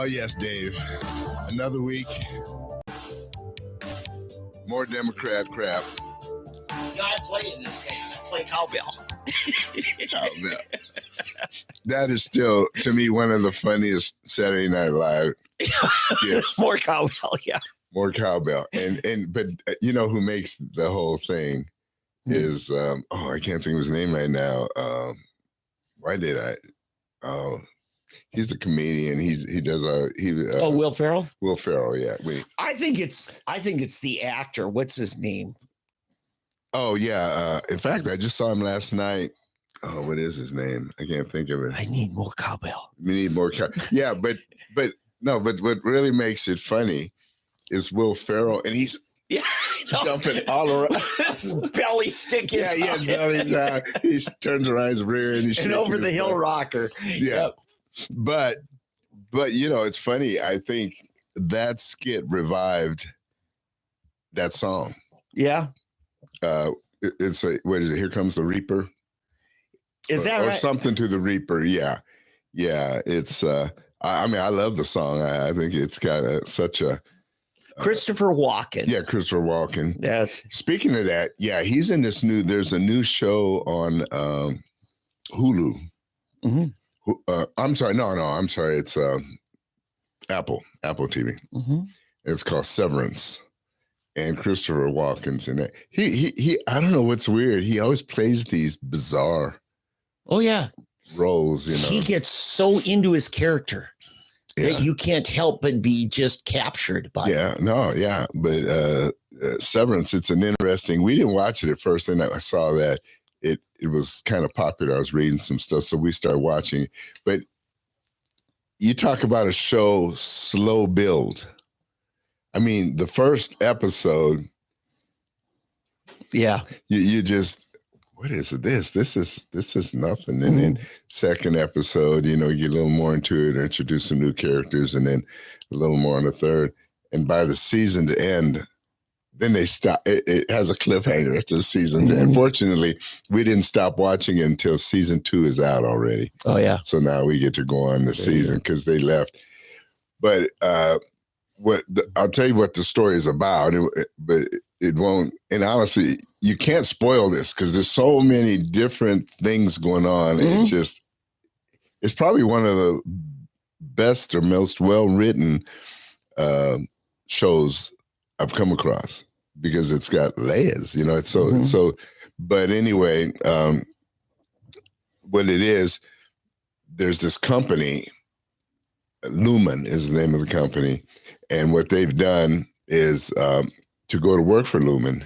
Oh, yes, Dave. Another week. More Democrat crap. Yeah, I play in this game. I play cowbell. Cowbell. That is still, to me, one of the funniest Saturday Night Live skits. More cowbell, yeah. More cowbell. But you know who makes the whole thing is, I can't think of his name right now. Why did I? Oh, he's the comedian. He does Will Ferrell. Will Ferrell, yeah. I think it's the actor. What's his name? Oh yeah. In fact, I just saw him last night. Oh, what is his name? I can't think of it. I need more cowbell. We need more cowbell. Yeah, but what really makes it funny is Will Ferrell, and he's jumping all around. His belly sticking. Yeah, belly's out. He turns around his rear and he's and over the hill rocker. Yeah. Yep. But you know, it's funny. I think that skit revived that song. Yeah. It's what is it? Here Comes the Reaper. Is that right? Or something to the Reaper? Yeah. It's. I mean, I love the song. I think it's got such a. Christopher Walken. Yeah, Christopher Walken. Yeah. Speaking of that, yeah, he's in this new. There's a new show on Hulu. Mm-hmm. I'm sorry. No. I'm sorry. It's Apple TV. Mm-hmm. It's called Severance, and Christopher Walken's in it. He. I don't know what's weird. He always plays these bizarre. Oh yeah. Roles. You know. He gets so into his character. Yeah. That you can't help but be just captured by it. But Severance, it's an interesting. We didn't watch it at first, and I saw that it was kind of popular. I was reading some stuff, so we started watching. But you talk about a show slow build. I mean, the first episode, you just. What is this? This is nothing. And then second episode, you know, you get a little more into it, introduce some new characters, and then a little more on the third. And by the season's end, then they stop. It has a cliffhanger at the season's end. Unfortunately, we didn't stop watching it until season 2 is out already. Oh, yeah. So now we get to go on the season because they left. But I'll tell you what the story is about, but it won't. And honestly, you can't spoil this because there's so many different things going on. Mm-hmm. And it's probably one of the best or most well-written shows I've come across because it's got layers, you know, it's so, but anyway, what it is, there's this company, Lumen is the name of the company. And what they've done is to go to work for Lumen,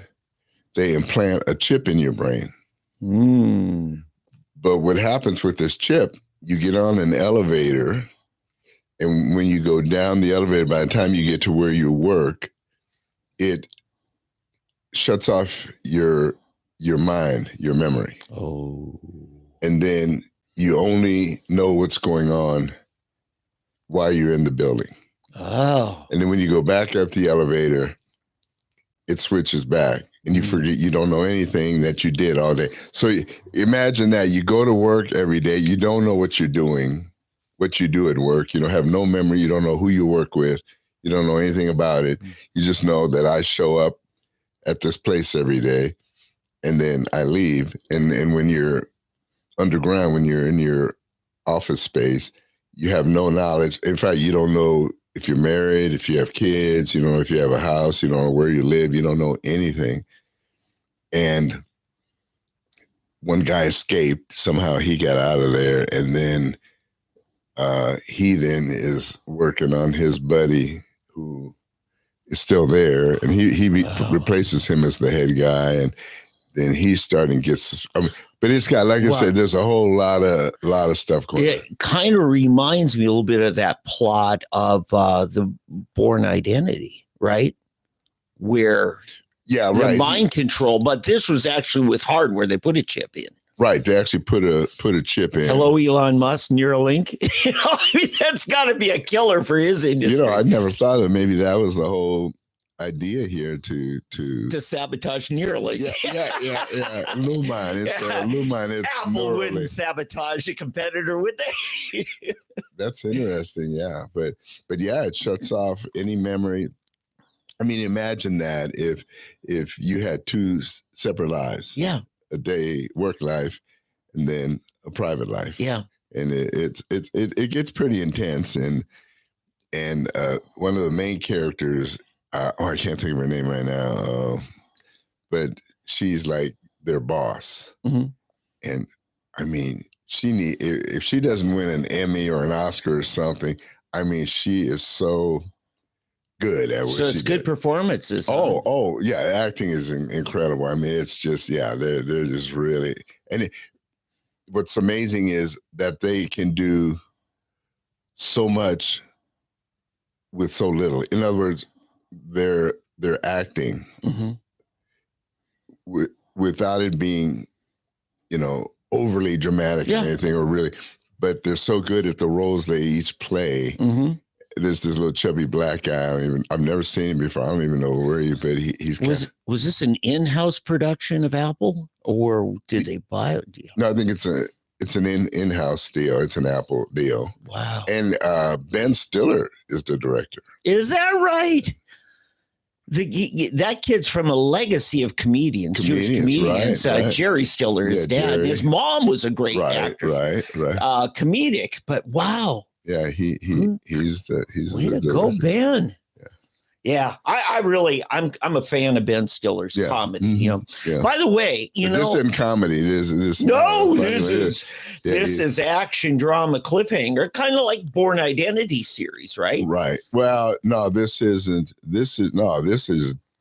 they implant a chip in your brain. But what happens with this chip, you get on an elevator, and when you go down the elevator, by the time you get to where you work, it shuts off your mind, your memory. Oh. And then you only know what's going on while you're in the building. Oh. And then when you go back up the elevator, it switches back and you forget, you don't know anything that you did all day. So imagine that you go to work every day. You don't know what you're doing, what you do at work. You don't have no memory. You don't know who you work with. You don't know anything about it. You just know that I show up at this place every day and then I leave. And when you're underground, when you're in your office space, you have no knowledge. In fact, you don't know if you're married, if you have kids, you don't know if you have a house, you don't know where you live, you don't know anything. And one guy escaped. Somehow he got out of there. And then he then is working on his buddy who is still there. And he replaces him as the head guy. And then he's starting to get, but it's got, like I said, there's a whole lot of stuff going on. It kind of reminds me a little bit of that plot of the Bourne Identity, right? Where the mind control, but this was actually with hardware. They put a chip in. Right, they actually put a chip in. Hello, Elon Musk, Neuralink. You know, I mean, that's got to be a killer for his industry. You know, I never thought of maybe that was the whole idea here to sabotage Neuralink. Yeah. Lumen. It's Lumen. It's Apple wouldn't sabotage a competitor, would they? That's interesting. Yeah. But yeah, it shuts off any memory. I mean, imagine that if you had two separate lives. Yeah. A day work life and then a private life. Yeah. And it gets pretty intense. And one of the main characters, I can't think of her name right now, but she's like their boss. Mm-hmm. And I mean, if she doesn't win an Emmy or an Oscar or something, I mean, she is so good at what so it's good performances. Oh yeah, acting is incredible. I mean, it's just they're just really. And what's amazing is that they can do so much with so little. In other words, they're acting without it being, overly dramatic or anything, or really, but they're so good at the roles they each play. Mm-hmm. There's this little chubby black guy. I've never seen him before. I don't even know where but he's. Was this an in-house production of Apple, or did they buy it? No, I think it's an in-house deal. It's an Apple deal. Wow. And Ben Stiller is the director. Is that right? That kid's from a legacy of comedians, Jewish comedians. Right. Jerry Stiller, his dad. Jerry. His mom was a great actress. Right. Comedic, but wow. Yeah, he's way to go, Ben. Yeah, I'm a fan of Ben Stiller's comedy. Mm-hmm. By the way, this isn't comedy. This is action drama cliffhanger, kind of like Bourne Identity series, right? Right. Well, no, this isn't. This is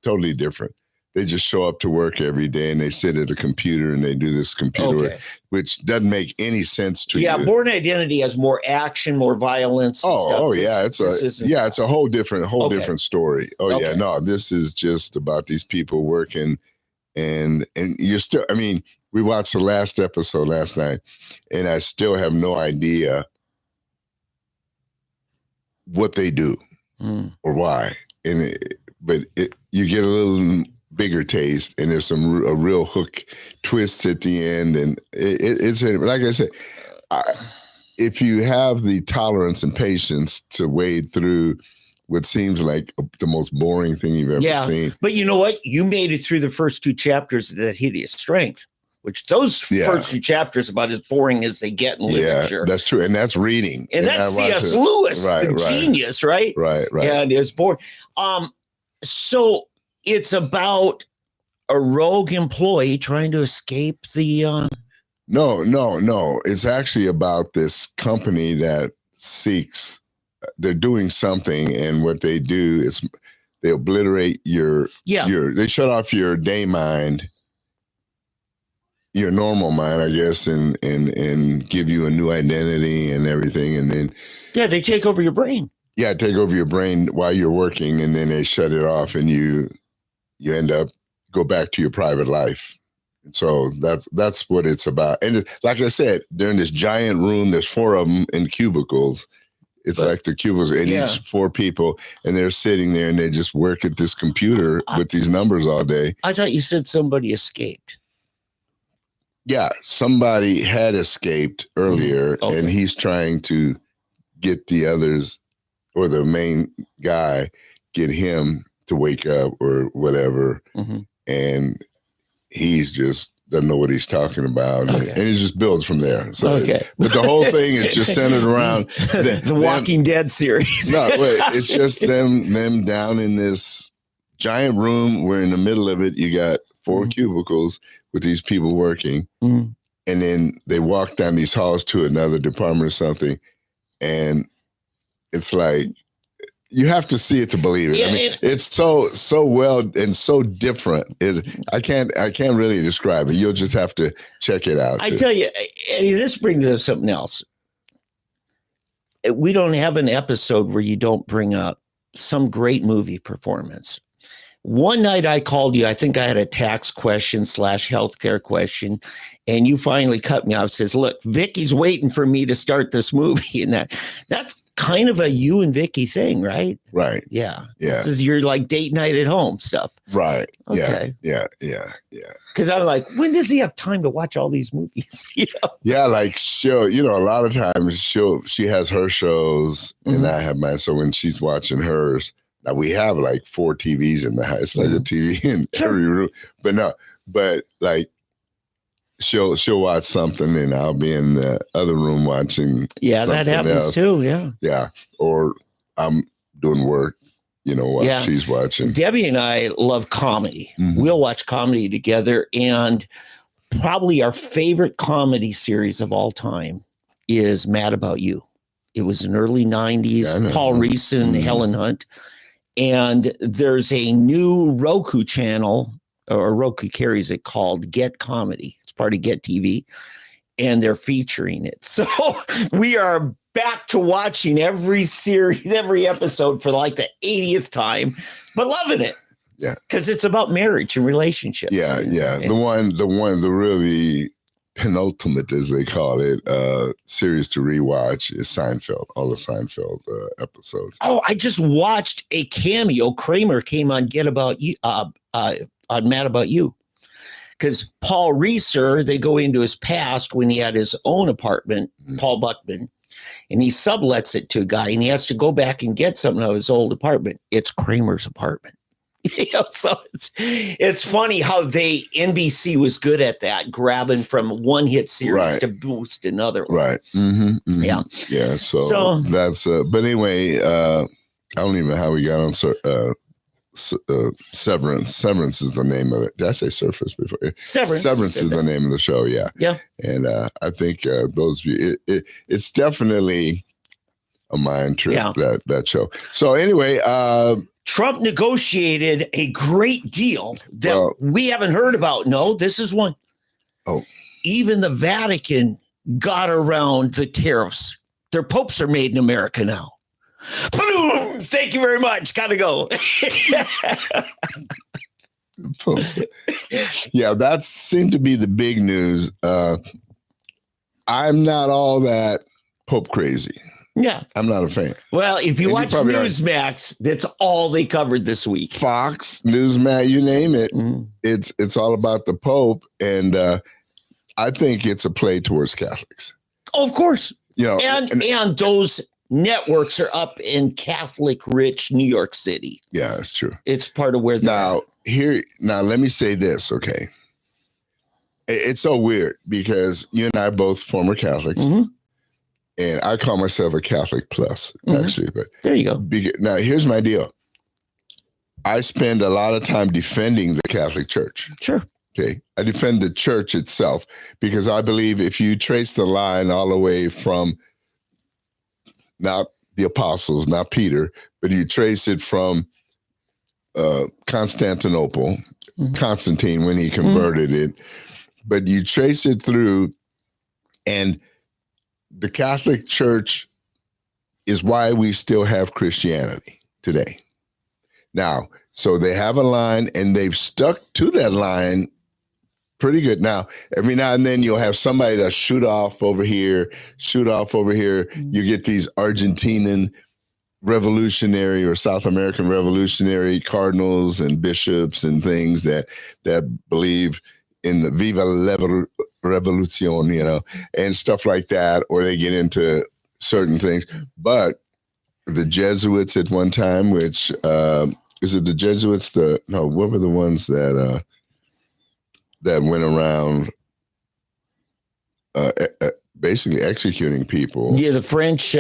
totally different. They just show up to work every day and they sit at a computer and they do this computer work, which doesn't make any sense to you. Yeah, Bourne Identity has more action, more violence. It's a whole different story. No, this is just about these people working, and you're still. I mean, we watched the last episode last night, and I still have no idea what they do or why. But you get a little bigger taste, and there's a real hook twist at the end, and it's like I said, if you have the tolerance and patience to wade through what seems like the most boring thing you've ever seen. But you know what? You made it through the first two chapters of That Hideous Strength, which those first two chapters about as boring as they get in literature. Yeah, that's true. And that's reading. And that's C.S. Lewis, the genius, right? Right. And it's boring. So it's about a rogue employee trying to escape the... No. It's actually about this company that seeks... They're doing something, and what they do is they obliterate they shut off your day mind, your normal mind, I guess, and give you a new identity and everything. And then... Yeah, they take over your brain. Yeah, take over your brain while you're working, and then they shut it off, and you end up go back to your private life. And so that's what it's about. And like I said, they're in this giant room. There's 4 of them in cubicles. It's like the cubicles, and each 4 people, and they're sitting there, and they just work at this computer with these numbers all day. I thought you said somebody escaped. Yeah, somebody had escaped earlier, and he's trying to get the others, or the main guy, get him to wake up or whatever. And he's just doesn't know what he's talking about. And it just builds from there. So, but the whole thing is just centered around the Walking Dead series. No, wait, it's just them down in this giant room where in the middle of it, you got 4 cubicles with these people working. And then they walk down these halls to another department or something. And it's like, you have to see it to believe it. I mean, it's so well and so different. I can't really describe it. You'll just have to check it out. I tell you, Eddie, this brings up something else. We don't have an episode where you don't bring up some great movie performance. One night I called you. I think I had a tax question / healthcare question, and you finally cut me off. Says, "Look, Vicky's waiting for me to start this movie," and that's kind of a you and Vicky thing, right? Right. Yeah. Yeah. This is your like date night at home stuff. Right. Okay. Yeah. Because I'm like, when does he have time to watch all these movies? Yeah, like a lot of times she has her shows and I have mine. So when she's watching hers, now we have like 4 TVs in the house. It's like a TV in every room. But like she'll watch something and I'll be in the other room watching. Yeah, that happens else. too. Yeah. Yeah. Or I'm doing work, while she's watching. Debbie and I love comedy. We'll watch comedy together, and probably our favorite comedy series of all time is Mad About You. It was in early 90s, Paul Reese and Helen Hunt. And there's a new Roku channel, or Roku carries it, called Get Comedy. It's part of Get TV, and they're featuring it. So we are back to watching every series, every episode for like the 80th time, but loving it. Yeah. Because it's about marriage and relationships. Yeah. The really penultimate, as they call it, series to rewatch is Seinfeld, all the Seinfeld episodes. Oh, I just watched a cameo. Kramer came on Get About You, on Mad About You. Because Paul Reeser, they go into his past when he had his own apartment, Paul Buckman, and he sublets it to a guy, and he has to go back and get something out of his old apartment. It's Kramer's apartment. So it's funny how NBC was good at that, grabbing from one hit series to boost another one. Right. Yeah. Yeah. So that's, but anyway, I don't even know how we got on Severance. Severance is the name of it. Did I say Surface before? Severance is the name of the show. Yeah. Yeah. And I think those of you, it's definitely a mind trip, that show. So anyway, Trump negotiated a great deal that we haven't heard about. No, this is one. Oh. Even the Vatican got around the tariffs. Their popes are made in America now. Boom! Thank you very much. Gotta go. Yeah, that seemed to be the big news. I'm not all that Pope crazy. Yeah. I'm not a fan. Well, if you watch Newsmax, that's all they covered this week. Fox, Newsmax, you name it. It's all about the Pope. And I think it's a play towards Catholics. Oh, of course. And those networks are up in Catholic rich New York City. Yeah, that's true. It's part of where now let me say this, okay? It's so weird because you and I are both former Catholics. And I call myself a Catholic plus, actually. But there you go. Now, here's my deal. I spend a lot of time defending the Catholic Church. Sure. Okay. I defend the church itself because I believe if you trace the line all the way from not the apostles, not Peter, but you trace it from Constantinople, Constantine when he converted it, but you trace it through, and the Catholic Church is why we still have Christianity today. Now, so they have a line and they've stuck to that line pretty good. Now, every now and then you'll have somebody that shoot off over here. You get these Argentinian revolutionary or South American revolutionary cardinals and bishops and things that believe in the Viva la Revolucion, and stuff like that, or they get into certain things. But the Jesuits at one time, which is it the Jesuits? What were the ones that went around basically executing people? Yeah, the French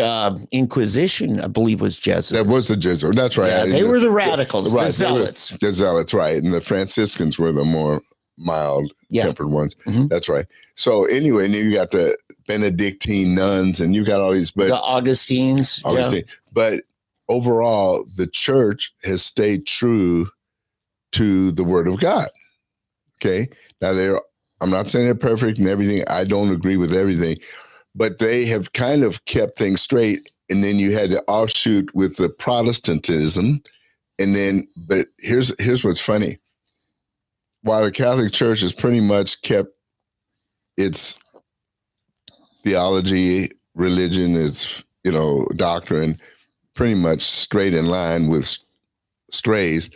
Inquisition, I believe, was Jesuits. That was the Jesuits. That's right. Yeah, they were the radicals, the zealots. The zealots, right. And the Franciscans were the more mild-tempered ones. That's right. So anyway, and you got the Benedictine nuns, and you got all these, but the Augustines. Yeah. But overall, the church has stayed true to the Word of God. Okay. Now I'm not saying they're perfect and everything. I don't agree with everything, but they have kind of kept things straight. And then you had the offshoot with the Protestantism, but here's what's funny. While the Catholic Church has pretty much kept its theology, religion, its doctrine, pretty much straight in line with strays.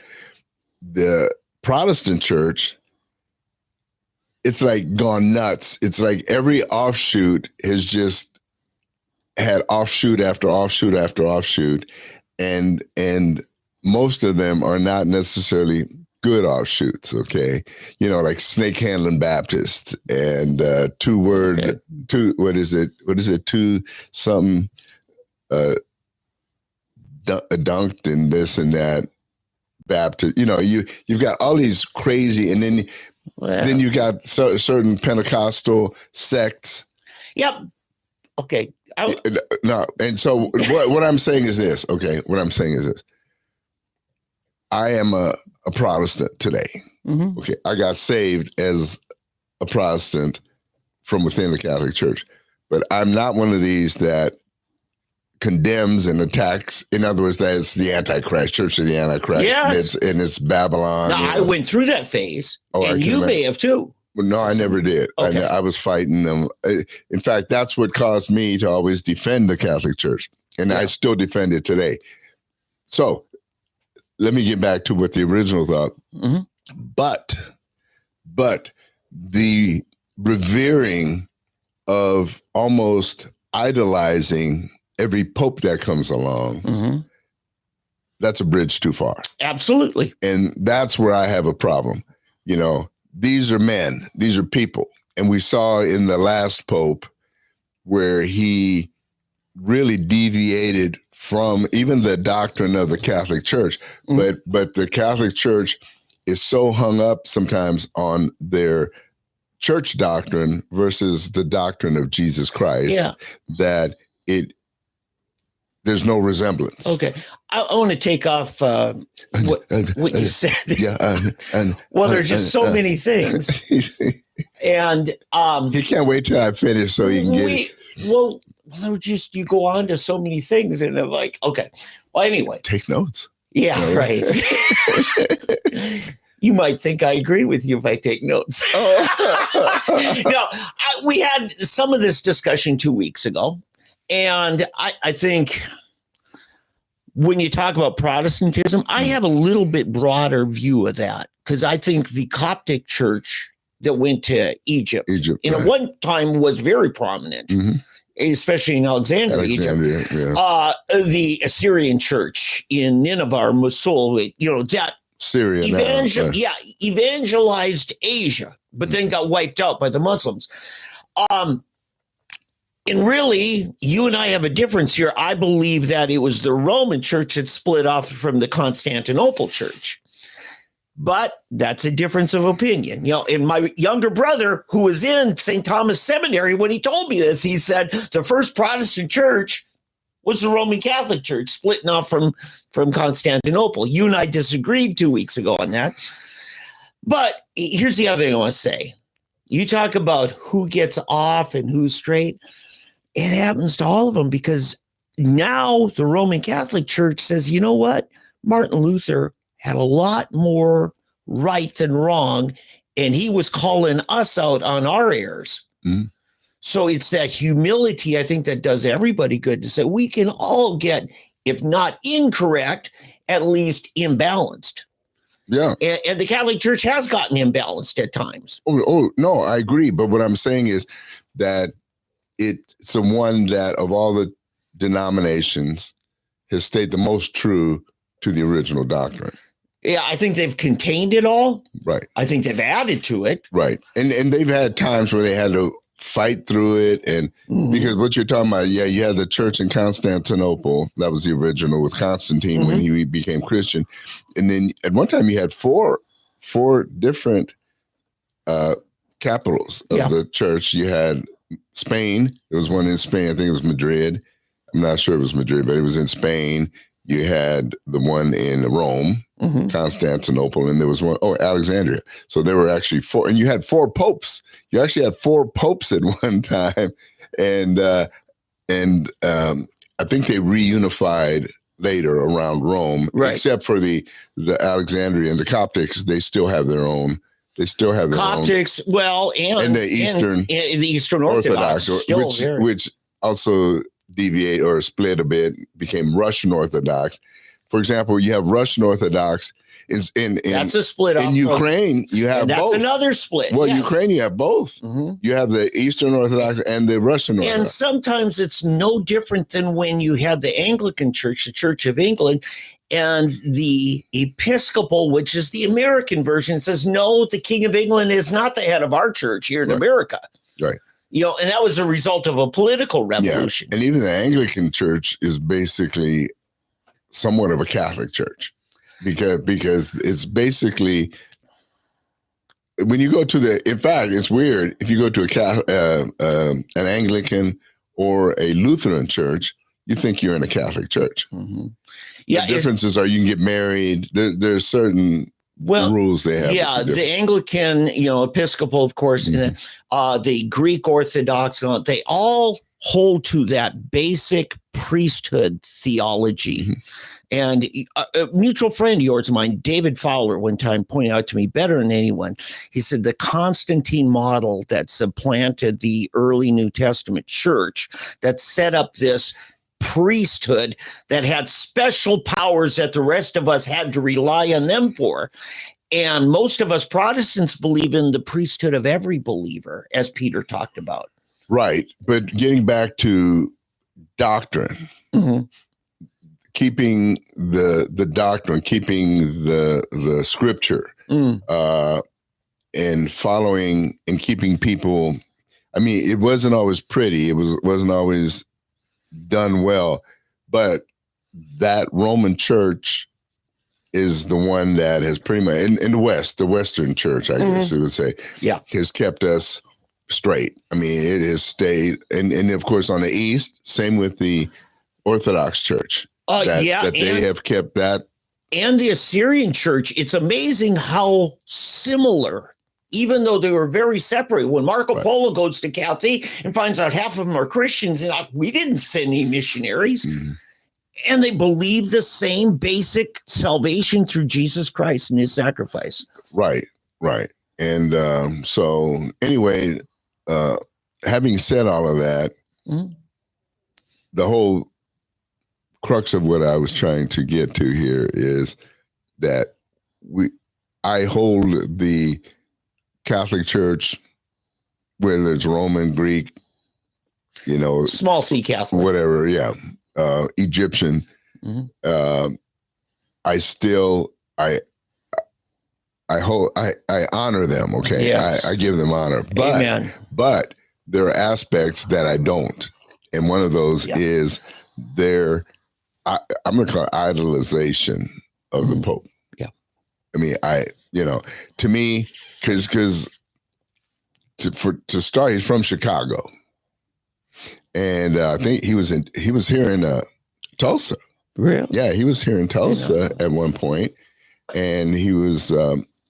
The Protestant church, it's like gone nuts. It's like every offshoot has just had offshoot after offshoot after offshoot, and most of them are not necessarily good offshoots. Okay, like snake handling Baptists and what is it? Two something dunked in this and that Baptist. You've got all these crazy, and then you got certain Pentecostal sects. Yep. Okay. No, and so what I'm saying is this. Okay, what I'm saying is this. I am a Protestant today. Mm-hmm. Okay, I got saved as a Protestant from within the Catholic Church, but I'm not one of these that condemns and attacks. In other words, that's the Antichrist, Church of the Antichrist. Yes. And it's Babylon. Now, I went through that phase, and you may have too. Well, no, I never did. Okay. I was fighting them. In fact, that's what caused me to always defend the Catholic Church, and I still defend it today. So let me get back to what the original thought. Mm-hmm. But the revering of almost idolizing every pope that comes along, mm-hmm. that's a bridge too far. Absolutely. And that's where I have a problem. These are men, these are people. And we saw in the last pope where he really deviated from even the doctrine of the Catholic Church. Mm-hmm. But the Catholic Church is so hung up sometimes on their church doctrine versus the doctrine of Jesus Christ that there's no resemblance. Okay. I want to take off what you said. There's just so many things. And he can't wait till I finish so he can get it. Well, you go on to so many things, and I'm like, okay. Well, anyway. Take notes. Yeah, right. You might think I agree with you if I take notes. We had some of this discussion 2 weeks ago. And I think when you talk about Protestantism, I have a little bit broader view of that, because I think the Coptic church that went to Egypt at one time was very prominent, mm-hmm. especially in Alexandria, Egypt. Yeah. The Assyrian church in Nineveh, Mosul, that Syria evangelized Asia, but then got wiped out by the Muslims. And really, you and I have a difference here. I believe that it was the Roman church that split off from the Constantinople church. But that's a difference of opinion. And my younger brother, who was in St. Thomas Seminary, when he told me this, he said the first Protestant church was the Roman Catholic Church splitting off from Constantinople. You and I disagreed 2 weeks ago on that. But here's the other thing I want to say. You talk about who gets off and who's straight. It happens to all of them, because now the Roman Catholic Church says, you know what? Martin Luther had a lot more right than wrong, and he was calling us out on our errors. Mm-hmm. So it's that humility, I think, that does everybody good, to say we can all get, if not incorrect, at least imbalanced. Yeah. And the Catholic Church has gotten imbalanced at times. Oh, no, I agree. But what I'm saying is that it's the one that of all the denominations has stayed the most true to the original doctrine. Yeah, I think they've contained it all. Right. I think they've added to it. Right. And they've had times where they had to fight through it. And because what you're talking about, you had the church in Constantinople. That was the original with Constantine when he became Christian. And then at one time you had four different capitals of the church. You had Spain. There was one in Spain. I think it was Madrid. I'm not sure it was Madrid, but it was in Spain. You had the one in Rome, Constantinople, and there was one, Alexandria. So there were actually four, and you had four popes. You actually had four popes at one time. And I think they reunified later around Rome, except for the Alexandria and the Coptics. They still have their own. They still have their Coptics, own. Well, and the Eastern Orthodox, which also deviate or split a bit, became Russian Orthodox. For example, you have Russian Orthodox that's a split in Ukraine. You have that's both. Another split. Well, Ukraine, you have both. Mm-hmm. You have the Eastern Orthodox and the Russian Orthodox. And sometimes it's no different than when you had the Anglican Church, the Church of England, and the Episcopal, which is the American version, says, no, the King of England is not the head of our church here in America. Right. And that was a result of a political revolution. Yeah. And even the Anglican Church is basically somewhat of a Catholic church. Because it's basically, when you go to in fact, it's weird. If you go to an Anglican or a Lutheran church, you think you're in a Catholic church. Mm-hmm. Yeah, the differences are you can get married. There's certain rules they have. Yeah, the Anglican, Episcopal, of course, mm-hmm. and the Greek Orthodox, they all hold to that basic priesthood theology. Mm-hmm. And a mutual friend of yours of mine, David Fowler, one time pointed out to me better than anyone. He said the Constantine model that supplanted the early New Testament church, that set up this priesthood that had special powers that the rest of us had to rely on them for. And most of us Protestants believe in the priesthood of every believer, as Peter talked about. Right. But getting back to doctrine. Mm-hmm. Keeping the doctrine, keeping the scripture, and following and keeping people. I mean, it wasn't always pretty. It wasn't always done well, but that Roman Church is the one that has pretty much in the West, the Western Church, I guess it would say, has kept us straight. I mean, it has stayed, and of course on the East, same with the Orthodox Church. That they have kept that. And the Assyrian Church, it's amazing how similar, even though they were very separate. When Marco Polo goes to Cathay and finds out half of them are Christians, and we didn't send any missionaries. Mm-hmm. And they believe the same basic salvation through Jesus Christ and his sacrifice. Right. And so anyway, having said all of that, mm-hmm. the whole crux of what I was trying to get to here is that I hold the Catholic Church, whether it's Roman, Greek, small C Catholic, whatever, Egyptian. Mm-hmm. I honor them. Okay, yes. I give them honor, but there are aspects that I don't, and one of those is their. I'm going to call it idolization of the Pope. Yeah. I mean, to me, because to start, he's from Chicago. And I think he was here in Tulsa. Really? Yeah, he was here in Tulsa at one point. And he was,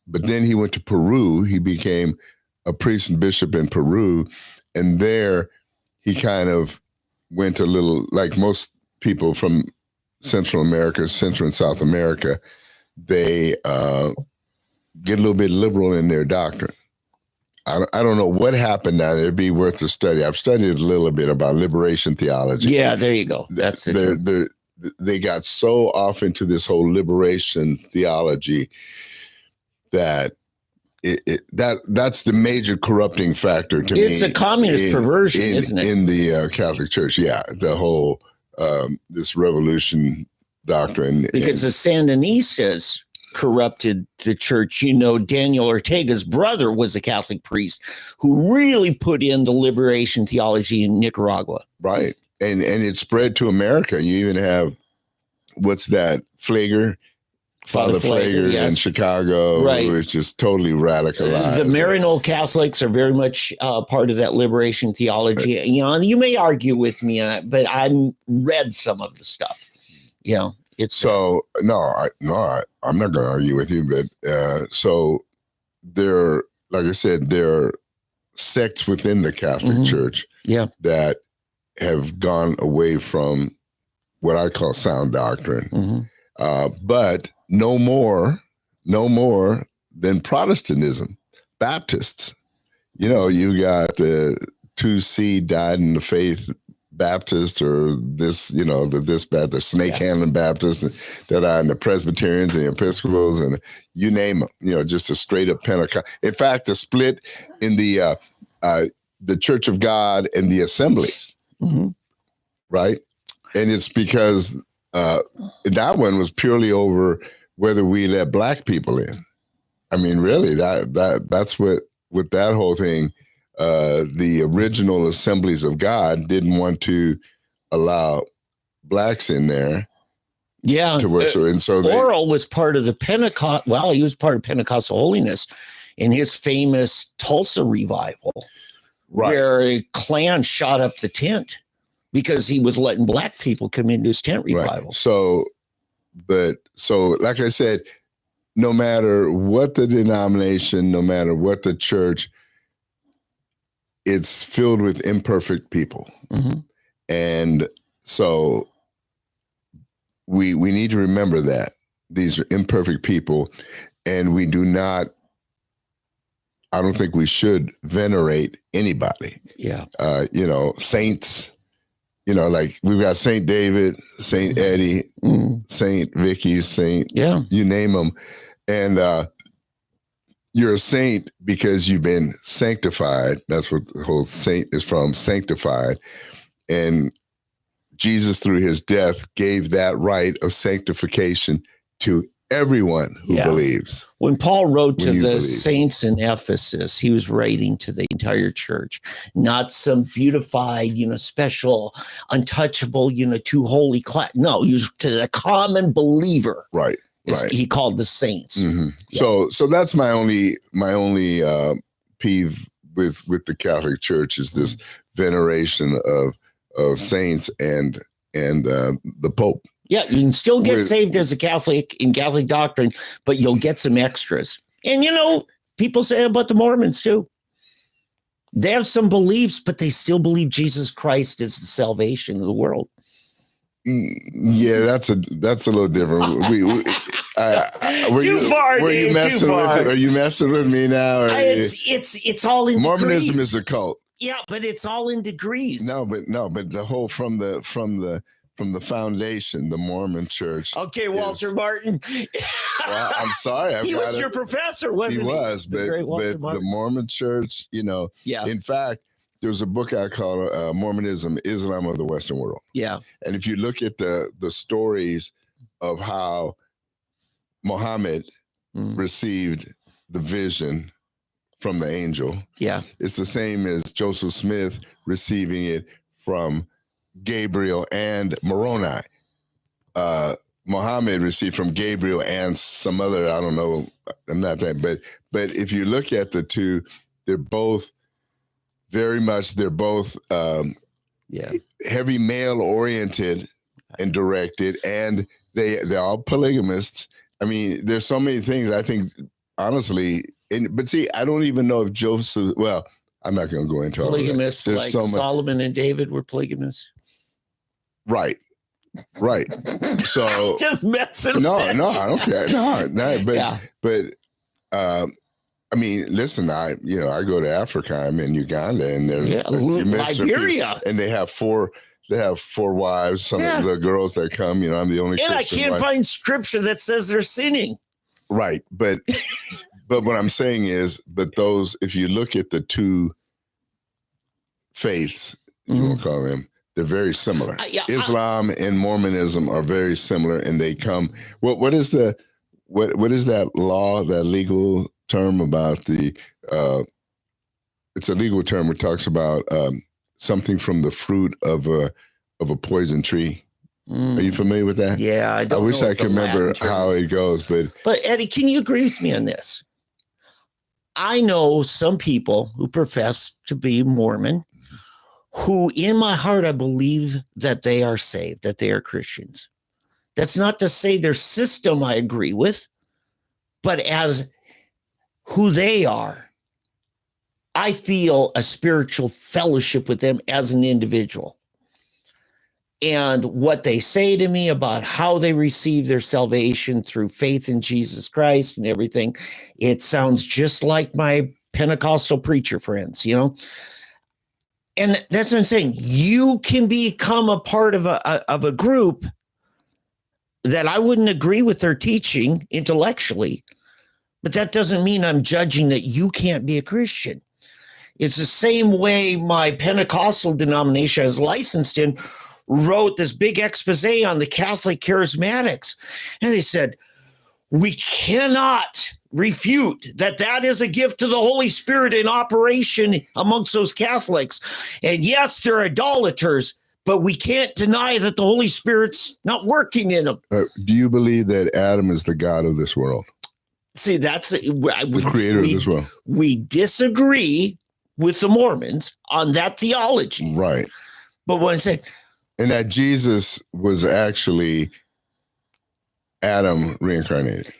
but then he went to Peru. He became a priest and bishop in Peru. And there he kind of went a little, like most people from Central America, Central and South America, they get a little bit liberal in their doctrine. I don't know what happened now. It'd be worth a study. I've studied a little bit about liberation theology. Yeah, there you go. That's it. They got so off into this whole liberation theology that that's the major corrupting factor to me. It's a communist perversion, isn't it? In the Catholic Church, the whole this revolution doctrine. Because the Sandinistas corrupted the church. Daniel Ortega's brother was a Catholic priest who really put in the liberation theology in Nicaragua. Right. And it spread to America. You even have, what's that, Father Flager in Chicago, who is just totally radicalized. The Maryknoll Catholics are very much part of that liberation theology. Right. You may argue with me on it, but I've read some of the stuff. It's so I'm not going to argue with you, but so there, like I said, there are sects within the Catholic Church that have gone away from what I call sound doctrine, but no more than Protestantism, Baptists. You got the 2C died in the faith Baptist or this, the snake handling Baptist that are in the Presbyterians and the Episcopals and you name them, just a straight up Pentecost. In fact, the split in the Church of God and the assemblies, right? And it's because that one was purely over whether we let Black people in. I mean, really, that's what with that whole thing. The original Assemblies of God didn't want to allow Blacks in there. Yeah. To worship. And so Oral was part of the Pentecost. Well, he was part of Pentecostal holiness in his famous Tulsa revival, where a Klan shot up the tent because he was letting Black people come into his tent revival. Right. So like I said, no matter what the denomination, no matter what the church, it's filled with imperfect people. And so we need to remember that these are imperfect people, and we do not, I don't think we should venerate anybody. Yeah. Saints, like we've got Saint David, Saint Eddie, Saint Vicky, you name them. And you're a saint because you've been sanctified. That's what the whole saint is from, sanctified. And Jesus, through his death, gave that right of sanctification to everyone who believes. When Paul wrote to the saints in Ephesus, he was writing to the entire church, not some beautified, special, untouchable, too holy class. No, he was to the common believer. Right. He called the saints. So that's my only peeve with the Catholic Church is this veneration of saints and the Pope. Yeah, you can still get saved as a Catholic in Catholic doctrine, but you'll get some extras. And people say about the Mormons too. They have some beliefs, but they still believe Jesus Christ is the salvation of the world. Yeah, that's a little different. Are you messing with me now? It's all in Mormonism degrees. is a cult. Yeah, but it's all in degrees. No, but the whole from the foundation, the Mormon Church. Okay, Walter Martin. Well, I'm sorry. He was your professor, wasn't he? He was, but the Mormon Church, in fact, there was a book I called Mormonism, Islam of the Western World. Yeah. And if you look at the stories of how Muhammad received the vision from the angel, it's the same as Joseph Smith receiving it from Gabriel and Moroni. Muhammad received from Gabriel and some other, I don't know, I'm not that, but if you look at the two, they're both heavy male oriented and directed, and they're all polygamists. I mean, there's so many things I think, honestly, but see, I don't even know if Joseph, well, I'm not going to go into polygamists all like Solomon and David were polygamists. Right. So just messing. No, I don't care. But I mean, listen, I go to Africa. I'm in Uganda, and there's Liberia, and they have four wives. Some of the girls that come, I'm the only. And Christian I can't wife. find scripture that says they're sinning. Right, but what I'm saying is, those, if you look at the two faiths, you won't call them, they're very similar. Islam and Mormonism are very similar, and they come. What is that law, that legal term about the? It's a legal term that talks about something from the fruit of a poison tree. Are you familiar with that? Yeah, I wish I could remember how it goes, but Eddie, can you agree with me on this? I know some people who profess to be Mormon, who in my heart, I believe that they are saved, that they are Christians. That's not to say their system I agree with, but as who they are, I feel a spiritual fellowship with them as an individual. And what they say to me about how they receive their salvation through faith in Jesus Christ and everything, it sounds just like my Pentecostal preacher friends, And that's what I'm saying. You can become a part of a group that I wouldn't agree with their teaching intellectually, but that doesn't mean I'm judging that you can't be a Christian. It's the same way my Pentecostal denomination I was licensed in wrote this big expose on the Catholic charismatics. And they said, we cannot refute that is a gift to the Holy Spirit in operation amongst those Catholics. And yes, they're idolaters, but we can't deny that the Holy Spirit's not working in them. Do you believe that Adam is the God of this world? See, that's the creator of this world. We disagree with the Mormons on that theology. Right. But when I say, and that Jesus was actually Adam reincarnated.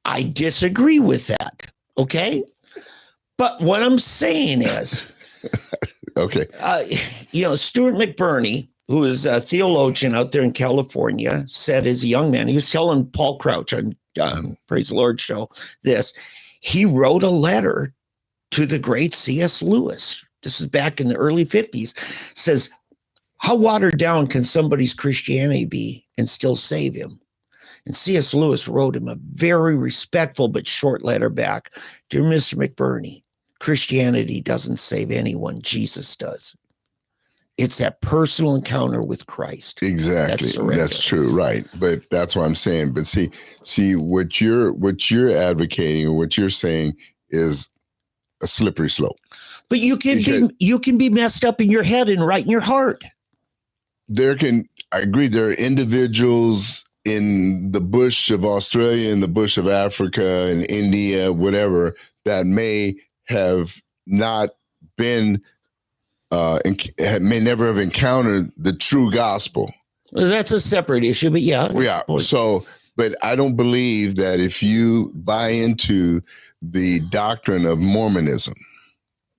I disagree with that. Okay. But what I'm saying is, okay. Stuart McBurney, who is a theologian out there in California, said as a young man, he was telling Paul Crouch on Praise the Lord show this, he wrote a letter to the great C.S. Lewis. This is back in the early 50s, says, how watered down can somebody's Christianity be and still save him? And C.S. Lewis wrote him a very respectful but short letter back. Dear Mr. McBurney, Christianity doesn't save anyone. Jesus does. It's that personal encounter with Christ. Exactly. That's true. Right. But that's what I'm saying. But see what you're advocating or what you're saying is a slippery slope. But you can be messed up in your head and right in your heart. I agree. There are individuals in the bush of Australia, in the bush of Africa, in India, whatever, that may have not been, may never have encountered the true gospel. Well, that's a separate issue, but yeah. Yeah. So, but I don't believe that if you buy into the doctrine of Mormonism,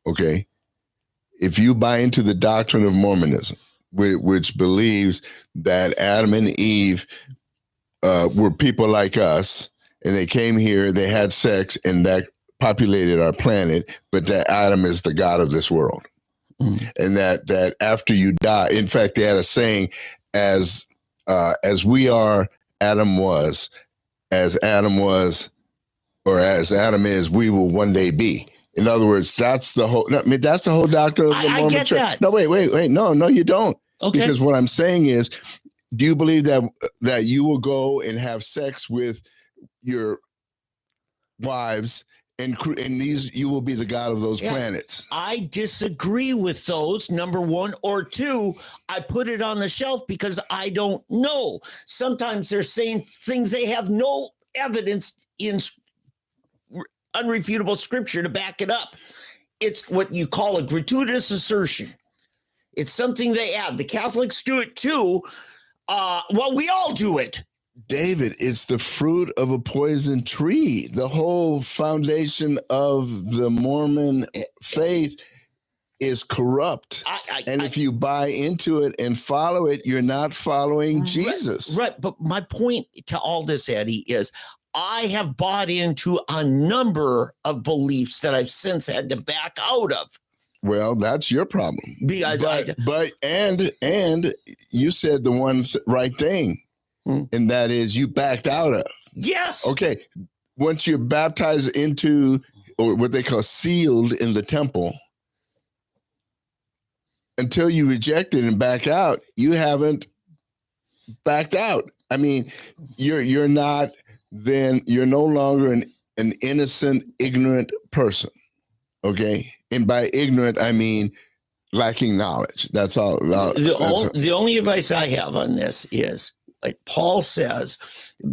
okay, if you buy into the doctrine of Mormonism, which believes that Adam and Eve were people like us, and they came here, they had sex, and that populated our planet, but that Adam is the God of this world. Mm. And that after you die, in fact, they had a saying, as we are, Adam was, as Adam was, or as Adam is, we will one day be. In other words, that's the whole doctrine of the Mormon Church. That. No, wait. No, you don't. Okay. Because what I'm saying is, do you believe that you will go and have sex with your wives and you will be the God of those planets? I disagree with those, number one. Or two, I put it on the shelf because I don't know. Sometimes they're saying things they have no evidence in unrefutable scripture to back it up. It's what you call a gratuitous assertion. It's something they add. The Catholics do it too. We all do it. David, it's the fruit of a poison tree. The whole foundation of the Mormon faith is corrupt. If you buy into it and follow it, you're not following Jesus. Right. But my point to all this, Eddie, is I have bought into a number of beliefs that I've since had to back out of. Well, that's your problem. Because and you said the one right thing, and that is you backed out of. Yes. Okay. Once you're baptized into, or what they call sealed in the temple, until you reject it and back out, you haven't backed out. I mean, you're not. Then you're no longer an innocent, ignorant person. Okay. And by ignorant, I mean lacking knowledge. That's all. The only advice I have on this is, like Paul says,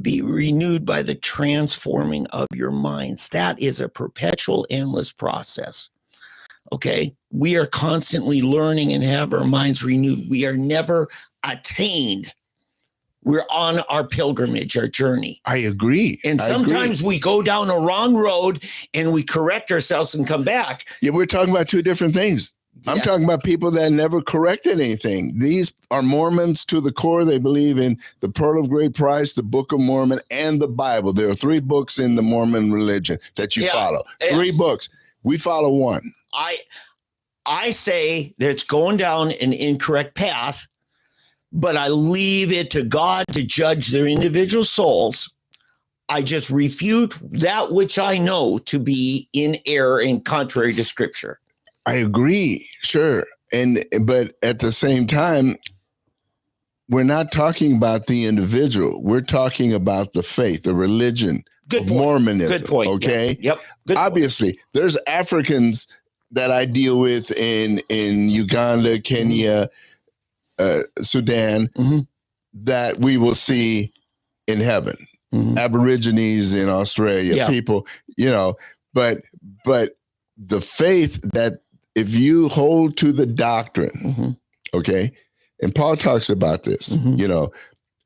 be renewed by the transforming of your minds. That is a perpetual, endless process. Okay. We are constantly learning and have our minds renewed. We are never attained. We're on our pilgrimage, our journey. I agree. And sometimes we go down a wrong road and we correct ourselves and come back. Yeah, we're talking about two different things. Yeah. I'm talking about people that never corrected anything. These are Mormons to the core. They believe in the Pearl of Great Price, the Book of Mormon, and the Bible. There are 3 books in the Mormon religion that you follow. 3 books. We follow one. I say that it's going down an incorrect path, but I leave it to God to judge their individual souls. I just refute that which I know to be in error and contrary to Scripture. I agree, sure. But at the same time, we're not talking about the individual. We're talking about the faith, the religion of Mormonism. Good point. Okay. Yep. Good Obviously, there's Africans that I deal with in Uganda, Kenya, Sudan, that we will see in heaven. Aborigines in Australia, people, but the faith that if you hold to the doctrine, okay, and Paul talks about this,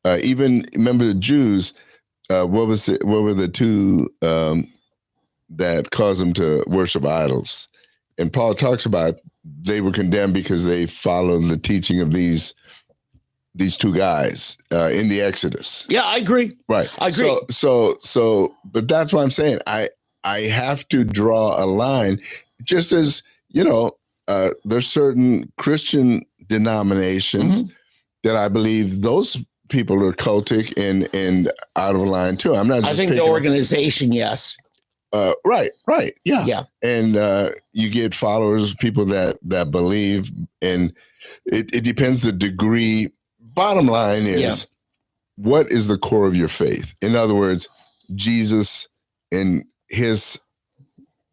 even remember the Jews, what were the two that caused them to worship idols? And Paul talks about they were condemned because they followed the teaching of these two guys in the Exodus. Yeah, I agree. Right. I agree. So, but that's what I'm saying. I have to draw a line, just as, there's certain Christian denominations that I believe those people are cultic and out of line too. I'm not just I think the organization, yes. Right. Yeah. Yeah. And you get followers, people that believe, and it depends the degree. Bottom line is, what is the core of your faith? In other words, Jesus and his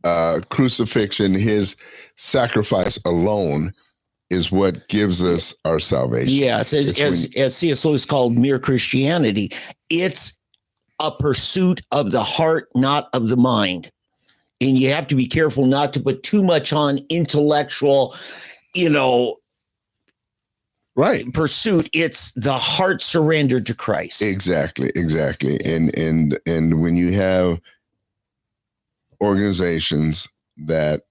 crucifixion, his sacrifice alone is what gives us our salvation. Yes, as C.S. Lewis called mere Christianity, it's a pursuit of the heart, not of the mind. And you have to be careful not to put too much on intellectual, pursuit. It's the heart surrendered to Christ. Exactly. And when you have organizations that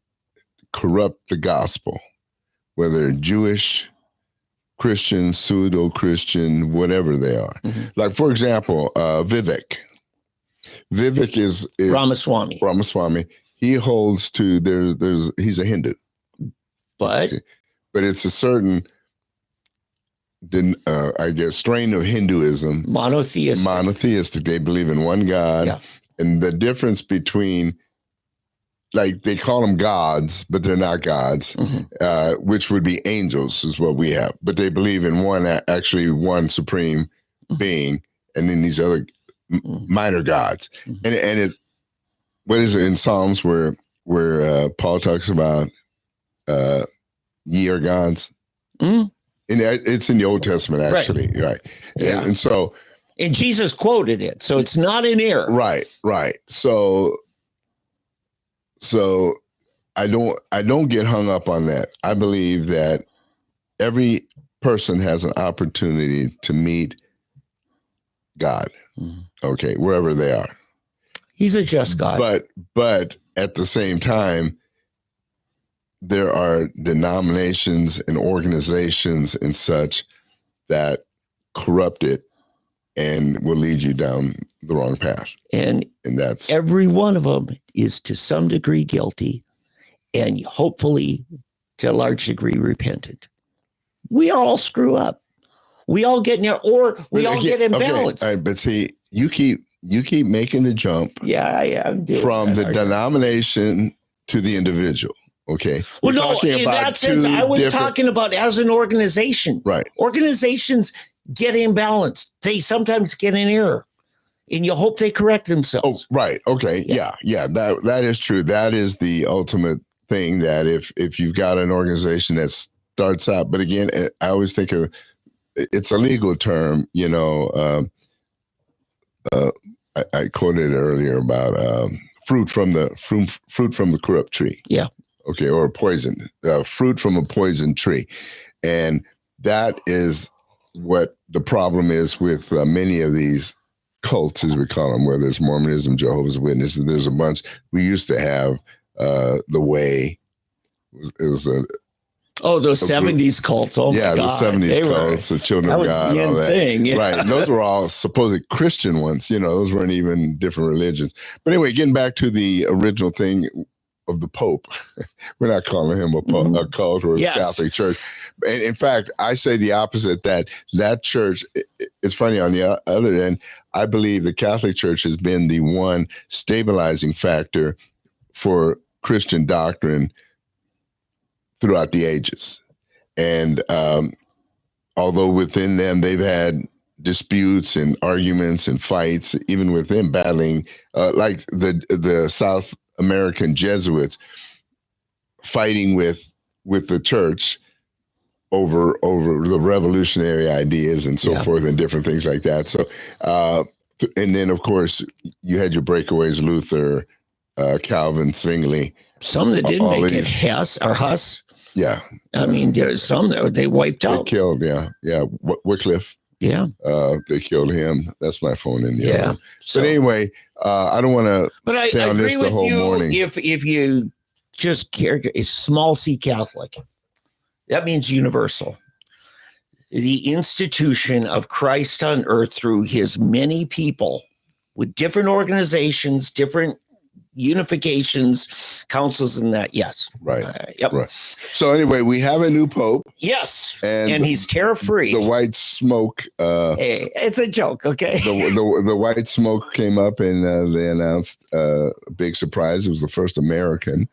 corrupt the gospel, whether Jewish, Christian, pseudo-Christian, whatever they are. Like, for example, Vivek. Vivek is Ramaswamy. He holds to he's a Hindu. But it's a certain strain of Hinduism. Monotheistic. They believe in one God. Yeah. And the difference between, like, they call them gods, but they're not gods, which would be angels is what we have. But they believe in one supreme being, and then these other minor gods. And it's, what is it in Psalms where Paul talks about ye are gods? And it's in the Old Testament, actually. Right. Yeah. And so. And Jesus quoted it, so it's not in error. Right. So I don't get hung up on that. I believe that every person has an opportunity to meet God. Okay, wherever they are. He's a just God. But at the same time, there are denominations and organizations and such that corrupt it and will lead you down the wrong path. And that's every one of them is to some degree guilty and hopefully to a large degree repentant. We all screw up. We all get get imbalanced. Okay. All right, but see, you keep making the jump. Yeah, I am doing from the denomination to the individual. Okay. Well, no, in that sense, I was talking about as an organization. Right. Organizations get imbalanced. They sometimes get in error, and you hope they correct themselves. Oh, right. Okay. Yeah. That is true. That is the ultimate thing, that if you've got an organization that starts out, but again, I always think of, it's a legal term, I quoted earlier about fruit from the corrupt tree. Yeah. Okay. Or fruit from a poison tree. And that is what the problem is with many of these cults, as we call them, whether it's Mormonism, Jehovah's Witnesses. There's a bunch. We used to have the Way. It was those 70s cults. Oh, yeah, my God. The 70s cults, the Children of God, all that. Thing. Yeah. Right. And those were all supposed Christian ones. Those weren't even different religions. But anyway, getting back to the original thing, of the Pope. We're not calling him a cult or a Catholic church. And in fact, I say the opposite, that church, it's funny, on the other end, I believe the Catholic Church has been the one stabilizing factor for Christian doctrine throughout the ages. And although within them they've had disputes and arguments and fights, even within battling, like the South American Jesuits fighting with the church over the revolutionary ideas and so forth and different things like that. So, and then of course you had your breakaways, Luther, Calvin, Zwingli. Some that didn't make it, Huss. Yeah. I mean, there's some that they wiped out. They killed, Wycliffe. Yeah. They killed him. That's my phone in the other. So, but anyway, I don't want to stay on this the whole morning. If you just care, a small C Catholic, that means universal. The institution of Christ on earth through his many people with different organizations, different unifications, councils, and that. Yes. Right. Right. So anyway, we have a new pope. Yes. And he's tariff-free. The white smoke. Hey, it's a joke. Okay. The white smoke came up and they announced a big surprise. It was the first American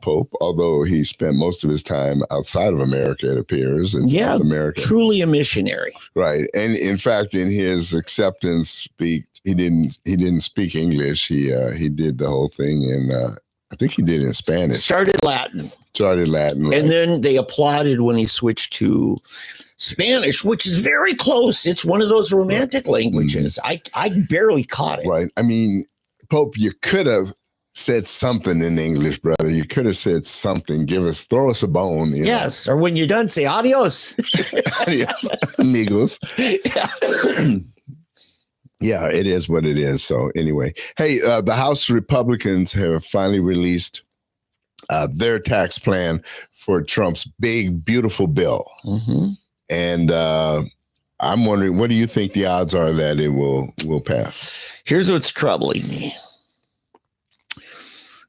pope, although he spent most of his time outside of America, it appears, in South America. Truly a missionary. Right. And in fact, in his acceptance speech, he didn't speak English. He did the whole thing in I think he did in Spanish. Started Latin. Right. And then they applauded when he switched to Spanish, which is very close. It's one of those romantic languages. I barely caught it. Right. I mean, Pope, you could have said something in English, brother. You could have said something. Throw us a bone. Yes. Or when you're done, say adios. Adios, amigos. Yeah. Yeah, it is what it is. So anyway, hey, the House Republicans have finally released their tax plan for Trump's big, beautiful bill. And I'm wondering, what do you think the odds are that it will pass? Here's what's troubling me.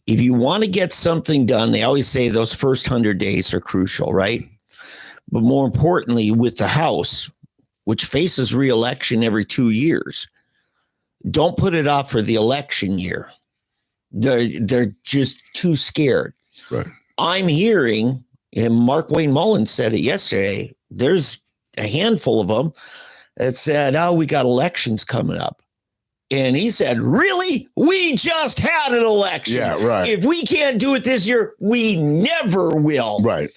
If you want to get something done, they always say those first 100 days are crucial, right? But more importantly, with the House, which faces re-election every 2 years, don't put it off for the election year. They're just too scared. Right. I'm hearing, and Mark Wayne Mullins said it yesterday, there's a handful of them that said, we got elections coming up. And he said, really? We just had an election. Yeah, right. If we can't do it this year, we never will. Right.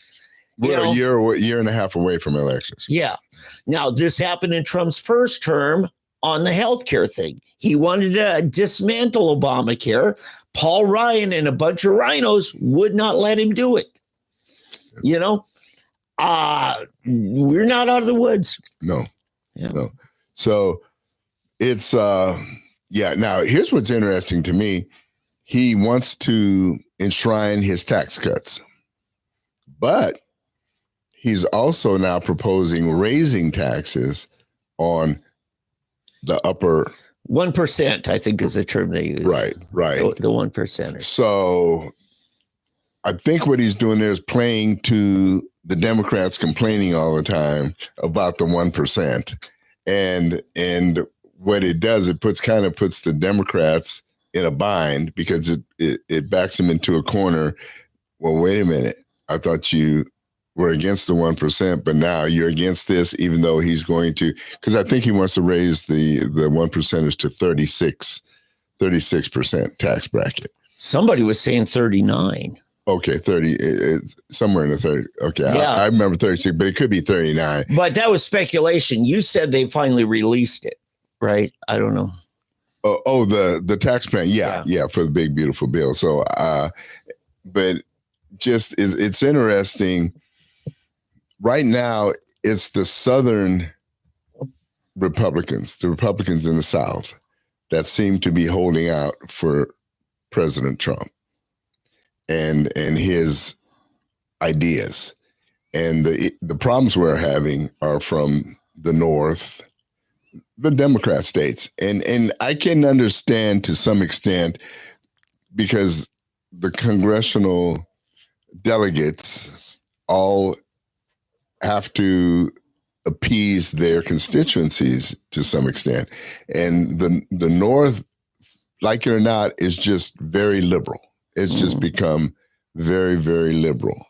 We're a year and a half away from elections. Yeah. Now, this happened in Trump's first term on the healthcare thing. He wanted to dismantle Obamacare. Paul Ryan and a bunch of rhinos would not let him do it. You know, we're not out of the woods. No. So it's, now here's what's interesting to me. He wants to enshrine his tax cuts, but he's also now proposing raising taxes on the upper 1%, I think is the term they use. Right. The 1%. So I think what he's doing there is playing to the Democrats complaining all the time about the 1%. And what it does, it puts the Democrats in a bind because it backs them into a corner. Well, wait a minute. I thought you were against the 1%, but now you're against this, even though he's going to, because I think he wants to raise the 1%ers to 36% tax bracket. Somebody was saying 39. Okay, 30, it's somewhere in the 30. Okay, yeah. I remember 36, but it could be 39. But that was speculation. You said they finally released it, right? I don't know. Oh, the tax plan. Yeah, for the big, beautiful bill. So, but just it's interesting. Right now, it's the Southern Republicans, the Republicans in the South, that seem to be holding out for President Trump and his ideas. And the problems we're having are from the North, the Democrat states. And I can understand to some extent because the congressional delegates all have to appease their constituencies to some extent. And the North, like it or not, is just very liberal. It's just become very, very liberal.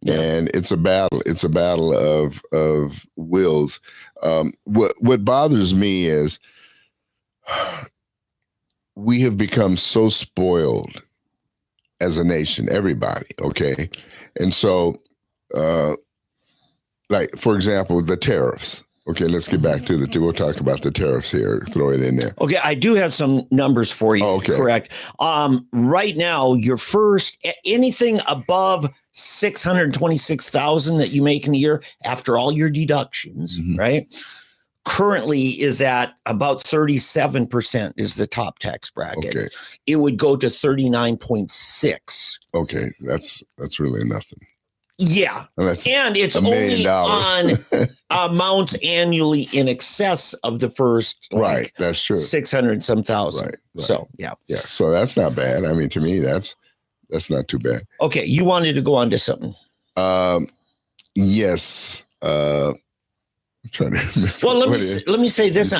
Yeah. And it's a battle. It's a battle of wills. What bothers me is we have become so spoiled as a nation, everybody, okay? And so, like, for example, the tariffs. Okay, let's get back to we'll talk about the tariffs here, throw it in there. Okay, I do have some numbers for you, okay. Correct. Right now, your first, anything above $626,000 that you make in a year, after all your deductions, right, currently is at about 37% is the top tax bracket. Okay. It would go to 39.6. Okay, that's really nothing. Yeah, and it's only on amounts annually in excess of the first, right? That's true. 600 some thousand. Right. So yeah. So that's not bad. I mean, to me, that's not too bad. Okay, you wanted to go on to something. Yes. I'm trying to remember. Well, let me say this.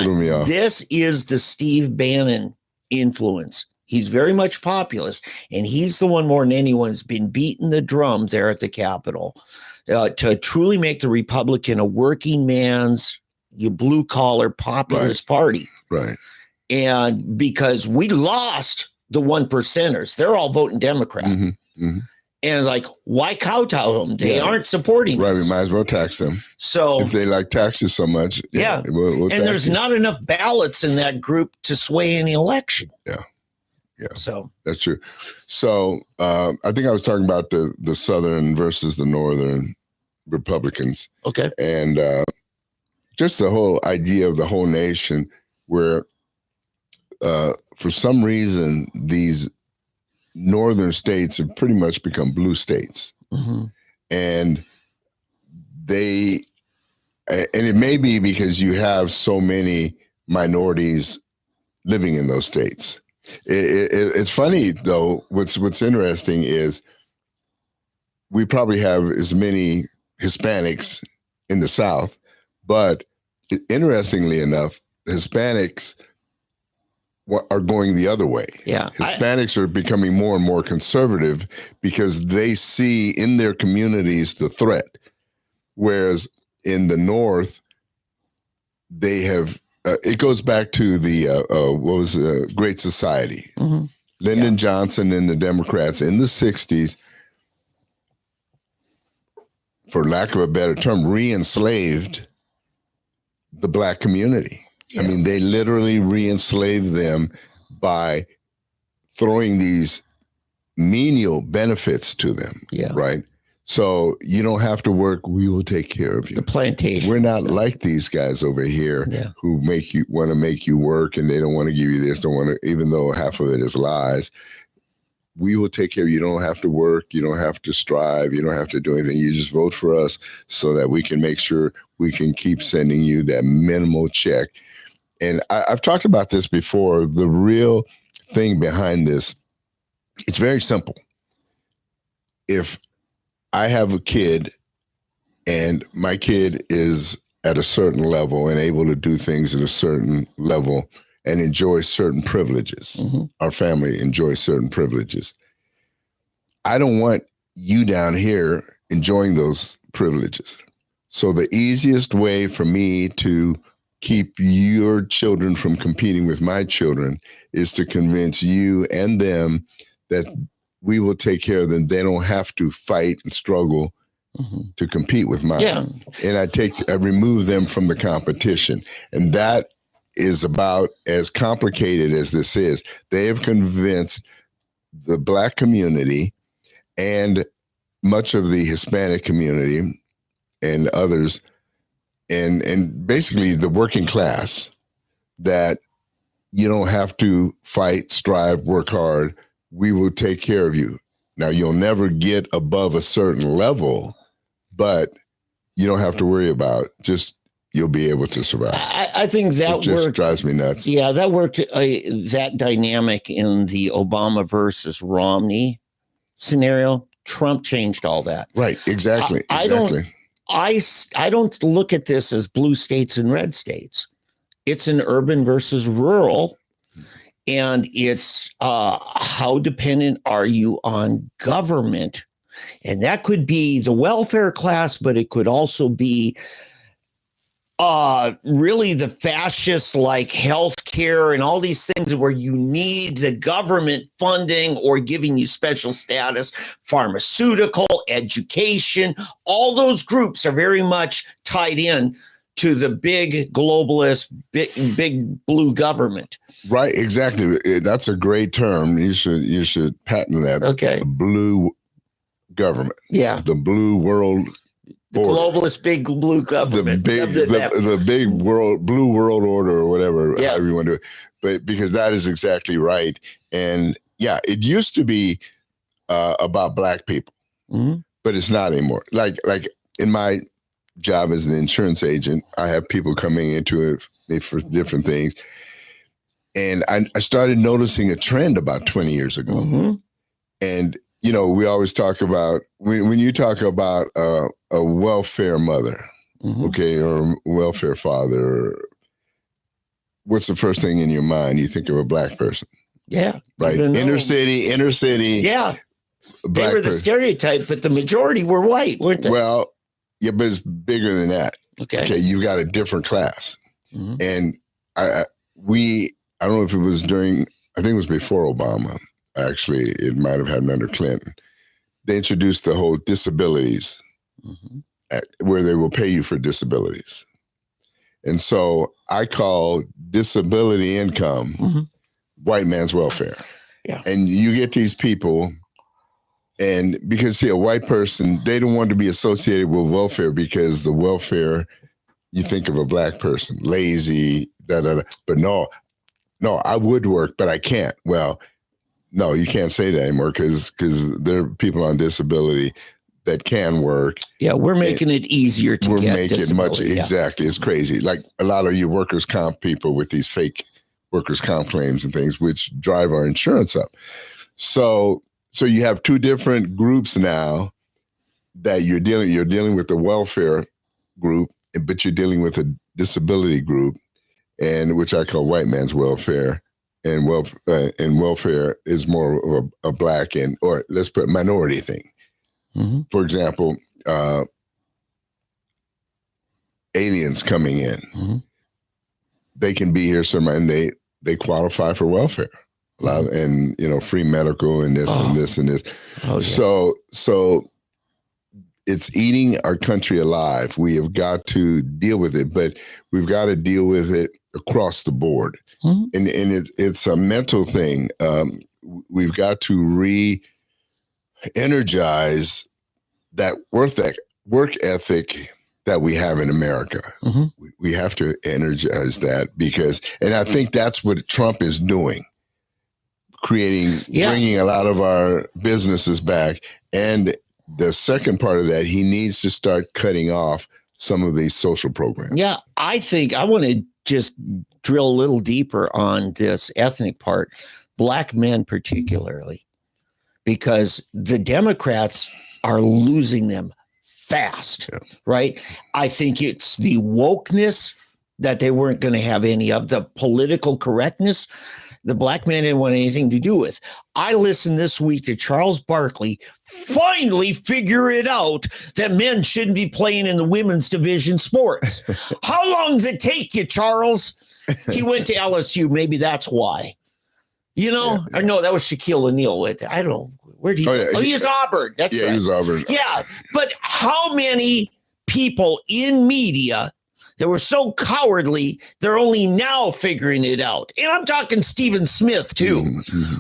This is the Steve Bannon influence. He's very much populist, and he's the one more than anyone's been beating the drum there at the Capitol to truly make the Republican a working man's, blue collar populist party. Right. And because we lost the 1%ers, they're all voting Democrat. And it's like, why kowtow them? They aren't supporting us. We might as well tax them. So if they like taxes so much, we'll and there's not enough ballots in that group to sway any election. Yeah, so that's true. So I think I was talking about the Southern versus the Northern Republicans. Okay. And just the whole idea of the whole nation where for some reason these northern states have pretty much become blue states. And it may be because you have so many minorities living in those states. It's funny though. What's interesting is we probably have as many Hispanics in the South, but interestingly enough, Hispanics are going the other way. Yeah, Hispanics are becoming more and more conservative because they see in their communities the threat, whereas in the North, they have. It goes back to the what was Great Society. Lyndon Johnson and the Democrats in the 60s, for lack of a better term, re-enslaved the Black community. I mean, they literally re-enslaved them by throwing these menial benefits to them, right? So you don't have to work. We will take care of you. The plantation. We're not like these guys over here who want to make you work, and they don't want to give you this, don't want to, even though half of it is lies. We will take care of you. You don't have to work. You don't have to strive. You don't have to do anything. You just vote for us so that we can make sure we can keep sending you that minimal check. And I've talked about this before. The real thing behind this, it's very simple. If I have a kid and my kid is at a certain level and able to do things at a certain level and enjoy certain privileges, our family enjoys certain privileges. I don't want you down here enjoying those privileges. So the easiest way for me to keep your children from competing with my children is to convince you and them that we will take care of them. They don't have to fight and struggle to compete with mine. And I remove them from the competition. And that is about as complicated as this is. They have convinced the Black community and much of the Hispanic community and others, and basically the working class, that you don't have to fight, strive, work hard. We will take care of you. Now, you'll never get above a certain level, but you don't have to worry about it. Just you'll be able to survive. I think that just drives me nuts. Yeah, that worked, that dynamic in the Obama versus Romney scenario, Trump changed all that. Right. Exactly. I don't look at this as blue states and red states. It's an urban versus rural. And it's how dependent are you on government? And that could be the welfare class, but it could also be really the fascist, like healthcare and all these things where you need the government funding or giving you special status, pharmaceutical, education. All those groups are very much tied in to the big globalist, big blue government. Right, exactly. That's a great term. You should patent that. Okay. The blue government. Yeah. The blue world. The globalist big blue government. The big world blue world order or whatever. Yeah. However you want to do it. But because that is exactly right. And yeah, it used to be about Black people, but it's not anymore. Like in my job as an insurance agent, I have people coming into it for different things. And I started noticing a trend about 20 years ago. And, you know, we always talk about, when you talk about a welfare mother, okay, or welfare father, what's the first thing in your mind? You think of a Black person. Yeah. Right. Inner city. Yeah. They were the stereotype, but the majority were white, weren't they? Well, yeah, but it's bigger than that. Okay. You got a different class. And I don't know if it was during, I think it was before Obama. Actually, it might have happened under Clinton. They introduced the whole disabilities where they will pay you for disabilities. And so I call disability income white man's welfare. Yeah. And you get these people, and because, see, a white person, they don't want to be associated with welfare because the welfare, you think of a Black person, lazy, but no, I would work, but I can't. Well, no, you can't say that anymore because there are people on disability that can work. Yeah, we're making it easier to get disability. We're making it much, exactly. It's crazy. Like a lot of you workers' comp people with these fake workers' comp claims and things, which drive our insurance up. So you have two different groups now that you're dealing with the welfare group, but you're dealing with a disability group, and which I call white man's welfare. And welfare is more of a Black or let's put minority thing. For example, aliens coming in, they can be here somewhere and they qualify for welfare, and free medical and this and this and this. Oh, yeah. So it's eating our country alive. We have got to deal with it, but we've got to deal with it across the board. And it's a mental thing. We've got to re-energize that work ethic that we have in America. We have to energize that and I think that's what Trump is doing, bringing a lot of our businesses back. And the second part of that, he needs to start cutting off some of these social programs. Yeah, I think I want to just drill a little deeper on this ethnic part, Black men particularly, because the Democrats are losing them fast, right? I think it's the wokeness that they weren't going to have any of, the political correctness. The Black man didn't want anything to do with. I listened this week to Charles Barkley finally figure it out that men shouldn't be playing in the women's division sports. How long does it take you, Charles? He went to LSU. Maybe that's why. Or no, that was Shaquille O'Neal. I don't know. Where did he? He's Auburn. That's right. He was Auburn. Yeah, but how many people in media that were so cowardly, they're only now figuring it out? And I'm talking Stephen Smith, too,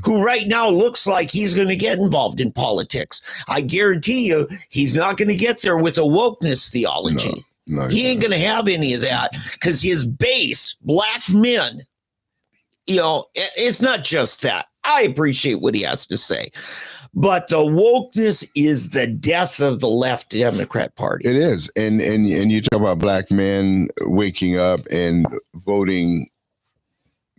who right now looks like he's going to get involved in politics. I guarantee you he's not going to get there with a wokeness theology. No, he ain't going to have any of that because his base, Black men, it's not just that. I appreciate what he has to say. But the wokeness is the death of the left Democrat Party. It is. And you talk about Black men waking up and voting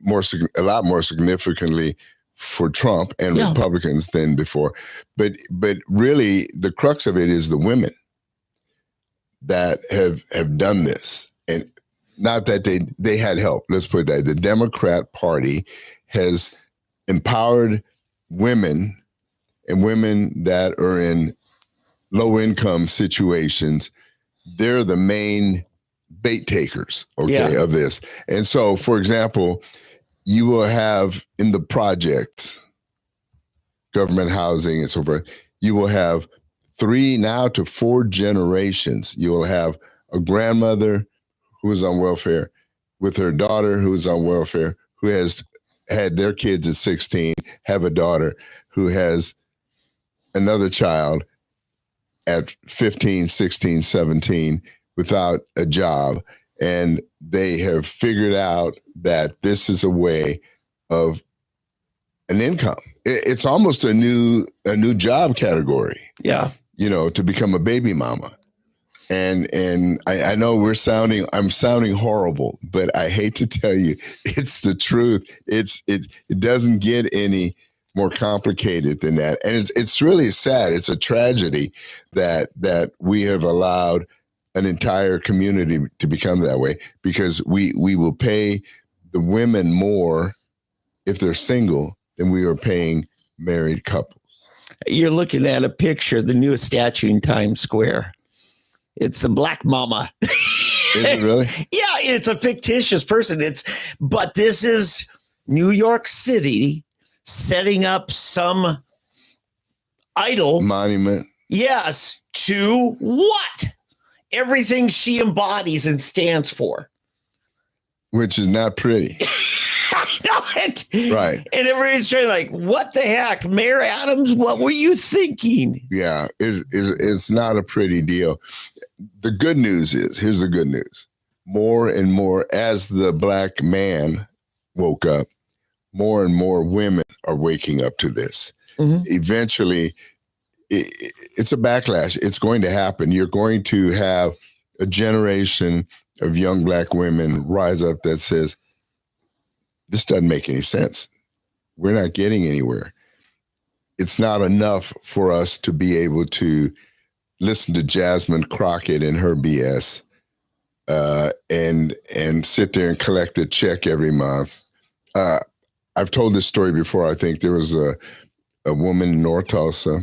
a lot more significantly for Trump and Republicans than before. But really, the crux of it is the women that have done this. And not that they had help. Let's put it that. The Democrat Party has empowered women and women that are in low income situations. They're the main bait takers, of this. And so, for example, you will have in the projects, government housing and so forth, you will have 3 now to 4 generations. You will have a grandmother who is on welfare with her daughter who is on welfare, who has had their kids at 16, have a daughter who has another child at 15, 16, 17 without a job. And they have figured out that this is a way of an income. It's almost a new job category. Yeah. To become a baby mama. And I know I'm sounding horrible, but I hate to tell you, it's the truth. It doesn't get any more complicated than that. And it's really sad. It's a tragedy that we have allowed an entire community to become that way, because we will pay the women more if they're single than we are paying married couples. You're looking at a picture, the newest statue in Times Square. It's a black mama. Is it really? Yeah, it's a fictitious person. But this is New York City setting up some idol monument. Yes, to what? Everything she embodies and stands for. Which is not pretty. I know it. Right. And everybody's trying like, what the heck? Mayor Adams, what were you thinking? Yeah, it's not a pretty deal. The good news is, here's the good news. More and more, as the black man woke up, more and more women are waking up to this. Mm-hmm. Eventually, it's a backlash. It's going to happen. You're going to have a generation of young black women rise up that says, this doesn't make any sense. We're not getting anywhere. It's not enough for us to be able to listen to Jasmine Crockett and her BS and sit there and collect a check every month. I've told this story before. I think there was a woman in North Tulsa.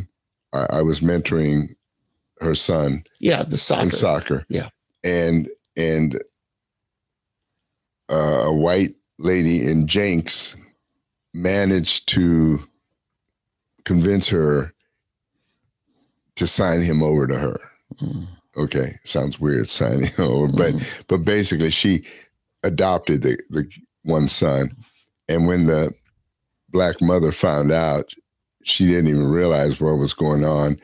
I was mentoring her son. Yeah, the soccer. In soccer. Yeah. And a white lady in Jenks managed to convince her to sign him over to her. Mm. Okay, sounds weird, signing him over, but basically she adopted the one son, and when the black mother found out, she didn't even realize what was going on.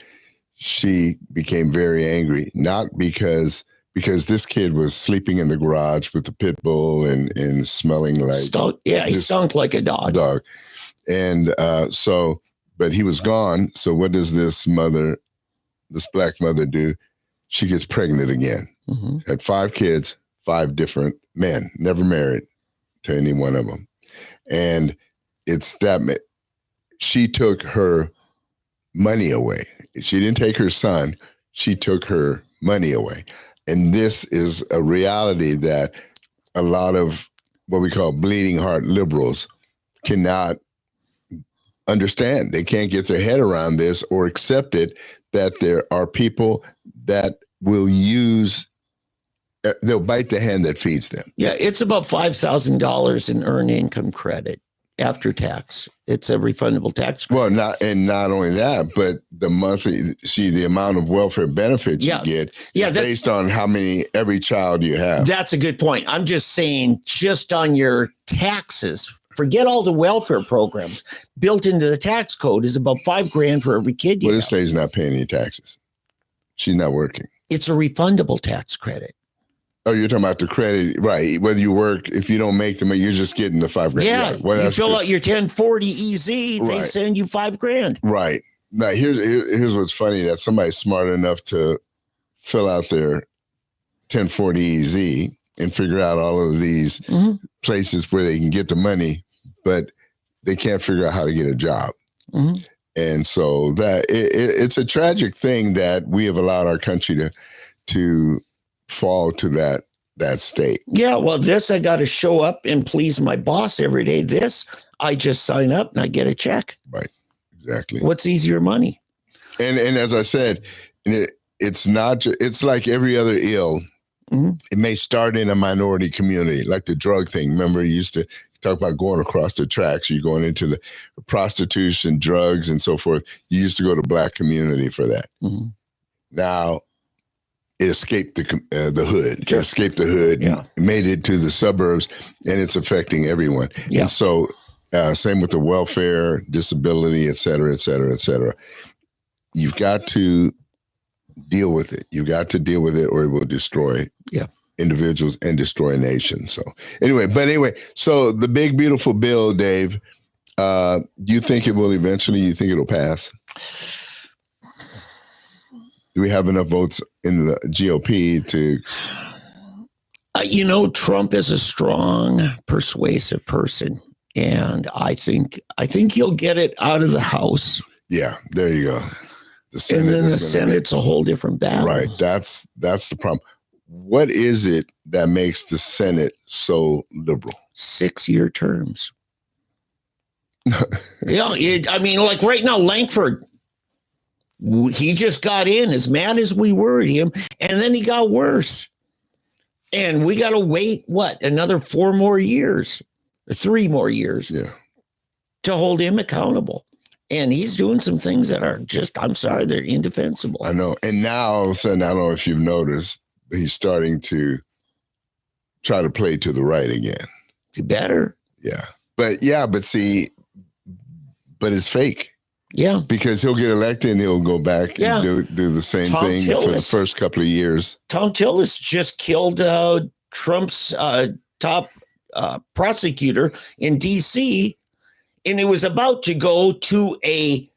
She became very angry, not because this kid was sleeping in the garage with the pit bull and smelling like he stunk like a dog. And but he was gone. So what does this black mother do? She gets pregnant again. Mm-hmm. Had 5 kids, 5 different men, never married to any one of them. And it's that she took her money away. She didn't take her son. She took her money away. And this is a reality that a lot of what we call bleeding heart liberals cannot understand. They can't get their head around this or accept it, that there are people that will they'll bite the hand that feeds them. Yeah, it's about $5,000 in earned income credit after tax. It's a refundable tax credit. Well, not only that, but the monthly, the amount of welfare benefits you get is based on how many, every child you have. That's a good point. I'm just saying, just on your taxes, forget all the welfare programs. Built into the tax code is about $5,000 for every kid you have. This lady's not paying any taxes. She's not working. It's a refundable tax credit. Oh, you're talking about the credit, right? Whether you work, if you don't make them, you're just getting the $5,000. Yeah, well, you fill out your 1040 EZ, they send you $5,000. Right. Now, here's what's funny, that somebody's smart enough to fill out their 1040 EZ and figure out all of these places where they can get the money, but they can't figure out how to get a job. Mm-hmm. And so that it's a tragic thing that we have allowed our country to fall to that state. Yeah, well, this I got to show up and please my boss every day. This I just sign up and I get a check. Right, exactly. What's easier money? And as I said, it's not. It's like every other ill. Mm-hmm. It may start in a minority community, like the drug thing. Remember, you used to talk about going across the tracks. You're going into the prostitution, drugs, and so forth. You used to go to Black community for that. Mm-hmm. Now, it escaped the hood. It escaped the hood, made it to the suburbs, and it's affecting everyone. Yeah. And so, same with the welfare, disability, et cetera, et cetera, et cetera. You've got to deal with it. You got to deal with it, or it will destroy individuals and destroy nations. So anyway, so the big beautiful bill, Dave. Do you think it will eventually? You think it'll pass? Do we have enough votes in the GOP to? Trump is a strong, persuasive person, and I think he'll get it out of the House. Yeah, there you go. And then the Senate's a whole different battle. Right. That's the problem. What is it that makes the Senate so liberal? 6-year terms. Like right now, Lankford, he just got in as mad as we were at him, and then he got worse. And we got to wait, another 4 more years or 3 more years to hold him accountable. And he's doing some things that are just, I'm sorry, they're indefensible. I know. And now, all of a sudden, I don't know if you've noticed, he's starting to try to play to the right again. You better. Yeah. But it's fake. Yeah. Because he'll get elected and he'll go back and do the same thing for the first couple of years. Tom Tillis just killed Trump's top prosecutor in D.C., and it was about to go to a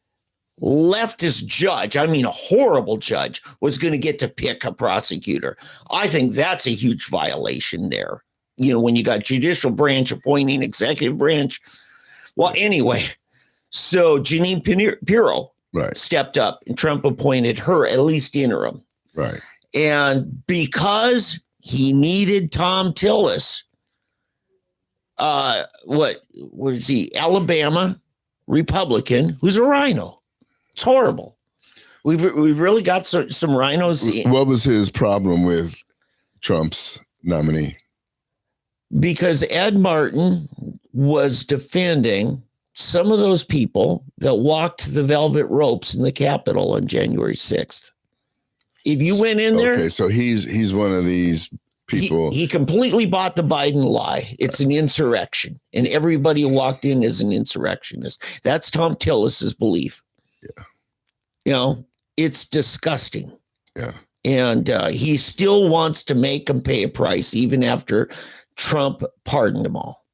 leftist judge. I mean, a horrible judge was going to get to pick a prosecutor. I think that's a huge violation there. When you got judicial branch appointing executive branch. Well, anyway, so Jeanine Pirro stepped up and Trump appointed her, at least interim. Right. And because he needed Tom Tillis, what was he? Alabama Republican, who's a rhino. It's horrible. We've really got some rhinos. What was his problem with Trump's nominee? Because Ed Martin was defending some of those people that walked the velvet ropes in the Capitol on January 6th. If you went in there. Okay, so he's one of these people. He completely bought the Biden lie. It's an insurrection, and everybody who walked in is an insurrectionist. That's Tom Tillis's belief. Yeah, it's disgusting. Yeah, and he still wants to make them pay a price, even after Trump pardoned them all.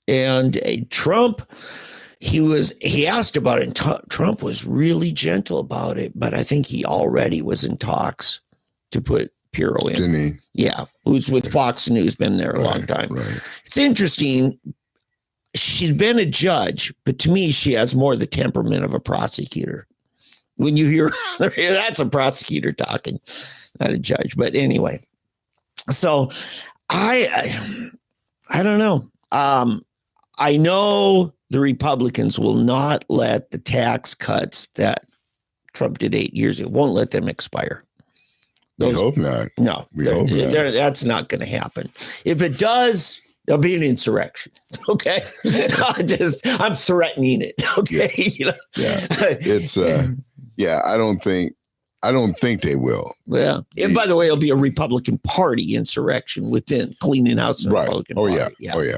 And Trump, he asked about it. And Trump was really gentle about it, but I think he already was in talks to put Pirro in. Didn't he? Yeah, who's with Fox News, been there a long time. Right. It's interesting. She's been a judge, but to me, she has more the temperament of a prosecutor. When you hear that's a prosecutor talking, not a judge. But anyway, so I don't know. I know the Republicans will not let the tax cuts that Trump did 8 years ago, won't let them expire. We hope not. No, we hope not. That's not going to happen. If it does, there'll be an insurrection. Okay. I'm threatening it. Okay. Yeah. It's, I don't think they will. Yeah. And by the way, it'll be a Republican Party insurrection within cleaning house. Right. Republican Oh, Party. Yeah. Oh, yeah.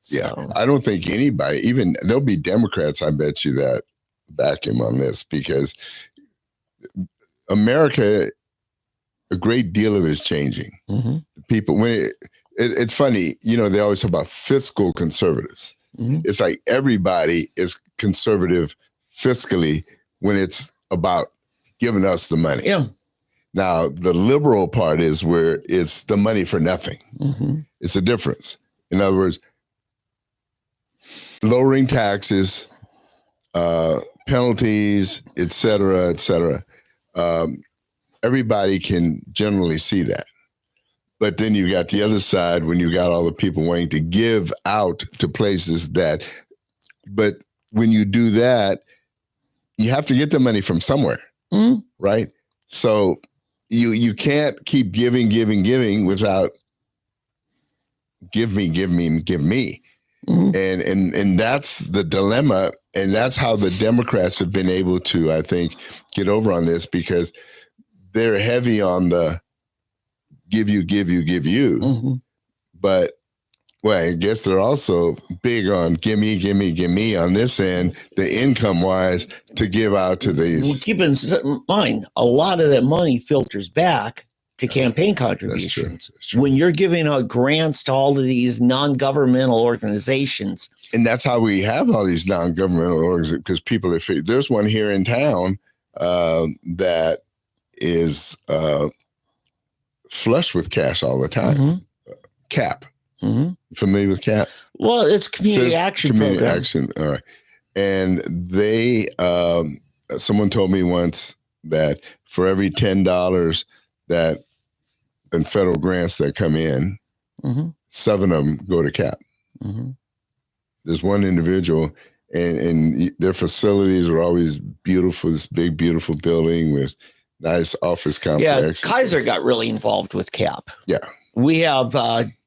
Yeah. I don't think anybody, even there'll be Democrats, I bet you, that back him on this, because America, a great deal of it is changing. Mm-hmm. People, when it's funny, they always talk about fiscal conservatives. Mm-hmm. It's like everybody is conservative fiscally when it's about giving us the money. Yeah. Now, the liberal part is where it's the money for nothing. Mm-hmm. It's a difference. In other words, lowering taxes, penalties, et cetera, et cetera. Everybody can generally see that. But then you got the other side when you got all the people wanting to give out to places that, but when you do that, you have to get the money from somewhere, right? So you can't keep giving without give me. And that's the dilemma. And that's how the Democrats have been able to, I think, get over on this, because they're heavy on the give you. But well, I guess they're also big on give me on this end, the income wise, to give out to these. Well, keep in mind, a lot of that money filters back to campaign contributions. That's true. When you're giving out grants to all of these non-governmental organizations. And that's how we have all these non-governmental organizations, because people are, there's one here in town that is flush with cash all the time. CAP. Familiar with CAP? Well, it's community action community program. Action. All right. And they, someone told me once that for every $10 that in federal grants that come in, 7 of them go to CAP. There's one individual, and their facilities are always beautiful. This big, beautiful building with nice office complex. Yeah, Kaiser got really involved with CAP. Yeah. We have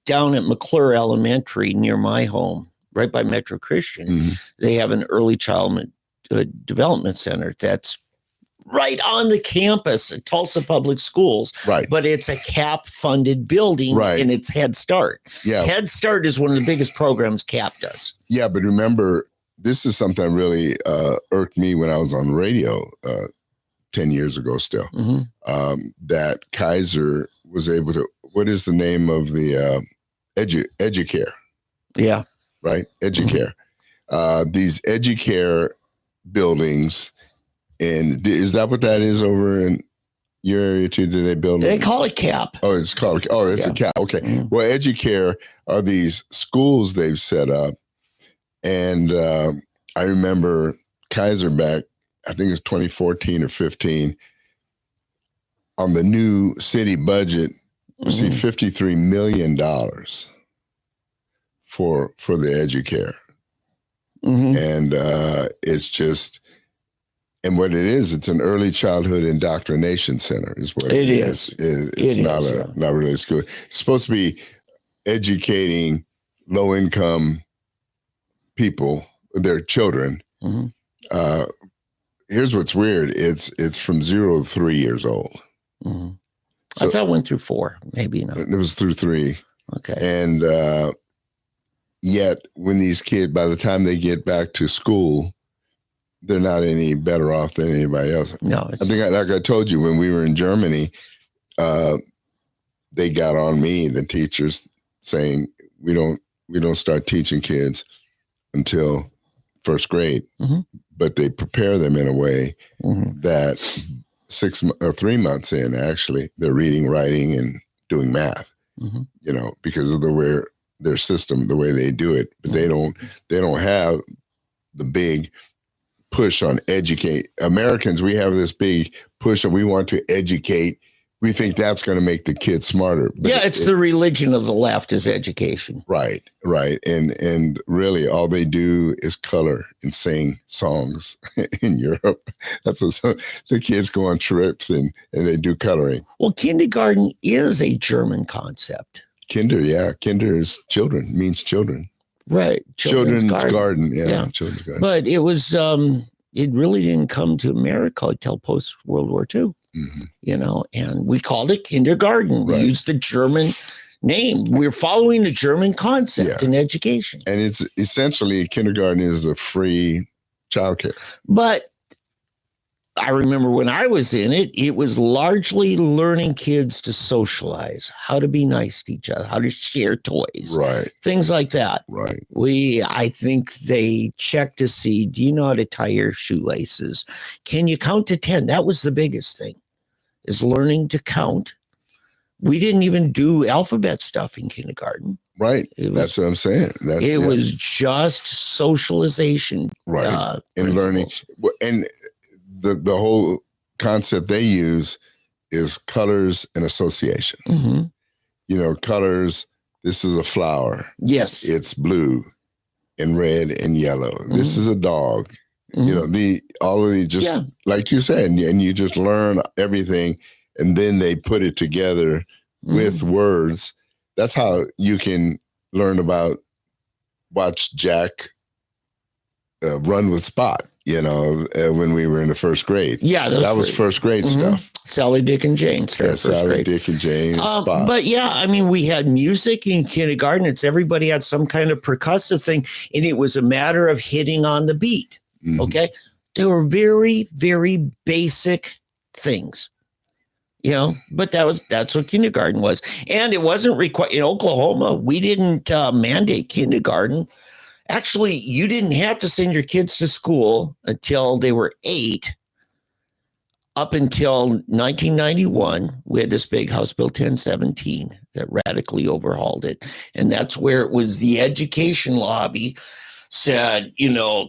down at McClure Elementary near my home, right by Metro Christian, they have an early childhood development center that's right on the campus at Tulsa Public Schools. Right. But it's a CAP-funded building, right. And it's Head Start. Yeah. Head Start is one of the biggest programs CAP does. Yeah, but remember, this is something that really irked me when I was on the radio 10 years ago still, that Kaiser was able to, what is the name of the Educare? Yeah. Right? Educare. These Educare buildings, and is that what that is over in your area too? Do they build? They call it CAP. Oh, it's called, it's a CAP. Okay. Well, Educare are these schools they've set up. And I remember Kaiser back, I think it was 2014 or 15, on the new city budget, received $53 million for the Educare. And it's just, and what it is, it's an early childhood indoctrination center is what it is. It's not really a school. It's supposed to be educating low-income people, their children. Here's what's weird. It's from 0 to 3 years old. So, I thought it went through 4, maybe not. It was through 3. Okay. And yet when these kids, by the time they get back to school, they're not any better off than anybody else. No. I think, like I told you, when we were in Germany, they got on me, the teachers, saying, we don't start teaching kids until first grade, but they prepare them in a way that 3 months in, actually, they're reading, writing, and doing math, because of their system, the way they do it. But they don't have the big push on educate. Americans, we have this big push that we want to educate. We think that's going to make the kids smarter. But it's the religion of the left is education. Right. And really all they do is color and sing songs in Europe. That's what the kids go on trips and they do coloring. Well, kindergarten is a German concept. Kinder is children, means children. Right. Children's garden. Yeah. Children's garden. But it was, it really didn't come to America until post-World War II. And we called it kindergarten. We used the German name. We're following the German concept in education. And it's essentially, kindergarten is a free childcare. But I remember when I was in it, it was largely learning kids to socialize, how to be nice to each other, how to share toys, things like that. Right. I think they checked to see, do you know how to tie your shoelaces? Can you count to 10? That was the biggest thing, is learning to count We didn't even do alphabet stuff in kindergarten. Right. That's what I'm saying. It was just socialization. Right. And learning. And the whole concept they use is colors and association. Mm-hmm. Colors, this is a flower. Yes. It's blue and red and yellow. Mm-hmm. This is a dog. Mm-hmm. All of these just like you said, and you just learn everything, and then they put it together with words. That's how you can learn watch Jack run with Spot, when we were in the first grade. Yeah, that was first grade stuff. Sally, Dick, and Jane. Sally, Dick, and Jane. Spot. But we had music in kindergarten. Everybody had some kind of percussive thing, and it was a matter of hitting on the beat. Mm-hmm. Okay, they were very, very basic things. But that's what kindergarten was. And it wasn't required in Oklahoma. We didn't mandate kindergarten. Actually, you didn't have to send your kids to school until they were 8. Up until 1991, we had this big House Bill 1017 that radically overhauled it. And that's where it was the education lobby said,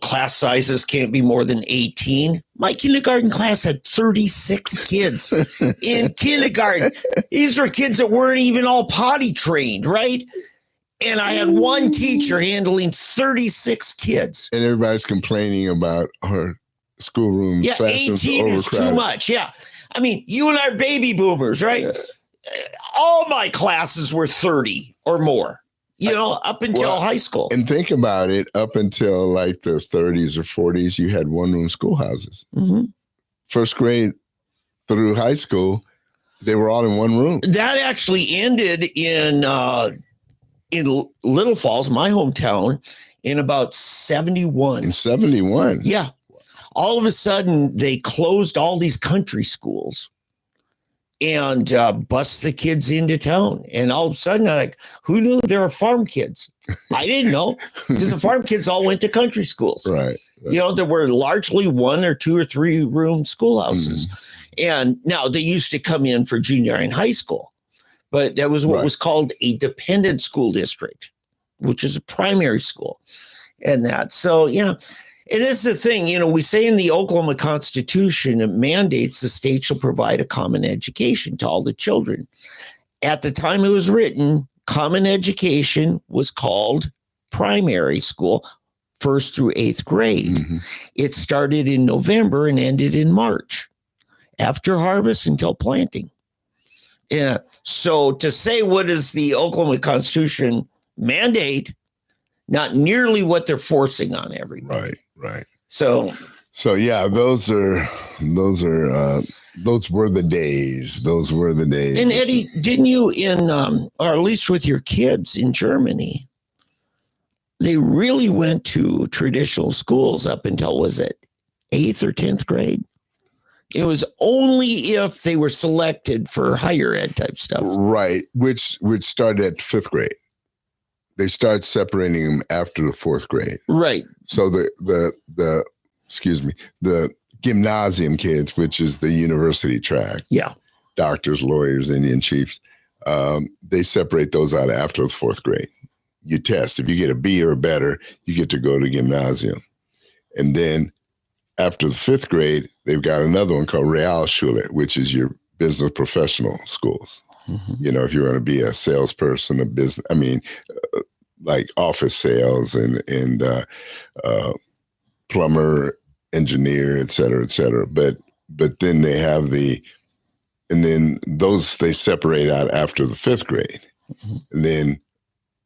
class sizes can't be more than 18. My kindergarten class had 36 kids in kindergarten. These were kids that weren't even all potty trained, right? And I had one teacher handling 36 kids. And everybody's complaining about her schoolroom. Yeah, 18 is too much. Yeah. I mean, you and I are baby boomers, right? Yeah. All my classes were 30 or more. Up until high school. And think about it, up until like the 30s or 40s, you had one-room schoolhouses. Mm-hmm. First grade through high school, they were all in one room. That actually ended in Little Falls, my hometown, in about 71. In 71? Yeah. All of a sudden, they closed all these country schools and bust the kids into town. And all of a sudden, I'm like, who knew there were farm kids? I didn't know, because the farm kids all went to country schools. Right. There were largely 1 or 2 or 3 room schoolhouses. Mm-hmm. And now they used to come in for junior and high school, but that was what was called a dependent school district, which is a primary school. And that, so, it is the thing, we say in the Oklahoma Constitution, it mandates the state shall provide a common education to all the children. At the time it was written, common education was called primary school, 1st through 8th grade. Mm-hmm. It started in November and ended in March, after harvest until planting. Yeah. So to say what is the Oklahoma Constitution mandate, not nearly what they're forcing on everybody. Right. So yeah, those were the days. Those were the days. And Eddie, didn't you or at least with your kids in Germany, they really went to traditional schools up until, was it 8th or 10th grade? It was only if they were selected for higher ed type stuff. Right, which started at 5th grade. They start separating them after the 4th grade. Right. So the gymnasium kids, which is the university track. Yeah. Doctors, lawyers, Indian chiefs. They separate those out after the 4th grade. You test. If you get a B or better, you get to go to gymnasium. And then after the 5th grade, they've got another one called Realschule, which is your business professional schools. Mm-hmm. If you want to be a salesperson, like office sales and plumber, engineer, et cetera, et cetera. But then they have and then those they separate out after the 5th grade. Mm-hmm. And then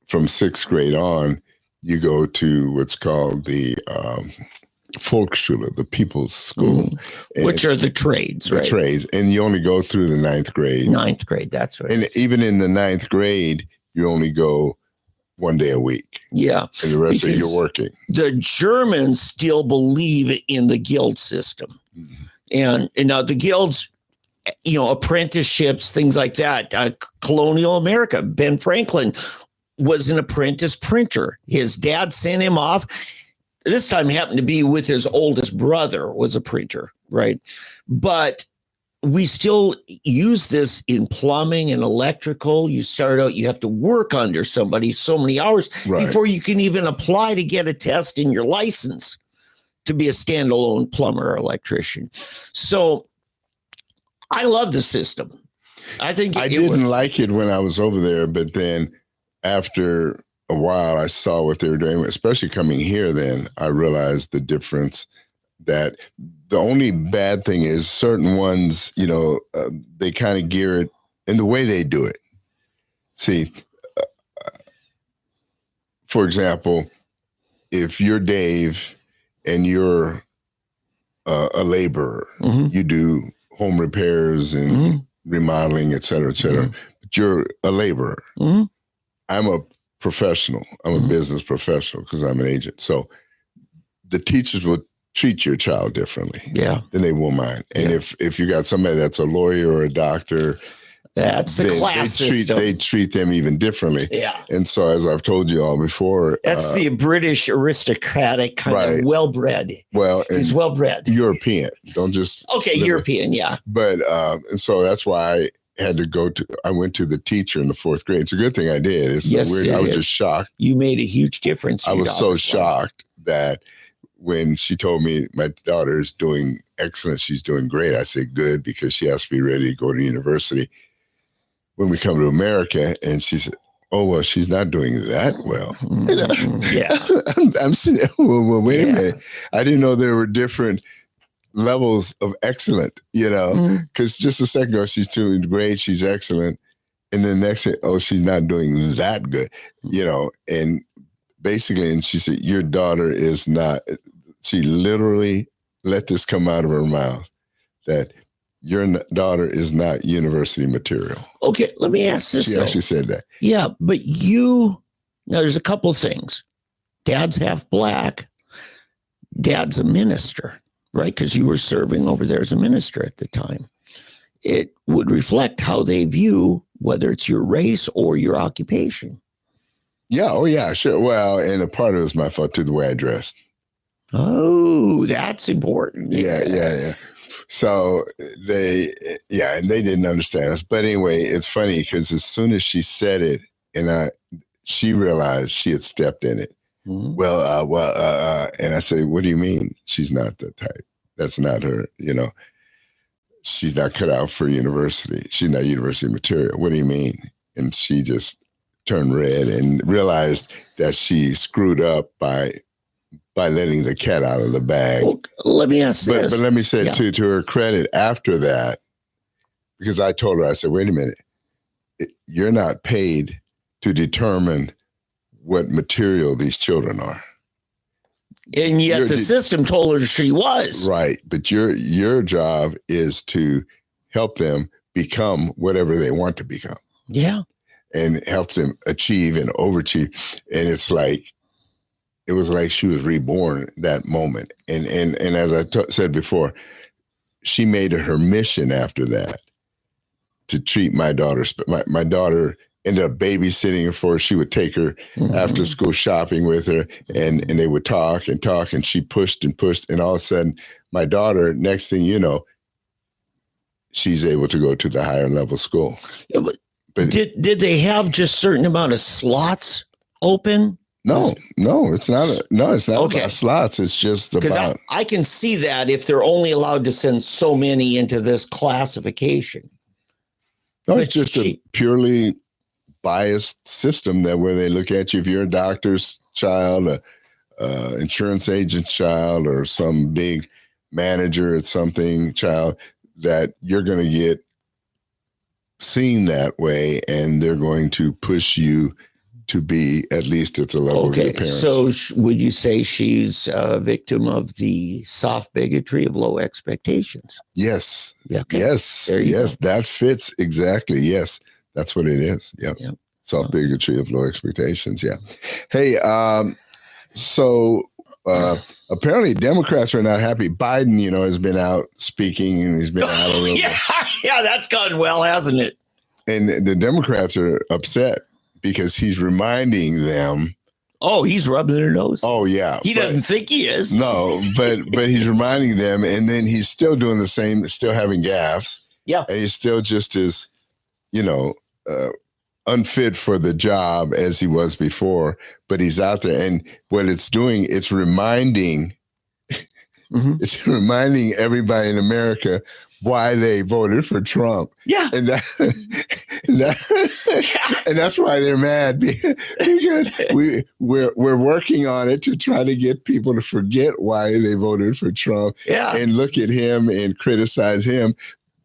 from 6th grade on, you go to what's called the Volksschule, the people's school. Mm-hmm. Which are the trades, right? The trades. And you only go through the 9th grade. 9th grade, that's right. And even in the 9th grade, you only go 1 day a week. Yeah. And the rest of you're working. The Germans still believe in the guild system. Mm-hmm. And now the guilds, apprenticeships, things like that. Colonial America, Ben Franklin was an apprentice printer. His dad sent him off. This time happened to be with his oldest brother, was a printer, right? But we still use this in plumbing and electrical. You start out, you have to work under somebody so many hours before you can even apply to get a test in your license to be a standalone plumber or electrician. So I love the system. I think I didn't like it when I was over there, but then after a while, I saw what they were doing, especially coming here. Then I realized the difference. That the only bad thing is certain ones, they kind of gear it in the way they do it. See, for example, if you're Dave and you're a laborer, you do home repairs and remodeling, et cetera, but you're a laborer. I'm a professional. I'm a business professional because I'm an agent. So the teachers will treat your child differently than they will mine. And if you got somebody that's a lawyer or a doctor, that's the class system. They treat them even differently. Yeah. And so, as I've told you all before, that's the British aristocratic kind of well-bred. Well, he's well-bred. European. Don't just European, yeah. But and so that's why I went to the teacher in the 4th grade. It's a good thing I did. It's weird. I was just shocked. You made a huge difference. I was so shocked that when she told me my daughter is doing excellent, she's doing great, I said, good, because she has to be ready to go to university when we come to America. And she said, oh, well, she's not doing that well. I'm sitting there, well, wait a minute. I didn't know there were different levels of excellent, because just a second ago, she's doing great, she's excellent. And then next thing, oh, she's not doing that good, and basically, and she said, your daughter is not, she literally let this come out of her mouth, that your daughter is not university material. Okay, let me ask this. She actually said that. Yeah, but now there's a couple things. Dad's half Black. Dad's a minister, right? Because you were serving over there as a minister at the time. It would reflect how they view whether it's your race or your occupation. Yeah. Oh, yeah, sure. Well, and a part of it was my fault, too, the way I dressed. Oh, that's important. Yeah. So and they didn't understand us. But anyway, it's funny because as soon as she said it, and she realized she had stepped in it. And I said, what do you mean? She's not that type. That's not her, She's not cut out for university. She's not university material. What do you mean? And she just turned red and realized that she screwed up by letting the cat out of the bag. Well, let me ask this. But let me say too, to her credit, after that, because I told her, I said, wait a minute, you're not paid to determine what material these children are. And yet the system told her she was. Right. But your job is to help them become whatever they want to become. Yeah. And help them achieve and overachieve. And it was like she was reborn that moment. And as I said before, she made it her mission after that to treat my daughter. My daughter ended up babysitting her for her. She would take her after school shopping with her, and they would talk, and she pushed. And all of a sudden, my daughter, next thing you know, she's able to go to the higher level school. Yeah, but did they have just certain amount of slots open? No, it's not. It's not about slots. It's just about. Because I can see that if they're only allowed to send so many into this classification. No, it's just a purely biased system where they look at you if you're a doctor's child, a insurance agent's child, or some big manager at something child, that you're going to get seen that way, and they're going to push you to be at least at the level of your parents. So would you say she's a victim of the soft bigotry of low expectations? Yes. Yeah, okay. Yes. Yes. Go. That fits exactly. Yes. That's what it is. Yep. Soft bigotry of low expectations. Yeah. Hey, so apparently Democrats are not happy. Biden, has been out speaking, and he's been out a little bit. Yeah, that's gone well, hasn't it? And the Democrats are upset because he's reminding them. Oh, he's rubbing their nose. Oh, yeah. He doesn't think he is. No, but he's reminding them, and then he's still doing the same, still having gaffes. Yeah. And he's still just as, unfit for the job as he was before, but he's out there. And what it's doing, it's reminding everybody in America why they voted for Trump. Yeah. And that's why they're mad, because we're working on it to try to get people to forget why they voted for Trump and look at him and criticize him,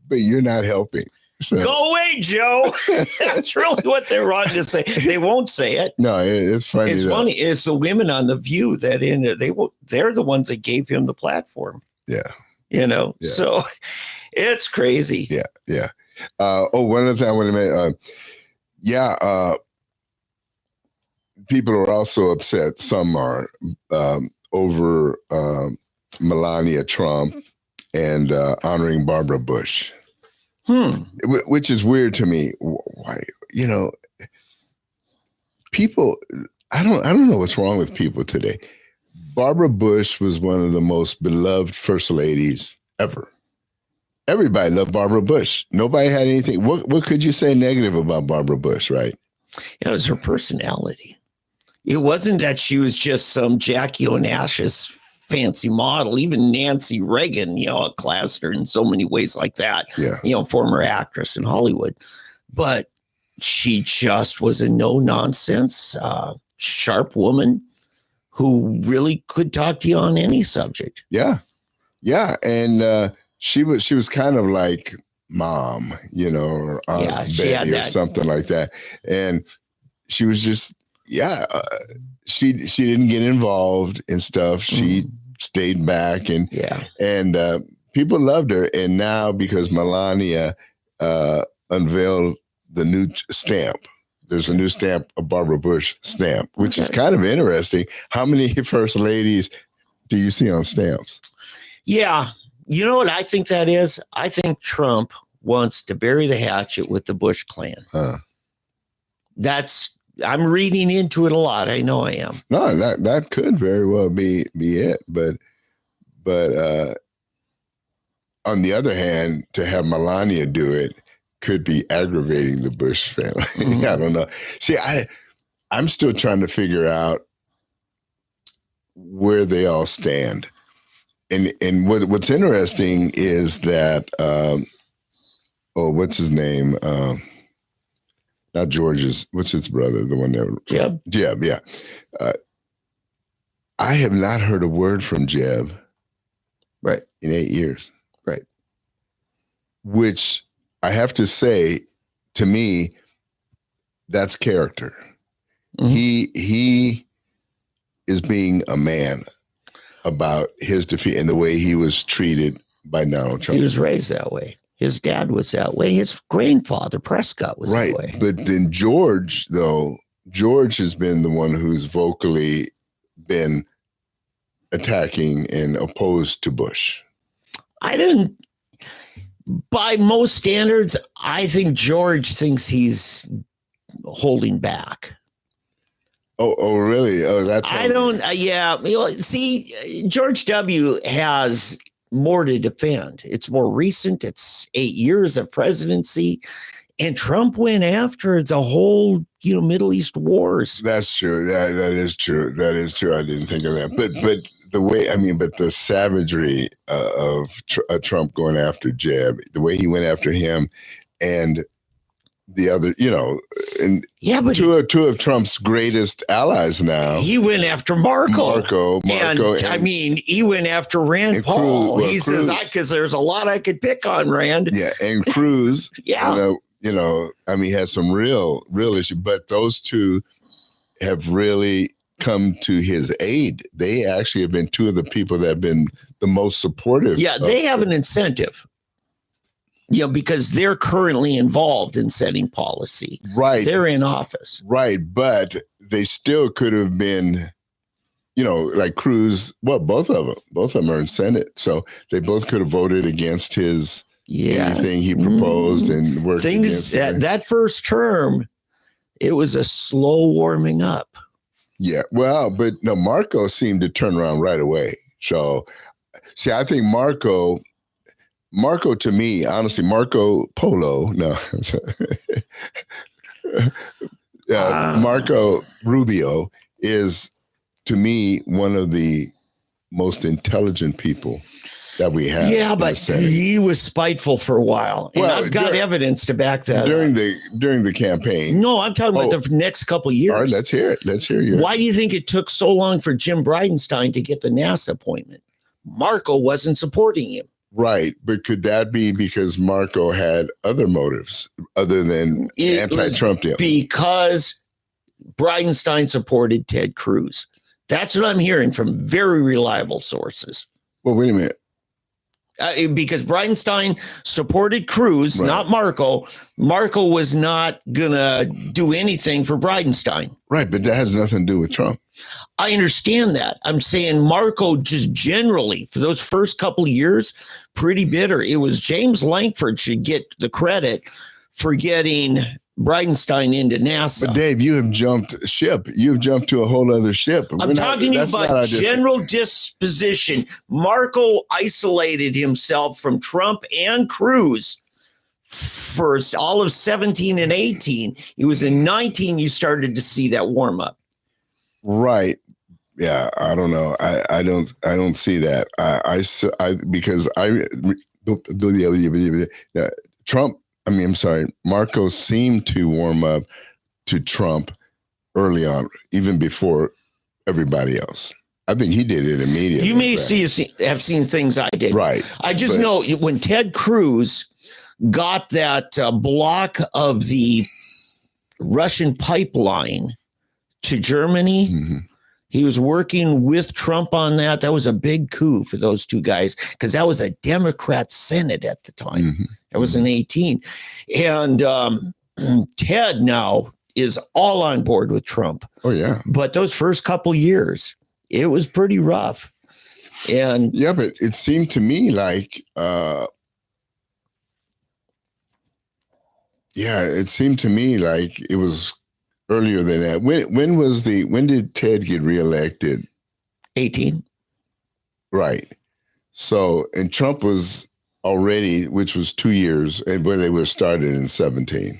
but you're not helping. So. Go away, Joe. That's really what they're wanting to say. They won't say it. No, it's funny. It's funny. It's the women on The View that they're the ones that gave him the platform. Yeah. So it's crazy. Yeah. One other thing I want to make. People are also upset. Some are over Melania Trump and honoring Barbara Bush. Which is weird to me. Why, people, I don't know what's wrong with people today. Barbara Bush was one of the most beloved first ladies ever. Everybody loved Barbara Bush. Nobody had anything. What could you say negative about Barbara Bush, right? It was her personality. It wasn't that she was just some Jackie Onassis fancy model. Even Nancy Reagan, classed her in so many ways like that. Yeah. Former actress in Hollywood. But she just was a no-nonsense, sharp woman who really could talk to you on any subject. Yeah. And she was kind of like Mom, or Aunt Betty or something like that. And she was just, she didn't get involved in stuff. She stayed back and people loved her. And now because Melania unveiled the new stamp, there's a new stamp, a Barbara Bush stamp, which is kind of interesting. How many first ladies do you see on stamps? Yeah. You know what I think that is? I think Trump wants to bury the hatchet with the Bush clan. I'm reading into it a lot. I know I am. No, that could very well be it. But on the other hand, to have Melania do it could be aggravating the Bush family. I don't know. See, I'm still trying to figure out where they all stand. And what's interesting is that what's his name? Not George's. What's his brother? The one that Jeb. Jeb, yeah. I have not heard a word from Jeb. Right. In 8 years. Right. Which I have to say, to me, that's character. He is being a man about his defeat and the way he was treated by Donald Trump. He was raised that way. His dad was that way. His grandfather, Prescott, was that way. But then George has been the one who's vocally been attacking and opposed to Bush. By most standards, I think George thinks he's holding back. Oh, really? Oh, that's. See, George W. has more to defend. It's more recent. It's 8 years of presidency, and Trump went after the whole, Middle East wars. That's true. That is true. That is true. I didn't think of that. But the way, but the savagery of Trump going after Jeb, the way he went after him, and the other, and two of Trump's greatest allies now. He went after Marco. And he went after Rand Paul. He says, because there's a lot I could pick on, Rand. Yeah, and Cruz. He has some real issue, but those two have really come to his aid. They actually have been two of the people that have been the most supportive. Yeah, they have an incentive. Because they're currently involved in setting policy. Right. They're in office. Right. But they still could have been, like Cruz. Well, both of them are in Senate. So they both could have voted against anything he proposed and worked against that first term, it was a slow warming up. Yeah. Well, but no, Marco seemed to turn around right away. So, see, I think Marco Marco, to me, honestly, Marco Polo, no, Marco Rubio is, to me, one of the most intelligent people that we have. Yeah, but he was spiteful for a while, and I've got evidence to back that during the campaign. No, I'm talking about the next couple of years. All right, let's hear it. Let's hear you. Why do you think it took so long for Jim Bridenstine to get the NASA appointment? Marco wasn't supporting him. Right, but could that be because Marco had other motives other than anti-Trump deal? Because Bridenstine supported Ted Cruz. That's what I'm hearing from very reliable sources. Well, wait a minute. Because Bridenstine supported Cruz, not Marco. Marco was not going to do anything for Bridenstine. Right, but that has nothing to do with Trump. I understand that. I'm saying Marco just generally, for those first couple of years, pretty bitter. It was James Lankford should get the credit for getting Bridenstine into NASA. But Dave, you have jumped ship. You've jumped to a whole other ship. I'm talking to you about general disposition. Marco isolated himself from Trump and Cruz for all of 17 and 18. It was in 19 you started to see that warm up. Right. Yeah, I don't know. I don't see that. Marco seemed to warm up to Trump early on, even before everybody else. I think he did it immediately. You may have seen things I did. Right. I just know when Ted Cruz got that block of the Russian pipeline to Germany, he was working with Trump on that. That was a big coup for those two guys because that was a Democrat Senate at the time. That was in 18. And Ted now is all on board with Trump. Oh, yeah. But those first couple years, it was pretty rough. And yeah, but it seemed to me like, it was earlier than that. When did Ted get reelected? 18. Right. So, and Trump was already, which was 2 years, and where they were started in 17.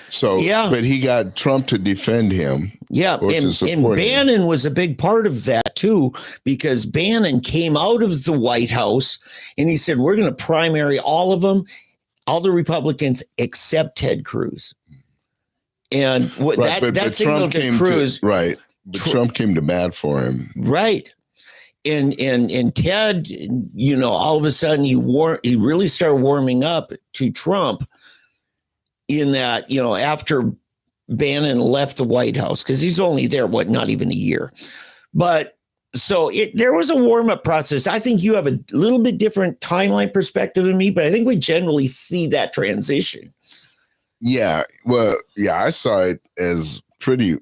So, yeah. But he got Trump to defend him. Yeah, and Bannon was a big part of that too, because Bannon came out of the White House and he said, we're going to primary all of them, all the Republicans except Ted Cruz. And that signaled to Cruz. But Trump came to bat for him. Right. And Ted, all of a sudden he really started warming up to Trump in that, after Bannon left the White House, because he's only there, not even a year. But so there was a warm-up process. I think you have a little bit different timeline perspective than me, but I think we generally see that transition. Yeah, well, yeah, I saw it as pretty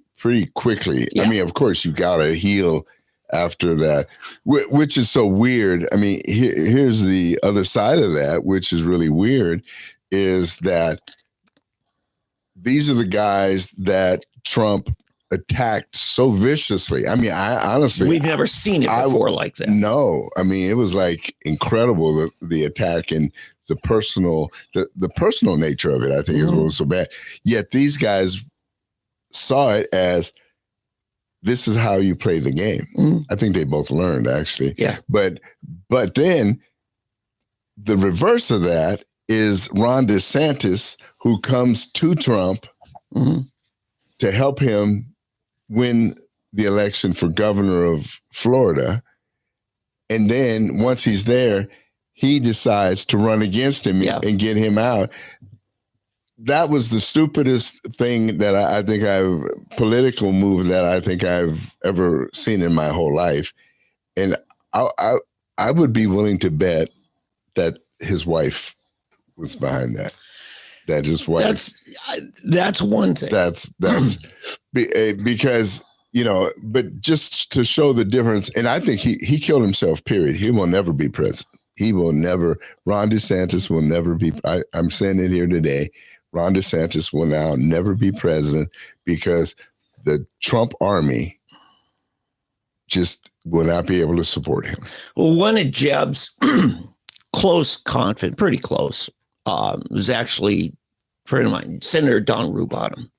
quickly. Yeah. I mean, of course, you got to heal after that, which is so weird. I mean, here's the other side of that, which is really weird, is that these are the guys that Trump attacked so viciously. I mean, I honestly, we've never seen it before like that. No, I mean, it was like incredible, the attack and the personal nature of it, I think is what was so bad. Yet these guys saw it as, this is how you play the game. I think they both learned, actually. Yeah. But then the reverse of that is Ron DeSantis, who comes to Trump to help him win the election for governor of Florida. And then once he's there, he decides to run against him and get him out. That was the stupidest thing that political move that I think I've ever seen in my whole life. And I would be willing to bet that his wife was behind that. That his wife. That's one thing. That's because, but just to show the difference. And I think he killed himself, period. He will never be president. Ron DeSantis will never be, I'm saying it here today, Ron DeSantis will now never be president because the Trump army just will not be able to support him. Well, one of Jeb's close confidant, pretty close, was actually a friend of mine, Senator Don Rubottom,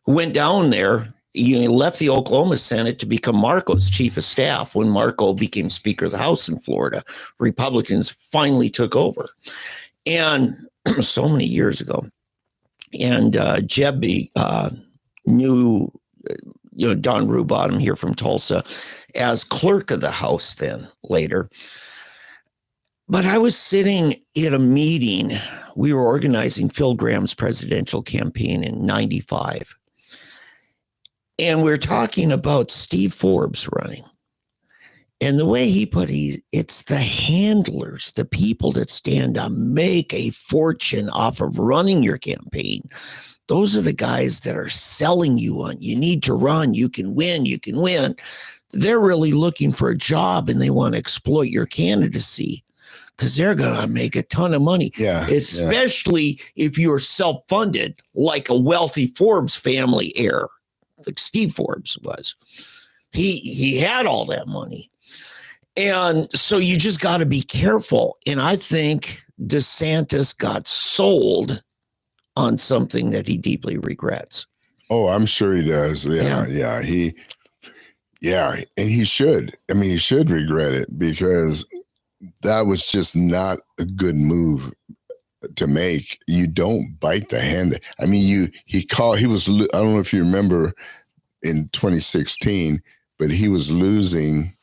who went down there. He left the Oklahoma Senate to become Marco's chief of staff when Marco became Speaker of the House in Florida. Republicans finally took over. And so many years ago. And Jeb knew Don Rubottom here from Tulsa as clerk of the House then later. But I was sitting at a meeting. We were organizing Phil Graham's presidential campaign in 95. And we're talking about Steve Forbes running. And the way he put it, it's the handlers, the people that stand to make a fortune off of running your campaign. Those are the guys that are selling you on, you need to run, you can win, you can win. They're really looking for a job and they want to exploit your candidacy because they're going to make a ton of money. Yeah, especially if you're self-funded, like a wealthy Forbes family heir, like Steve Forbes was. He had all that money. And so you just got to be careful. And I think DeSantis got sold on something that he deeply regrets. Oh, I'm sure he does. Yeah. And he should. I mean, he should regret it because that was just not a good move to make. You don't bite the hand. I mean, I don't know if you remember in 2016, but he was losing.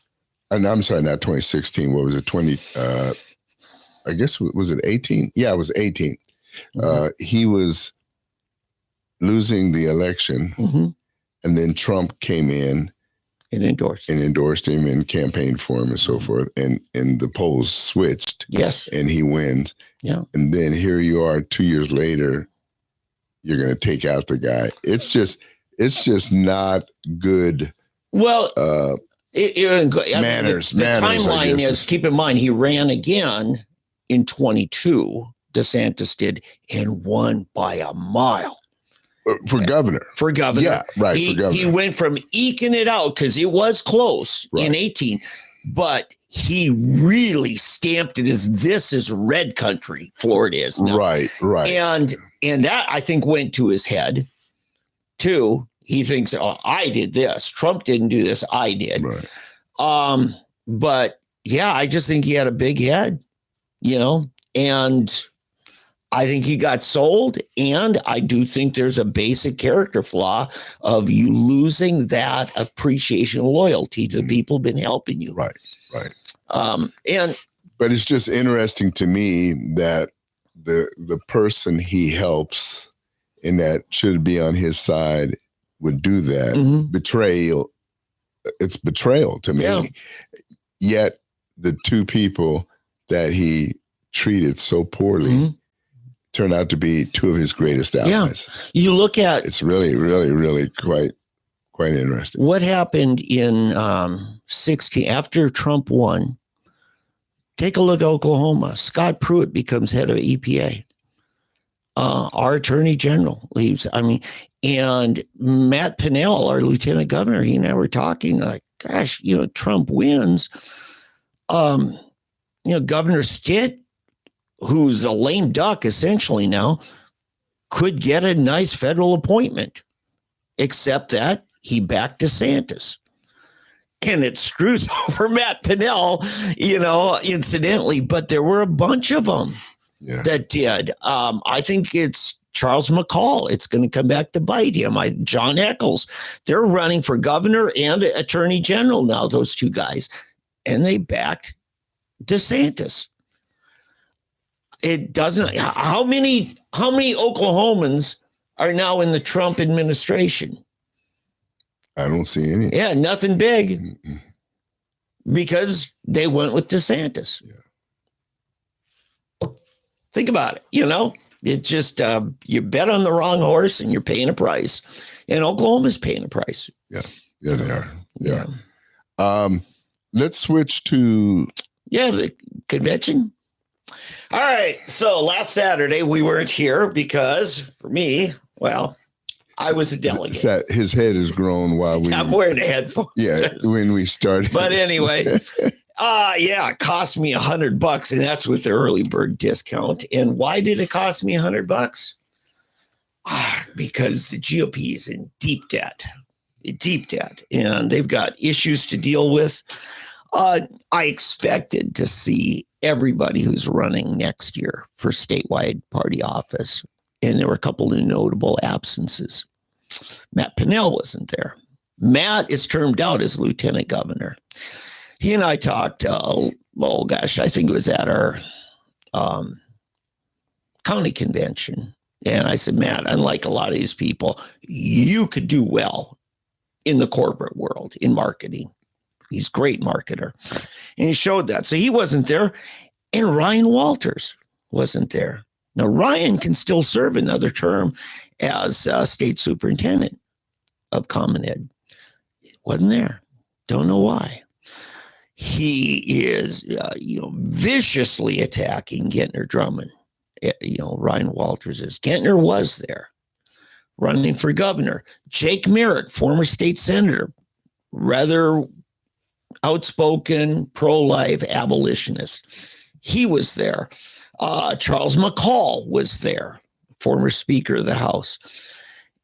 And I'm sorry, not 2016. What was it? I guess, was it 18? Yeah, it was 18. Mm-hmm. He was losing the election, and then Trump came in and endorsed him and campaigned for him and so forth. And the polls switched. Yes. And he wins. Yeah. And then here you are 2 years later, you're going to take out the guy. It's just not good. Well, manners. The timeline is, keep in mind, he ran again in 22. DeSantis did, and won by a mile. For governor. Yeah, right. For governor. He went from eking it out because it was close in 18, but he really stamped it as this is red country. Florida is now. Right. And that, I think, went to his head too. He thinks, oh, I did this. Trump didn't do this. I did. Right. But yeah, I just think he had a big head, and I think he got sold. And I do think there's a basic character flaw of you losing that appreciation and loyalty to the people who've been helping you. Right. But it's just interesting to me that the person he helps and that should be on his side would do that. Betrayal. It's betrayal to me. Yeah. Yet the two people that he treated so poorly turn out to be two of his greatest allies. Yeah. You look at, it's really, really, really quite interesting. What happened in 16 after Trump won? Take a look at Oklahoma. Scott Pruitt becomes head of EPA. Our attorney general leaves. And Matt Pinnell, our lieutenant governor, he and I were talking like, gosh, Trump wins. Governor Stitt, who's a lame duck essentially now, could get a nice federal appointment, except that he backed DeSantis. And it screws over Matt Pinnell, incidentally, but there were a bunch of them that did. I think it's Charles McCall. It's going to come back to bite him. John Eccles. They're running for governor and attorney general now, those two guys. And they backed DeSantis. It doesn't. How many Oklahomans are now in the Trump administration? I don't see any. Yeah, nothing big. Because they went with DeSantis. Yeah. Think about it. It just you bet on the wrong horse and you're paying a price. And Oklahoma's paying a price. Yeah, they are. Yeah. Let's switch to the convention. All right. So last Saturday we weren't here because for me, I was a delegate. His head has grown while we. I'm wearing a headphone. Yeah, when we started. But anyway, it cost me $100, and that's with the early bird discount. And why did it cost me $100? Because the GOP is in deep debt, and they've got issues to deal with. I expected to see everybody who's running next year for statewide party office, and there were a couple of notable absences. Matt Pinnell wasn't there. Matt is termed out as lieutenant governor. He and I talked, I think it was at our county convention. And I said, Matt, unlike a lot of these people, you could do well in the corporate world, in marketing. He's a great marketer. And he showed that. So he wasn't there. And Ryan Walters wasn't there. Now, Ryan can still serve another term as state superintendent of Common Ed. Wasn't there. Don't know why. He is, viciously attacking Gentner Drummond. Ryan Walters is. Gentner was there running for governor. Jake Merritt, former state senator, rather outspoken, pro-life abolitionist. He was there. Charles McCall was there, former Speaker of the House.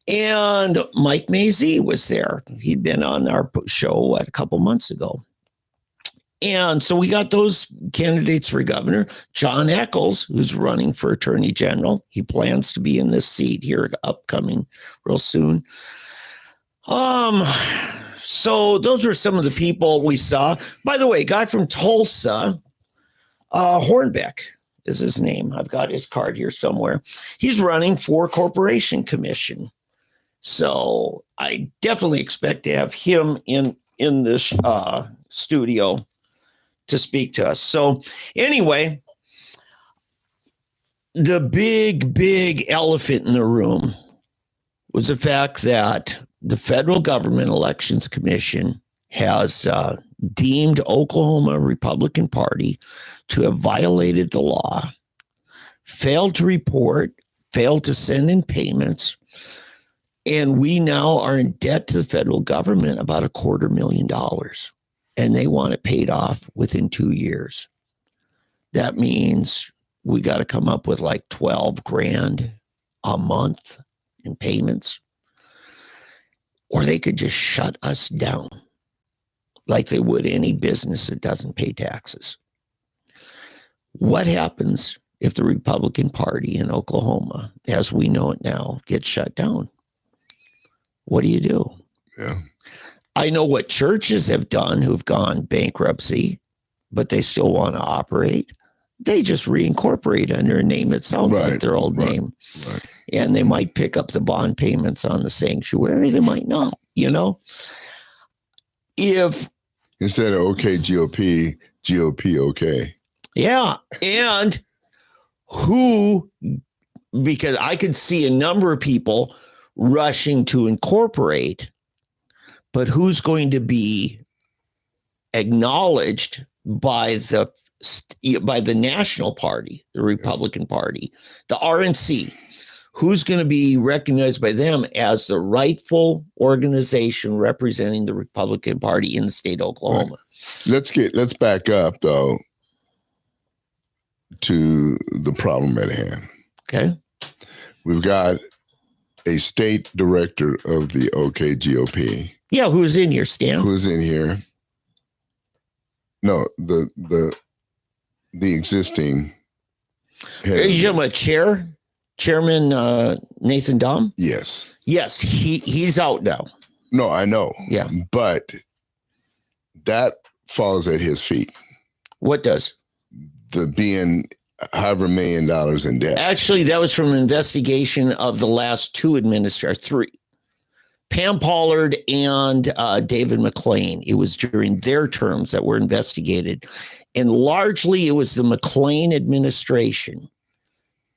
And Mike Mazie was there. He'd been on our show a couple months ago. And so we got those candidates for governor. John Eccles, who's running for attorney general. He plans to be in this seat here upcoming real soon. So those were some of the people we saw. By the way, guy from Tulsa, Hornbeck is his name. I've got his card here somewhere. He's running for Corporation Commission. So I definitely expect to have him in this studio to speak to us. So anyway, the big elephant in the room was the fact that the Federal Government Elections Commission has deemed Oklahoma Republican Party to have violated the law, failed to report, failed to send in payments, and we now are in debt to the federal government about $250,000. And they want it paid off within 2 years. That means we got to come up with like $12,000 a month in payments. Or they could just shut us down like they would any business that doesn't pay taxes. What happens if the Republican Party in Oklahoma, as we know it now, gets shut down? What do you do? Yeah. I know what churches have done who've gone bankruptcy, but they still want to operate. They just reincorporate under a name that sounds like their old name. Right. And they might pick up the bond payments on the sanctuary. They might not, If instead of okay GOP, GOP okay. Yeah. And because I could see a number of people rushing to incorporate, but who's going to be acknowledged by the national party, the Republican Party, the RNC? Who's going to be recognized by them as the rightful organization representing the Republican Party in the state of Oklahoma? Right. Let's back up though to the problem at hand. Okay. We've got a state director of the OKGOP. Yeah, who's in here, Stan? Who's in here? No, the existing head. Are you talking about Chairman Nathan Dahm? Yes. Yes, he's out now. No, I know. Yeah. But that falls at his feet. What does? The being however $1 million in debt. Actually, that was from an investigation of the last three. Pam Pollard and David McClain. It was during their terms that were investigated. And largely it was the McClain administration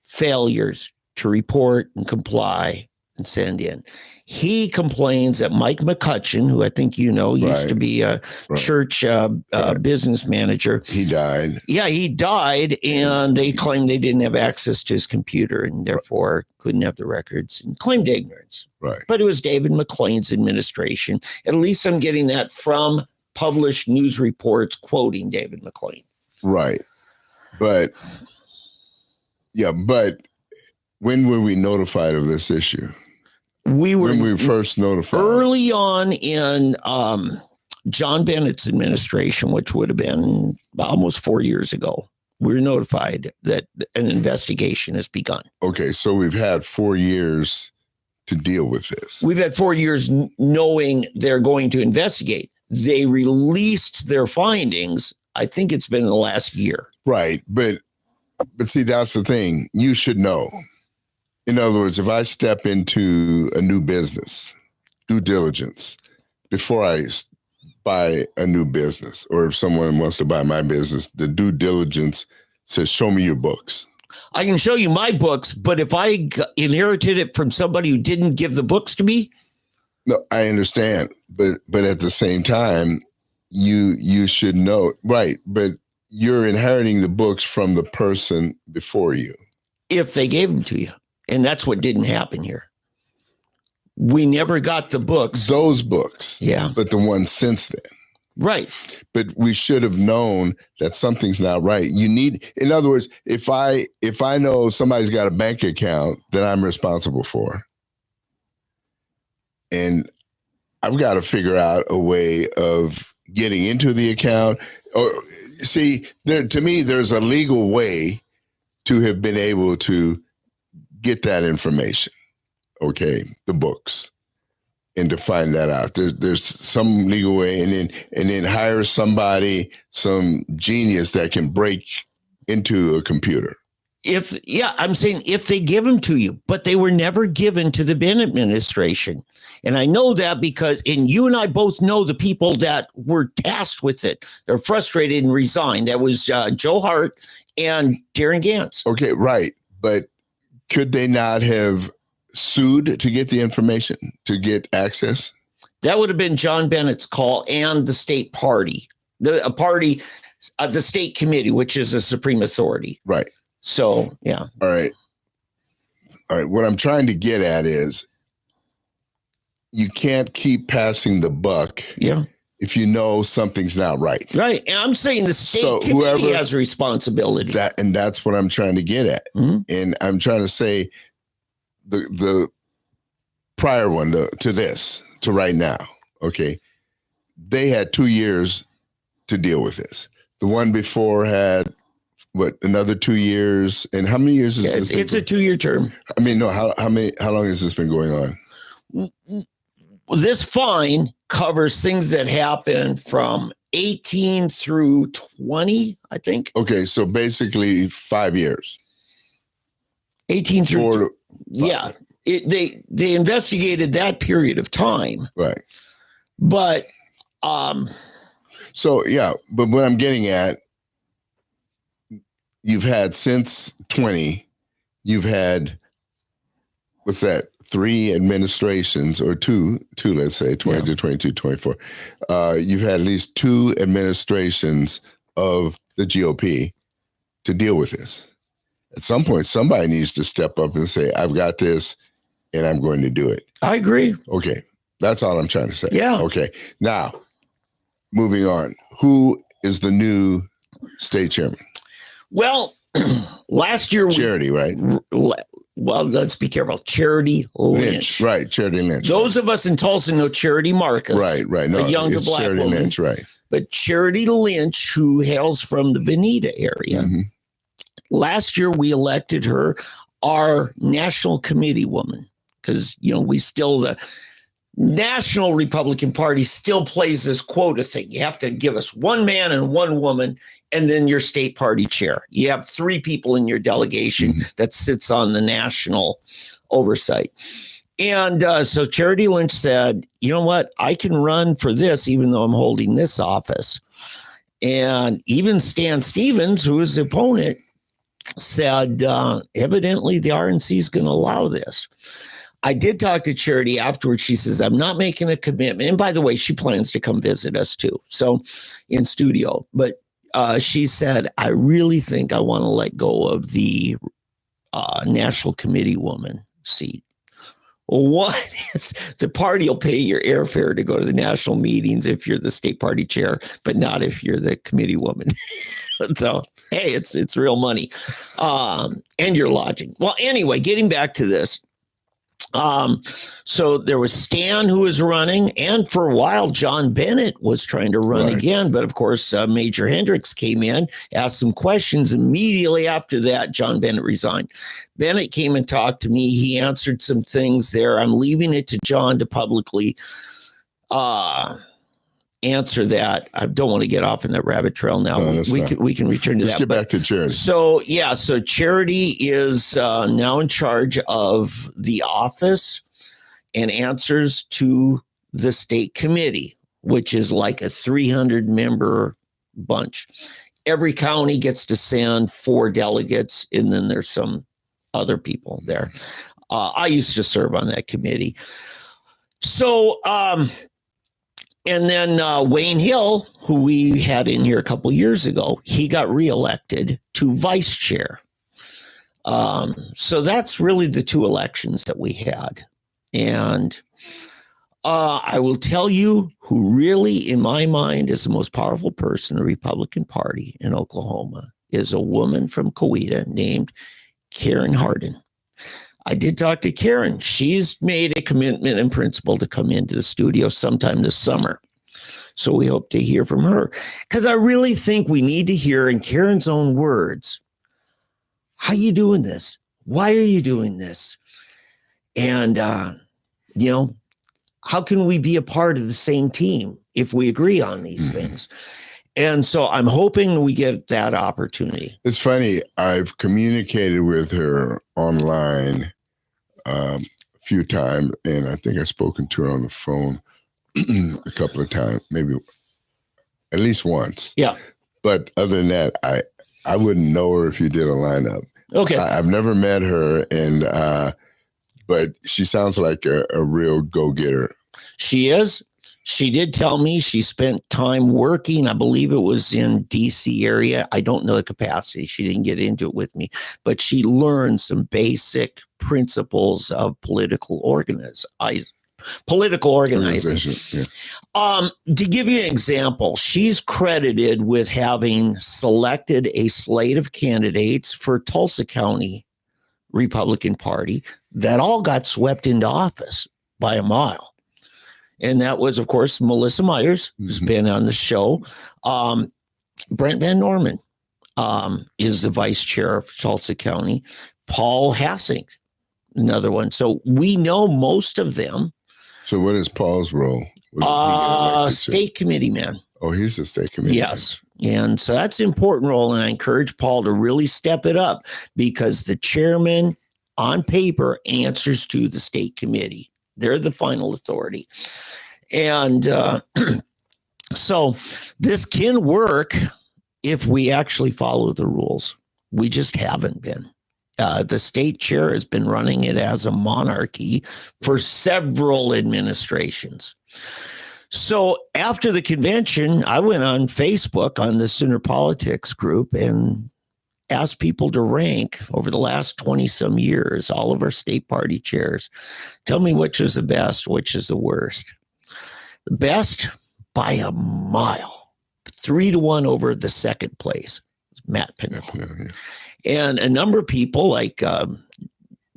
failures to report and comply and send in. He complains that Mike McCutcheon, who I think used to be a church business manager. He died. Yeah, he died, and they claimed they didn't have access to his computer and therefore couldn't have the records, and claimed ignorance. Right. But it was David McLean's administration. At least I'm getting that from published news reports quoting David McLean. Right. But when were we notified of this issue? When we were first notified? Early on in John Bennett's administration, which would have been almost 4 years ago, we were notified that an investigation has begun. Okay, so we've had 4 years to deal with this. We've had 4 years knowing they're going to investigate. They released their findings. I think it's been in the last year. Right, but see, that's the thing. You should know. In other words, if I step into a new business, due diligence, before I buy a new business, or if someone wants to buy my business, the due diligence says, show me your books. I can show you my books, but if I inherited it from somebody who didn't give the books to me. No, I understand. But at the same time, you should know. Right. But you're inheriting the books from the person before you. If they gave them to you. And that's what didn't happen here. We never got the books. Those books. Yeah. But the ones since then. Right. But we should have known that something's not right. In other words, if I know somebody's got a bank account that I'm responsible for, and I've got to figure out a way of getting into the account. Or see, to me, there's a legal way to have been able to get that information, okay, the books, and to find that out. There's some legal way, and then hire somebody, some genius that can break into a computer. I'm saying if they give them to you, but they were never given to the Bennett administration. And I know that because, and you and I both know the people that were tasked with it. They're frustrated and resigned. That was Joe Hart and Darren Gantz. Okay, right. But could they not have sued to get the information, to get access? That would have been John Bennett's call and the state party, the state committee, which is a supreme authority. Right. So, yeah. All right. What I'm trying to get at is you can't keep passing the buck. Yeah. If you know something's not right. Right. And I'm saying the state committee has a responsibility. And that's what I'm trying to get at. Mm-hmm. And I'm trying to say the prior one to this, to right now, okay, they had 2 years to deal with this. The one before had, another 2 years? And how many years is this? It's a 2-year term. I mean, no, how long has this been going on? This fine covers things that happen from 18 through 20, I think. Okay, so basically 5 years. 18 through yeah. They investigated that period of time. Right. But so yeah, but what I'm getting at, you've had since 20, you've had, what's that? 3 administrations, or two, let's say, 22, 22, 24. You've had at least 2 administrations of the GOP to deal with this. At some point, somebody needs to step up and say, I've got this and I'm going to do it. I agree. Okay. That's all I'm trying to say. Yeah. Okay. Now, moving on. Who is the new state chairman? Well, last year... Charity, right? Well, let's be careful. Charity Lynch. Right, Charity Lynch. Those of us in Tulsa know Charity Marcus. Right. No, a younger black Charity woman. Lynch, right. But Charity Lynch, who hails from the Bonita area, mm-hmm. Last year we elected her our national committee woman because, we still, the National Republican Party still plays this quota thing. You have to give us one man and one woman, and then your state party chair. You have 3 people in your delegation mm-hmm. that sits on the national oversight. And so Charity Lynch said, you know what? I can run for this, even though I'm holding this office. And even Stan Stevens, who is the opponent, said, evidently the RNC is going to allow this. I did talk to Charity afterwards. She says, I'm not making a commitment. And by the way, she plans to come visit us too. So in studio. But she said, I really think I want to let go of the National Committee woman seat. Well, what is the party will pay your airfare to go to the national meetings if you're the state party chair, but not if you're the committee woman. So, hey, it's real money. And your lodging. Well, anyway, getting back to this. So there was Stan who was running, and for a while, John Bennett was trying to run again. But of course, Major Hendricks came in, asked some questions. Immediately after that, John Bennett resigned. Bennett came and talked to me. He answered some things there. I'm leaving it to John to publicly answer that. I don't want to get off in that rabbit trail now. No, we can return to that. Let's get back to Charity. So Charity is now in charge of the office and answers to the state committee, which is like a 300-member bunch. Every county gets to send 4 delegates, and then there's some other people there. I used to serve on that committee. So, and then Wayne Hill, who we had in here a couple of years ago, he got reelected to vice chair. So that's really the 2 elections that we had. And I will tell you who really, in my mind, is the most powerful person in the Republican Party in Oklahoma is a woman from Coweta named Karen Hardin. I did talk to Karen. She's made a commitment in principle to come into the studio sometime this summer. So we hope to hear from her, because I really think we need to hear in Karen's own words, how you doing this? Why are you doing this? And, how can we be a part of the same team if we agree on these things? And so I'm hoping we get that opportunity. It's funny. I've communicated with her online a few times, and I think I've spoken to her on the phone a couple of times, maybe at least once. Yeah. But other than that, I wouldn't know her if you did a lineup. Okay. I've never met her, and but she sounds like a real go-getter. She is. She did tell me she spent time working. I believe it was in D.C. area. I don't know the capacity. She didn't get into it with me, but she learned some basic principles of political organizing. Yeah. To give you an example, she's credited with having selected a slate of candidates for Tulsa County Republican Party that all got swept into office by a mile. And that was, of course, Melissa Myers, who's been on the show. Brent Van Norman is the vice chair of Tulsa County. Paul Hassing, another one. So we know most of them. So what is Paul's role? State committee man. Oh, he's a state committee. Yes. And so that's an important role. And I encourage Paul to really step it up, because the chairman on paper answers to the state committee. They're the final authority. And so this can work if we actually follow the rules. We just haven't been. The state chair has been running it as a monarchy for several administrations. So after the convention, I went on Facebook on the Sooner Politics group and asked people to rank over the last 20 some years, all of our state party chairs. Tell me which is the best, which is the worst. The best by a mile, 3-1 over the second place, Matt Pinnell. Yeah. And a number of people like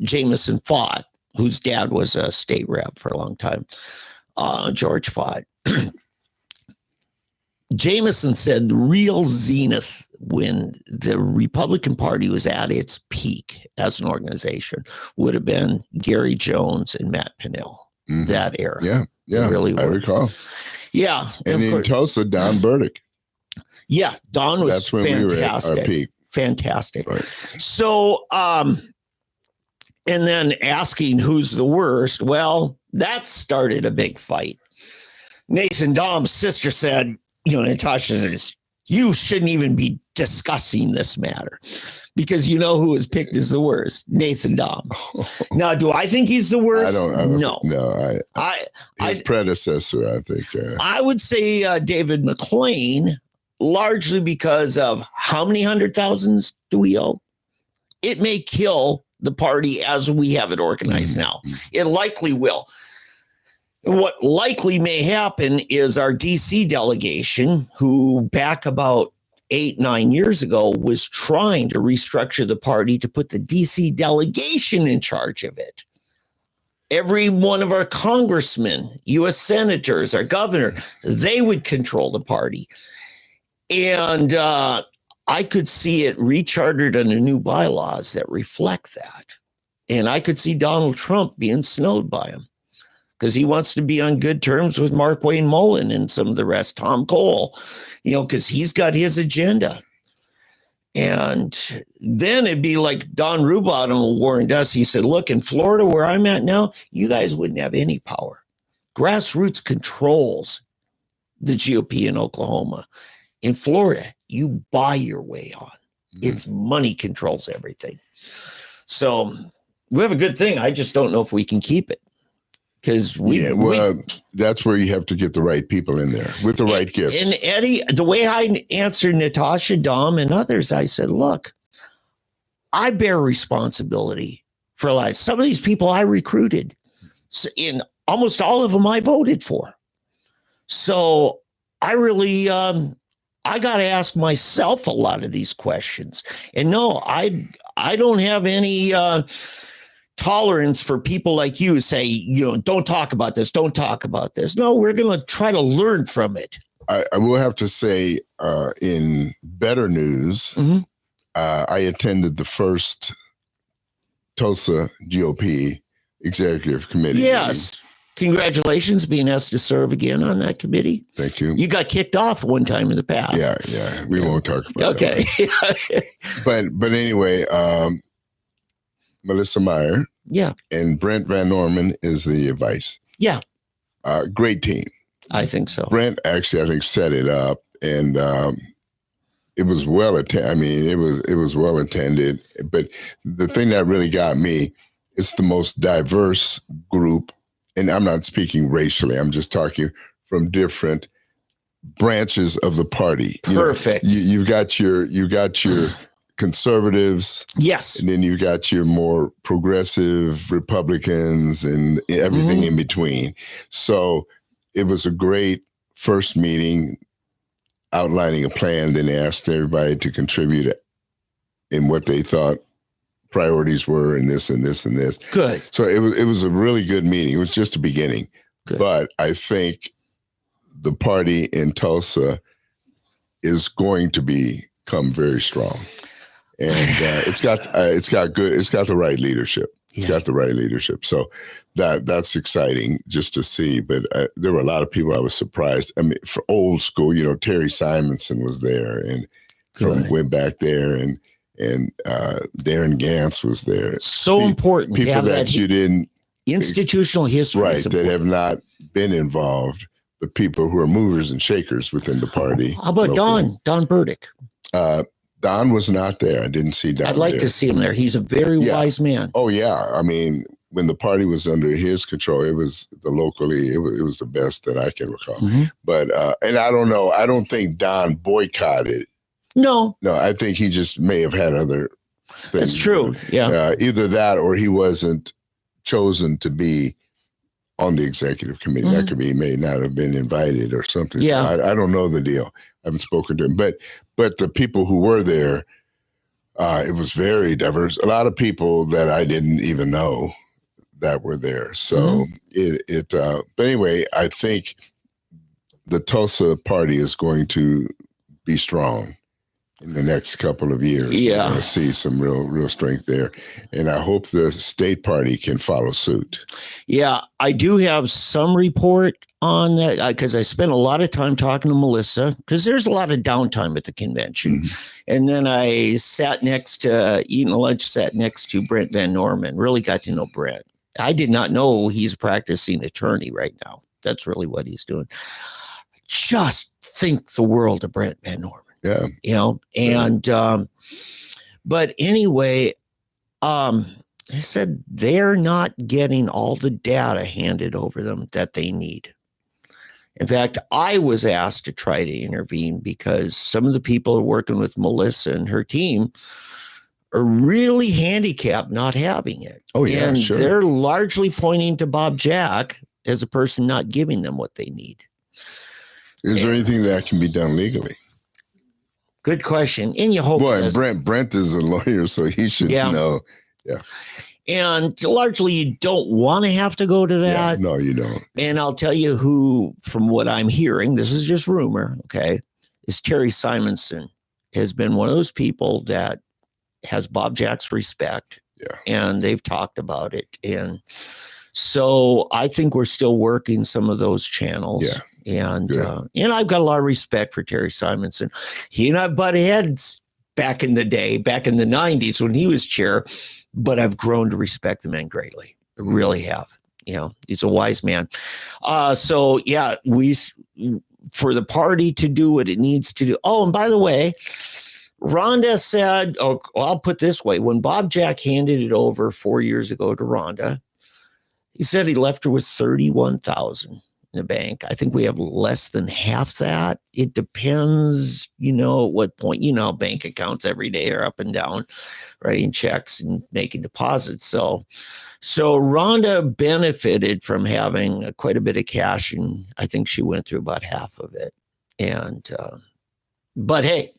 Jameson Fott, whose dad was a state rep for a long time, George Fott. Jameson said the real zenith when the Republican Party was at its peak as an organization would have been Gary Jones and Matt Pinnell, that era. Yeah, really I recall. Yeah. And in Tulsa, Don Burdick. Yeah, Don was That's when fantastic. We were at our peak. Fantastic. Right. So, and then asking who's the worst, well, that started a big fight. Nathan Dom's sister said, Natasha says, You shouldn't even be discussing this matter because you know who was picked as the worst, Nathan Dahm. Now, do I think he's the worst? I don't no. No, his predecessor, I think. I would say David McClain, largely because of how many 100,000s do we owe? It may kill the party as we have it organized now. It likely will. What likely may happen is our DC delegation, who back about 8-9 years ago was trying to restructure the party to put the DC delegation in charge of it. Every one of our congressmen, U.S. senators, our governor, they would control the party. And I could see it rechartered under new bylaws that reflect that. And I could see Donald Trump being snowed by him because he wants to be on good terms with Mark Wayne Mullen and some of the rest, Tom Cole, because he's got his agenda. And then it'd be like Don Rubottom warned us. He said, look, in Florida, where I'm at now, you guys wouldn't have any power. Grassroots controls the GOP in Oklahoma. In Florida, you buy your way on. It's money controls everything. So we have a good thing. I just don't know if we can keep it. Because that's where you have to get the right people in there with the right gifts. And Eddie, the way I answered Natasha, Dom, and others, I said, look, I bear responsibility for life. Some of these people I recruited, in almost all of them I voted for. So I really, I got to ask myself a lot of these questions. And no, I don't have any tolerance for people like you say, don't talk about this. Don't talk about this. No, we're going to try to learn from it. I will have to say in better news, I attended the first Tulsa GOP executive committee. Yes. Congratulations being asked to serve again on that committee. Thank you. You got kicked off one time in the past. Yeah. We won't talk about that. Okay. But anyway, Melissa Meyer. Yeah. And Brent Van Norman is the vice. Yeah. Great team. I think so. Brent actually, I think, set it up, and it was well attended. I mean, it was well attended. But the thing that really got me, it's the most diverse group, and I'm not speaking racially. I'm just talking from different branches of the party. Perfect. You've got your conservatives. Yes. And then you got your more progressive Republicans and everything in between. So it was a great first meeting outlining a plan. Then they asked everybody to contribute in what they thought priorities were and this and this and this. Good. So it was a really good meeting. It was just a beginning. Good. But I think the party in Tulsa is going to become very strong. And it's got the right leadership. It's got the right leadership. So that's exciting just to see. But there were a lot of people I was surprised. I mean, for old school, Terry Simonson was there, and went back there, and Darren Gantz was there. So important. People that you didn't institutional history, right? That have not been involved, but people who are movers and shakers within the party. How about Don Burdick? Don was not there. I didn't see Don. I'd like to see him there. He's a very wise man. Oh yeah. I mean, when the party was under his control, it was it was the best that I can recall. But and I don't know. I don't think Don boycotted. No, I think he just may have had other things. That's true. Yeah. Either that or he wasn't chosen to be on the executive committee. That could be, he may not have been invited or something. Yeah. So I don't know the deal. I haven't spoken to him, but the people who were there, it was very diverse. A lot of people that I didn't even know that were there. So but anyway, I think the Tulsa party is going to be strong in the next couple of years. Yeah. We're going to see some real strength there. And I hope the state party can follow suit. Yeah, I do have some report on that because I spent a lot of time talking to Melissa because there's a lot of downtime at the convention. And then I eating lunch, sat next to Brent Van Norman, really got to know Brent. I did not know he's a practicing attorney right now. That's really what he's doing. Just think the world of Brent Van Norman. Yeah. And, but anyway, I said they're not getting all the data handed over them that they need. In fact, I was asked to try to intervene because some of the people working with Melissa and her team are really handicapped not having it. Oh, yeah, and sure. They're largely pointing to Bob Jack as a person not giving them what they need. Is there anything that can be done legally? Good question. And you hope. Boy, Brent is a lawyer, so he should know. Yeah. And largely, you don't want to have to go to that. Yeah, no, you don't. And I'll tell you who, from what I'm hearing, this is just rumor, okay, is Terry Simonson has been one of those people that has Bob Jack's respect. Yeah. And they've talked about it. And so I think we're still working some of those channels. Yeah. And I've got a lot of respect for Terry Simonson. He and I butted heads back in the day, back in the 90s when he was chair, but I've grown to respect the man greatly. I really have. He's a wise man. So yeah, for the party to do what it needs to do. Oh, and by the way, Rhonda said, I'll put this way. When Bob Jack handed it over 4 years ago to Rhonda, he said he left her with $31,000 in the bank. I think we have less than half that. It depends, at what point, bank accounts every day are up and down, writing checks and making deposits. So Rhonda benefited from having quite a bit of cash, and I think she went through about half of it. And, but hey,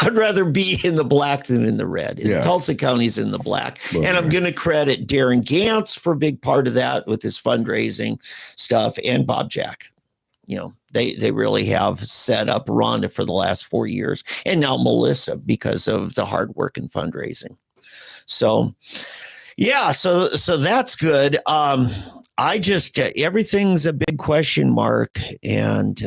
I'd rather be in the black than in the red. Tulsa County's in the black. And I'm going to credit Darren Gantz for a big part of that with his fundraising stuff, and Bob Jack. They really have set up Rhonda for the last 4 years, and now Melissa because of the hard work and fundraising. So, yeah, so that's good. I just, everything's a big question mark. And,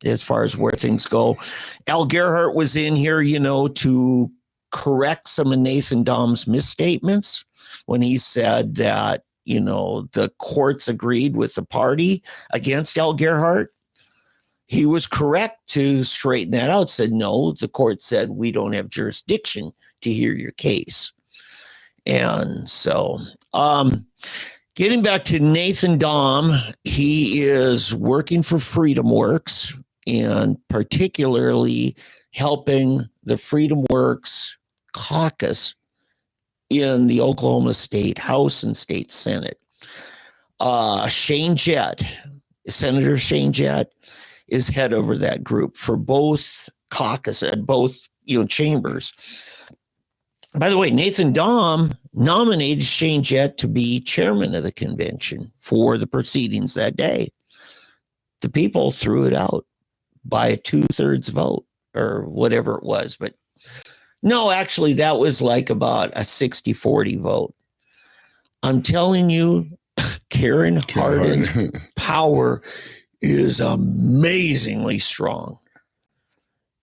as far as where things go, Al Gerhardt was in here, to correct some of Nathan Dom's misstatements when he said that, the courts agreed with the party against Al Gerhardt. He was correct to straighten that out, said, no, the court said we don't have jurisdiction to hear your case. And so, getting back to Nathan Dom, he is working for Freedom Works, and particularly helping the Freedom Works caucus in the Oklahoma State House and State Senate. Shane Jett, Senator Shane Jett, is head over that group for both caucus and both chambers. By the way, Nathan Dom nominated Shane Jett to be chairman of the convention for the proceedings that day. The people threw it out by a 2/3 vote or whatever it was. But no, actually, that was like about a 60-40 vote. I'm telling you, Karen Hardin's power is amazingly strong.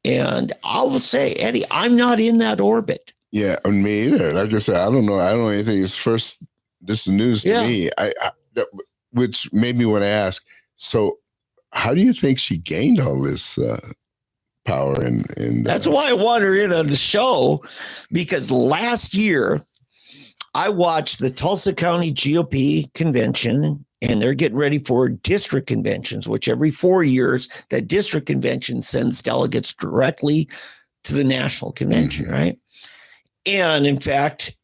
And I will say, Eddie, I'm not in that orbit. Yeah, me either. Like I said, I don't know anything. This is news to me. Which made me want to ask, so how do you think she gained all this power? And that's why I want her in on the show, because last year I watched the Tulsa County GOP convention, and they're getting ready for district conventions, which every 4 years that district convention sends delegates directly to the national convention, right? And in fact,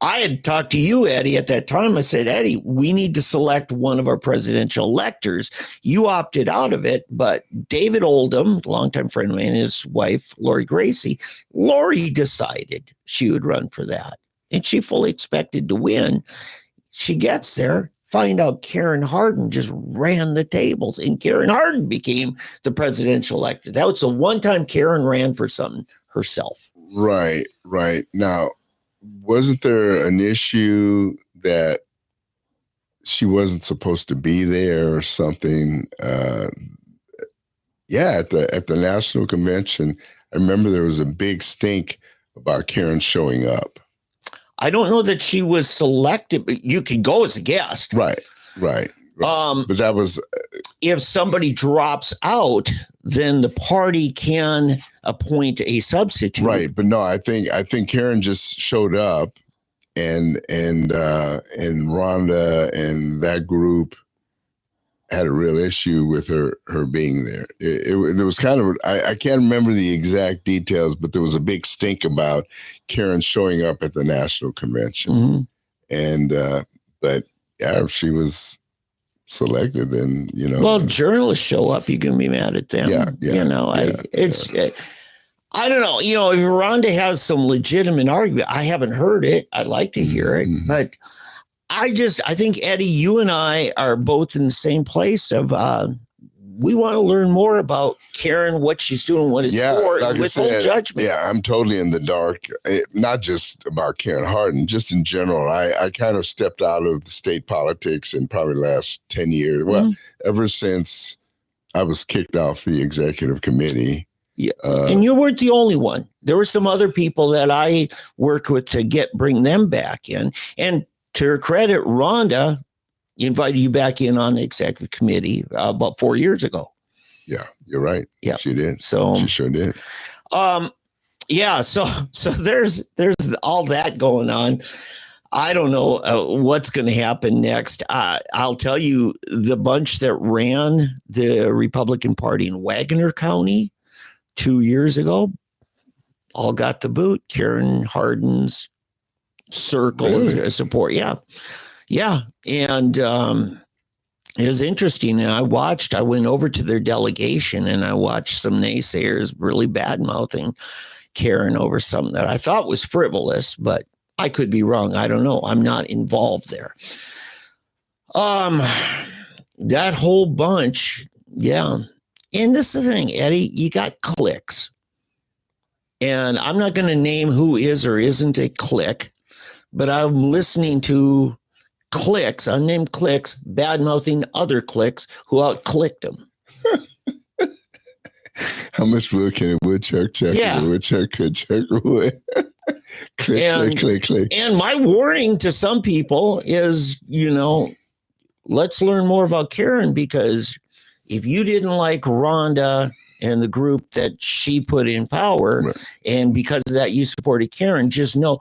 I had talked to you, Eddie, at that time. I said, Eddie, we need to select one of our presidential electors. You opted out of it, but David Oldham, longtime friend of mine, and his wife, Lori Gracie, Lori decided she would run for that. And she fully expected to win. She gets there, find out Karen Hardin just ran the tables, and Karen Hardin became the presidential elector. That was the one time Karen ran for something herself. Right. Now, wasn't there an issue that she wasn't supposed to be there or something? At the national convention, I remember there was a big stink about Karen showing up. I don't know that she was selected, but you can go as a guest. Right. But that was if somebody drops out, then the party can appoint a substitute. Right. But no, I think Karen just showed up and Rhonda and that group had a real issue with her being there. It was kind of, I can't remember the exact details, but there was a big stink about Karen showing up at the national convention. Mm-hmm. And, but yeah, if she was selected, then, Well, journalists show up, you can be mad at them. I don't know. If Rhonda has some legitimate argument, I haven't heard it. I'd like to hear it, but I think, Eddie, you and I are both in the same place of we want to learn more about Karen, what she's doing, what it's for, like withhold judgment. Yeah, I'm totally in the dark, not just about Karen Hardin, just in general. I kind of stepped out of the state politics in probably the last 10 years. Well, ever since I was kicked off the executive committee. Yeah, and you weren't the only one. There were some other people that I worked with to bring them back in. And to her credit, Rhonda invited you back in on the executive committee about 4 years ago. Yeah, you're right. Yeah, she did. So she sure did. Yeah. So there's all that going on. I don't know what's going to happen next. I'll tell you, the bunch that ran the Republican Party in Wagner County 2 years ago all got the boot. Karen Hardin's circle of support. Yeah. And it was interesting. And I went over to their delegation and I watched some naysayers really bad mouthing Karen over something that I thought was frivolous, but I could be wrong. I don't know. I'm not involved there. That whole bunch. Yeah. And this is the thing, Eddie, you got cliques. And I'm not going to name who is or isn't a clique, but I'm listening to cliques, unnamed cliques, bad-mouthing other cliques who out-clicked them. How much wood can a woodchuck chuck? Yeah. A woodchuck could chuck wood. click. And my warning to some people is, let's learn more about Karen, because if you didn't like Rhonda and the group that she put in power, and because of that you supported Karen, just know,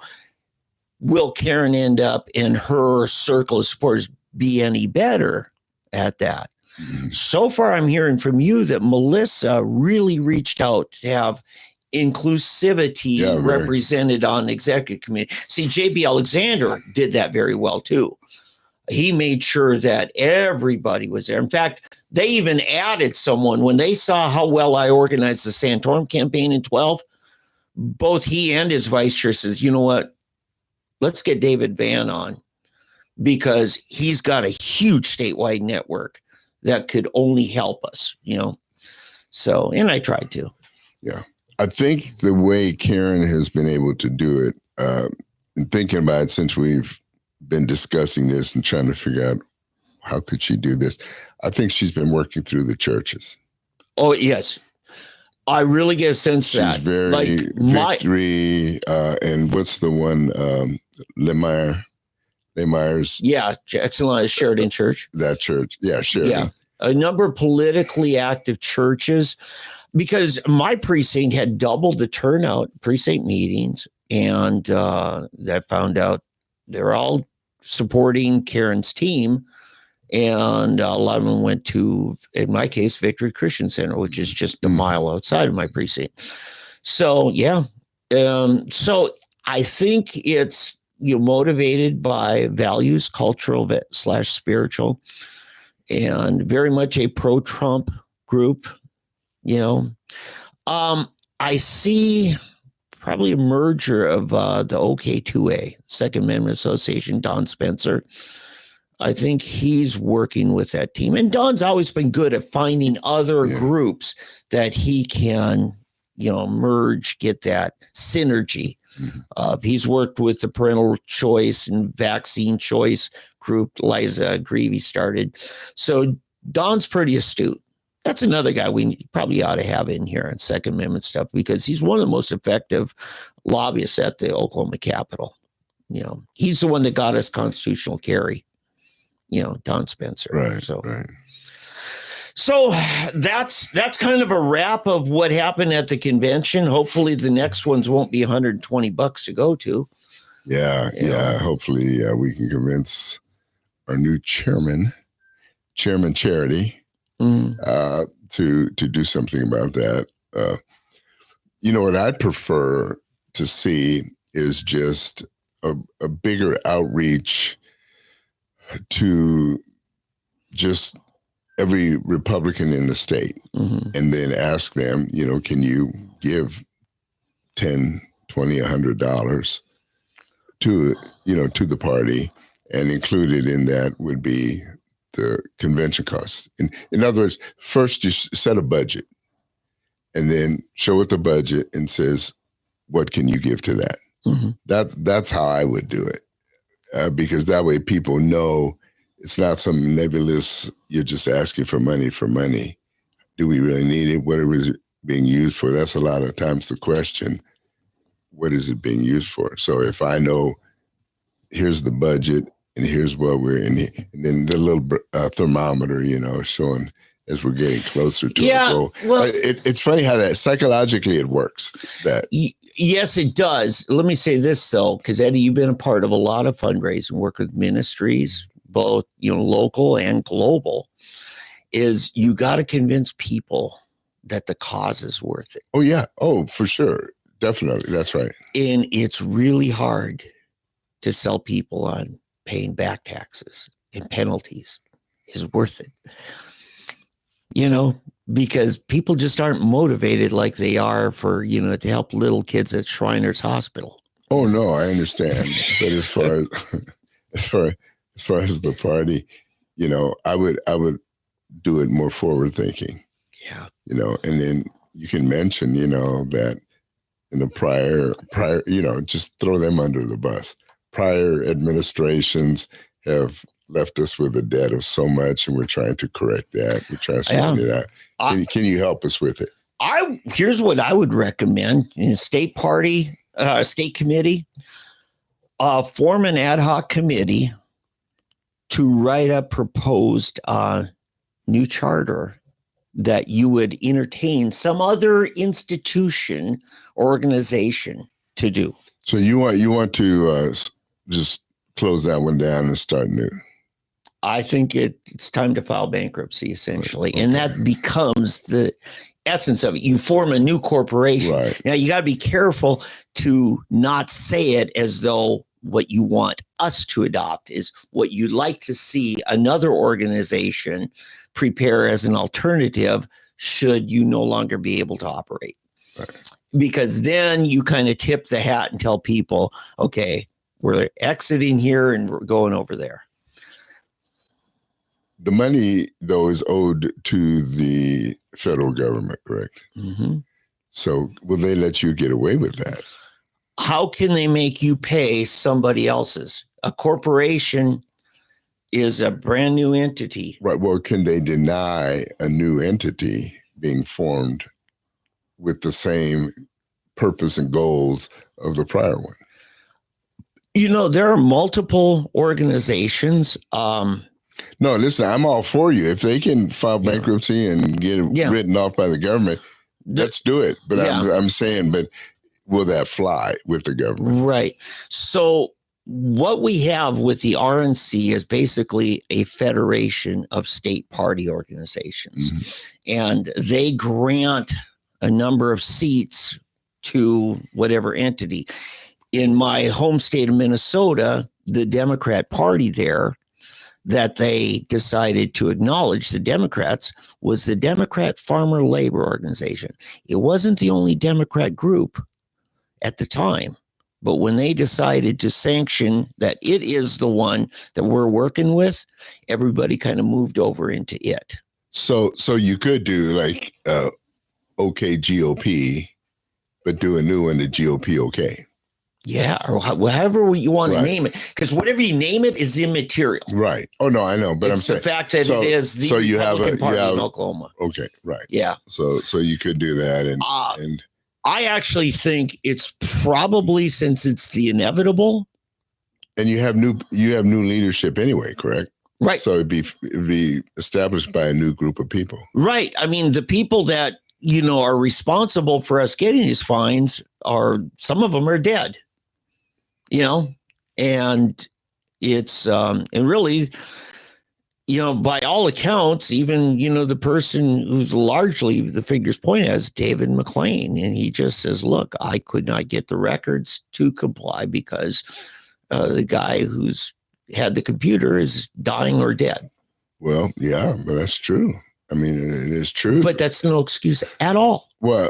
will Karen end up in her circle of supporters be any better at that? Mm-hmm. So far, I'm hearing from you that Melissa really reached out to have inclusivity represented on the executive committee. See, J.B. Alexander did that very well, too. He made sure that everybody was there. In fact, they even added someone when they saw how well I organized the Santorum campaign in 12. Both he and his vice chair says, you know what? Let's get David Vann on, because he's got a huge statewide network that could only help us, So, and I tried to. Yeah. I think the way Karen has been able to do it, and thinking about it since we've been discussing this and trying to figure out how could she do this, I think she's been working through the churches. Oh, yes. I really get a sense she's that. Very Victory, and what's the one, Lemeyer's. Yeah, Jackson Sheridan Church. That church. Yeah, Sheridan. Yeah. A number of politically active churches, because my precinct had doubled the turnout precinct meetings, and I found out they're all supporting Karen's team, and a lot of them went to, in my case, Victory Christian Center, which is just a mile outside of my precinct. So, yeah. So I think it's motivated by values, cultural / spiritual, and very much a pro-Trump group. I see probably a merger of the OK2A, Second Amendment Association, Don Spencer. I think he's working with that team. And Don's always been good at finding other groups that he can, merge, get that synergy. He's worked with the parental choice and vaccine choice group Liza Greavy started. So Don's pretty astute. That's another guy we probably ought to have in here on Second Amendment stuff, because he's one of the most effective lobbyists at the Oklahoma Capitol. He's the one that got us constitutional carry, Don Spencer. Right. So, right. So that's kind of a wrap of what happened at the convention. Hopefully the next ones won't be $120 to go to. Yeah. Hopefully we can convince our new Chairman Charity, to do something about that. What I'd prefer to see is just a bigger outreach to just every Republican in the state, and then ask them, can you give $10, $20, $100 to the party, and included in that would be the convention costs. In other words, first you set a budget, and then show it the budget and says, what can you give to that? That's how I would do it, because that way people know it's not some nebulous, you're just asking for money for money. Do we really need it? What is it being used for? That's a lot of times the question. What is it being used for? So if I know, here's the budget and here's what we're in, and then the little thermometer, showing as we're getting closer to our goal. Well, it's funny how that psychologically it works. That yes, it does. Let me say this though, because Eddie, you've been a part of a lot of fundraising work with ministries, both local and global. Is you got to convince people that the cause is worth it. Oh yeah. Oh, for sure. Definitely. That's right. And it's really hard to sell people on paying back taxes and penalties is worth it. Because people just aren't motivated like they are for, to help little kids at Shriners Hospital. Oh no, I understand. But as far as the party, I would do it more forward thinking. Yeah. And then you can mention, that in the prior, just throw them under the bus. Prior administrations have left us with a debt of so much, and we're trying to correct that. We're trying to straighten it out. Can you help us with it? Here's what I would recommend in a state committee, form an ad hoc committee to write a proposed new charter that you would entertain some other institution or organization to do. So you want to just close that one down and start new? I think it's time to file bankruptcy, essentially. Okay. And that becomes the essence of it. You form a new corporation. Right. Now, you got to be careful to not say it as though what you want us to adopt is what you'd like to see another organization prepare as an alternative should you no longer be able to operate. Right. Because then you kind of tip the hat and tell people, okay, we're exiting here and we're going over there. The money, though, is owed to the federal government, correct? Mm-hmm. So will they let you get away with that? How can they make you pay somebody else's? A corporation is a brand new entity. Right. Well, can they deny a new entity being formed with the same purpose and goals of the prior one? There are multiple organizations. No, listen, I'm all for you. If they can file bankruptcy and get it written off by the government, let's do it. But I'm saying, but will that fly with the government? Right. So what we have with the RNC is basically a federation of state party organizations. Mm-hmm. And they grant a number of seats to whatever entity. In my home state of Minnesota, the Democrat Party there that they decided to acknowledge, the Democrats, was the Democrat Farmer Labor Organization. It wasn't the only Democrat group at the time, but when they decided to sanction that it is the one that we're working with, everybody kind of moved over into it. So you could do like OK GOP, but do a new one to GOP OK. Yeah, or however you want to name it, because whatever you name it is immaterial. Right. Oh no, I know, but it's the fact that it is the Republican Party in Oklahoma. Okay, right. Yeah. So you could do that, and I actually think it's probably, since it's the inevitable. And you have new leadership anyway, correct? Right. So it'd be established by a new group of people. Right. I mean, the people that, are responsible for us getting these fines some of them are dead, and it's, and really, by all accounts, even, the person who's largely the fingers pointed at is David McLean. And he just says, look, I could not get the records to comply because the guy who's had the computer is dying or dead. Well, yeah, but that's true. I mean, it is true. But that's no excuse at all. Well,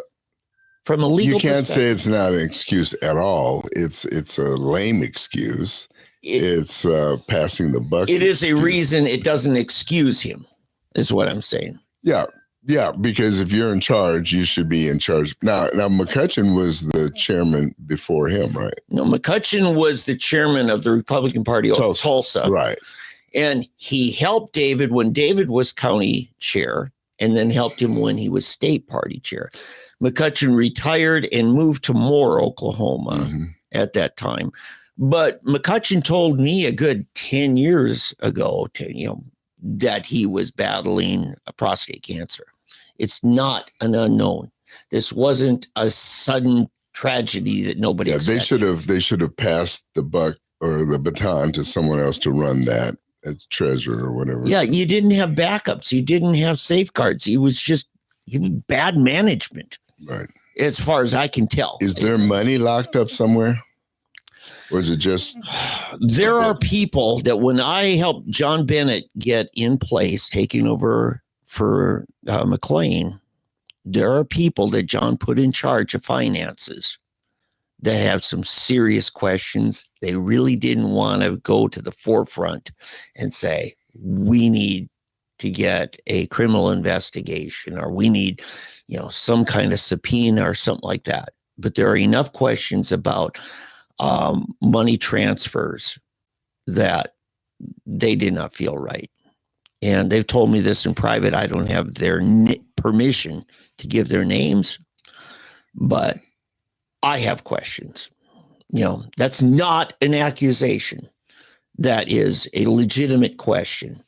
from a legal you can't say it's not an excuse at all. It's a lame excuse. It's passing the buck. It is a reason it doesn't excuse him, is what I'm saying. Yeah. Yeah, because if you're in charge, you should be in charge. Now McCutcheon was the chairman before him, right? No, McCutcheon was the chairman of the Republican Party of Tulsa. Right. And he helped David when David was county chair, and then helped him when he was state party chair. McCutcheon retired and moved to Moore, Oklahoma at that time. But McCutcheon told me a good 10 years ago, that he was battling a prostate cancer. It's not an unknown. This wasn't a sudden tragedy that nobody expected. They should have passed the buck or the baton to someone else to run that as treasurer or whatever. Yeah, you didn't have backups. You didn't have safeguards. He was bad management. Right. As far as I can tell. Is there money locked up somewhere? Or is it just... There are people that when I helped John Bennett get in place, taking over for McLean, there are people that John put in charge of finances that have some serious questions. They really didn't want to go to the forefront and say, we need to get a criminal investigation, or we need, some kind of subpoena or something like that. But there are enough questions about money transfers that they did not feel right. And they've told me this in private. I don't have their permission to give their names, but I have questions. That's not an accusation. That is a legitimate question.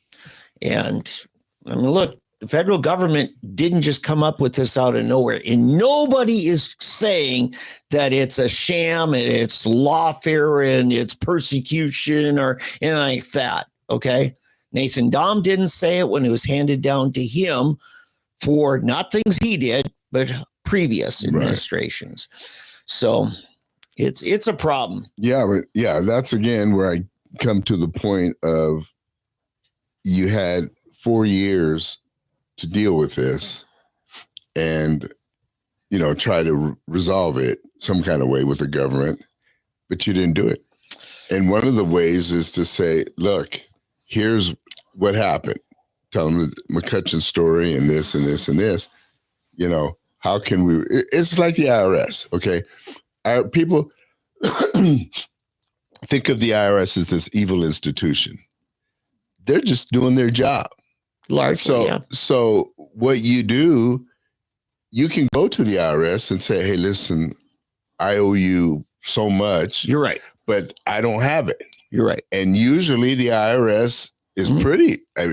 And I mean, look, the federal government didn't just come up with this out of nowhere. And nobody is saying that it's a sham and it's lawfare and it's persecution or anything like that. Okay. Nathan Dahm didn't say it when it was handed down to him for not things he did, but previous administrations. Right. So it's a problem. Yeah. But yeah, that's again where I come to the point of you had 4 years to deal with this and, try to resolve it some kind of way with the government, but you didn't do it. And one of the ways is to say, look, here's what happened. Tell them the McCutcheon story and this and this and this. How can we? It's like the IRS, okay? People think of the IRS as this evil institution. They're just doing their job. Largely, So what you do, you can go to the IRS and say, hey, listen, I owe you so much. You're right. But I don't have it. You're right. And usually the IRS is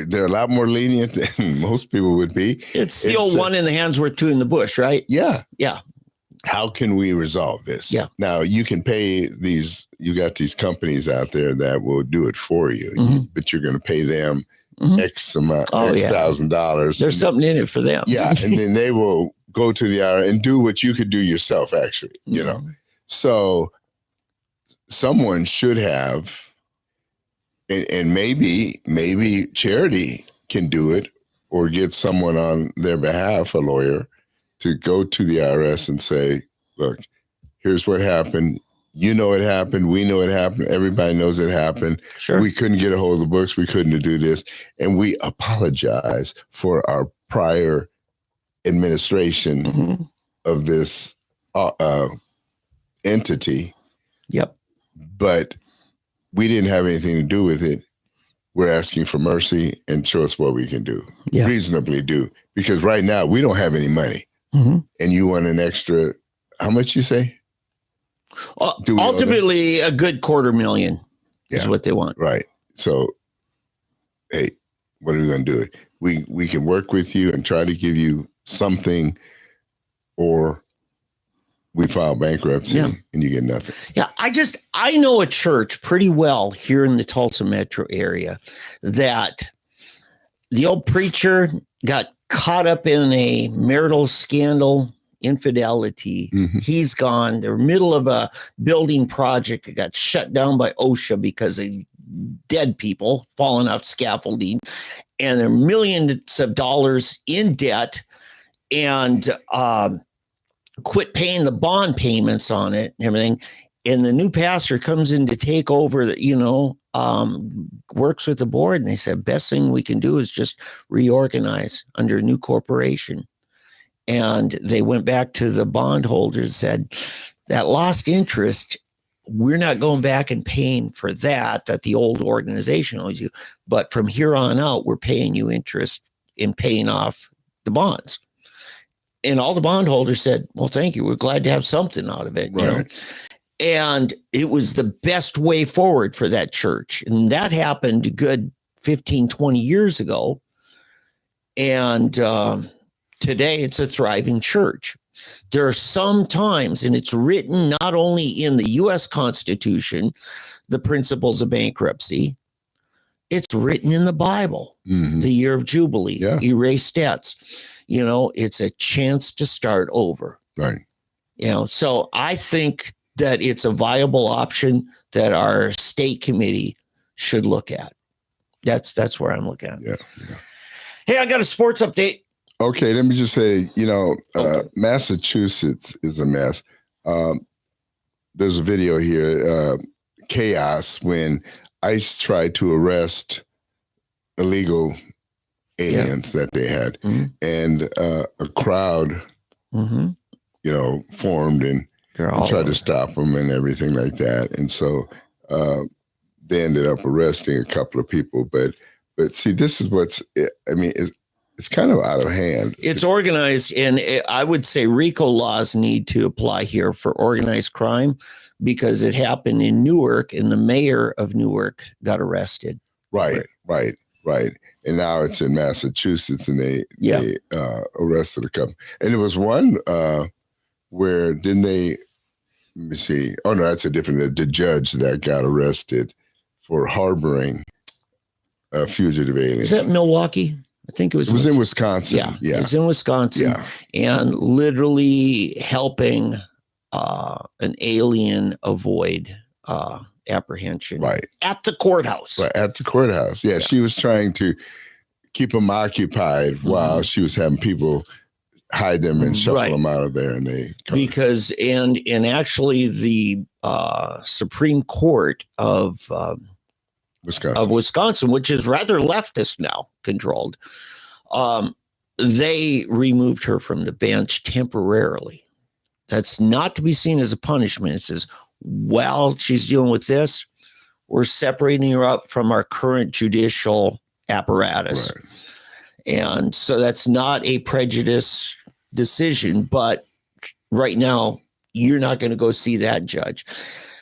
they're a lot more lenient than most people would be. It's still one in the hands worth two in the bush, right? Yeah. Yeah. How can we resolve this? Yeah. Now you can pay you got these companies out there that will do it for you, but you're going to pay them X amount, $1,000. There's something in it for them. Yeah. And then they will go to the IRS and do what you could do yourself, actually, So someone should have, and maybe charity can do it or get someone on their behalf, a lawyer, to go to the IRS and say, look, here's what happened. You know it happened. We know it happened. Everybody knows it happened. Sure. We couldn't get a hold of the books. We couldn't do this. And we apologize for our prior administration of this entity. Yep. But we didn't have anything to do with it. We're asking for mercy and show us what we can do. Yeah. Reasonably do. Because right now we don't have any money. And you want an extra, how much you say? Ultimately, a good $250,000 is what they want. Right. So hey, what are we going to do? We can work with you and try to give you something, or we file bankruptcy and you get nothing. Yeah, I know a church pretty well here in the Tulsa metro area that the old preacher got caught up in a marital scandal, infidelity. Mm-hmm. He's gone. They're middle of a building project. It got shut down by OSHA because of dead people falling off scaffolding, and they're millions of dollars in debt, and quit paying the bond payments on it and everything. And the new pastor comes in to take over, works with the board. And they said, best thing we can do is just reorganize under a new corporation. And they went back to the bondholders and said, that lost interest, we're not going back and paying for that the old organization owes you. But from here on out, we're paying you interest in paying off the bonds. And all the bondholders said, well, thank you. We're glad to have something out of it. Right. You know? And it was the best way forward for that church. And that happened a good 15, 20 years ago. And today it's a thriving church. There are some times, and it's written not only in the U.S. Constitution, the principles of bankruptcy, it's written in the Bible, the year of Jubilee, erase debts. It's a chance to start over. Right. So I think that it's a viable option that our state committee should look at. That's where I'm looking at. Yeah. Hey, I got a sports update. Okay, let me just say, Massachusetts is a mess. There's a video here, chaos when ICE tried to arrest illegal aliens that they had, and a crowd, formed and tried to stop them and everything like that. And so they ended up arresting a couple of people. But see, this is it's kind of out of hand. It's organized, and I would say RICO laws need to apply here for organized crime because it happened in Newark, and the mayor of Newark got arrested. Right. And now it's in Massachusetts, and they arrested a couple. And there was one where let me see. Oh, no, that's a different, the judge that got arrested for harboring a fugitive alien. Is that Milwaukee? I think it was. It was in Wisconsin. Yeah. It was in Wisconsin. Yeah. And literally helping an alien avoid apprehension. Right. At the courthouse. Right. At the courthouse. Yeah. She was trying to keep them occupied while she was having people hide them and shuffle them out of there. And because actually the Supreme Court of Wisconsin, which is rather leftist now controlled, they removed her from the bench temporarily. That's not to be seen as a punishment. It says, while she's dealing with this, we're separating her up from our current judicial apparatus. Right. And so that's not a prejudice decision, but right now you're not going to go see that judge.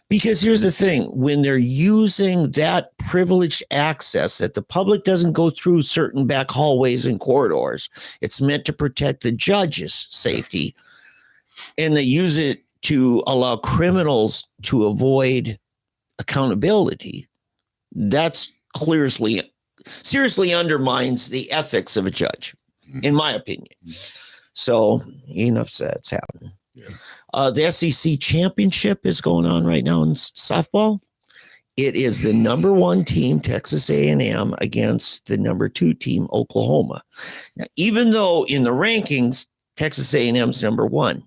Because here's the thing, when they're using that privileged access that the public doesn't go through certain back hallways and corridors, it's meant to protect the judge's safety. And they use it to allow criminals to avoid accountability. That's seriously undermines the ethics of a judge, in my opinion. So enough said, it's happening. Yeah. The SEC championship is going on right now in softball. It is the number one team, Texas A&M, against the number two team, Oklahoma. Now, even though in the rankings, Texas A&M's number one,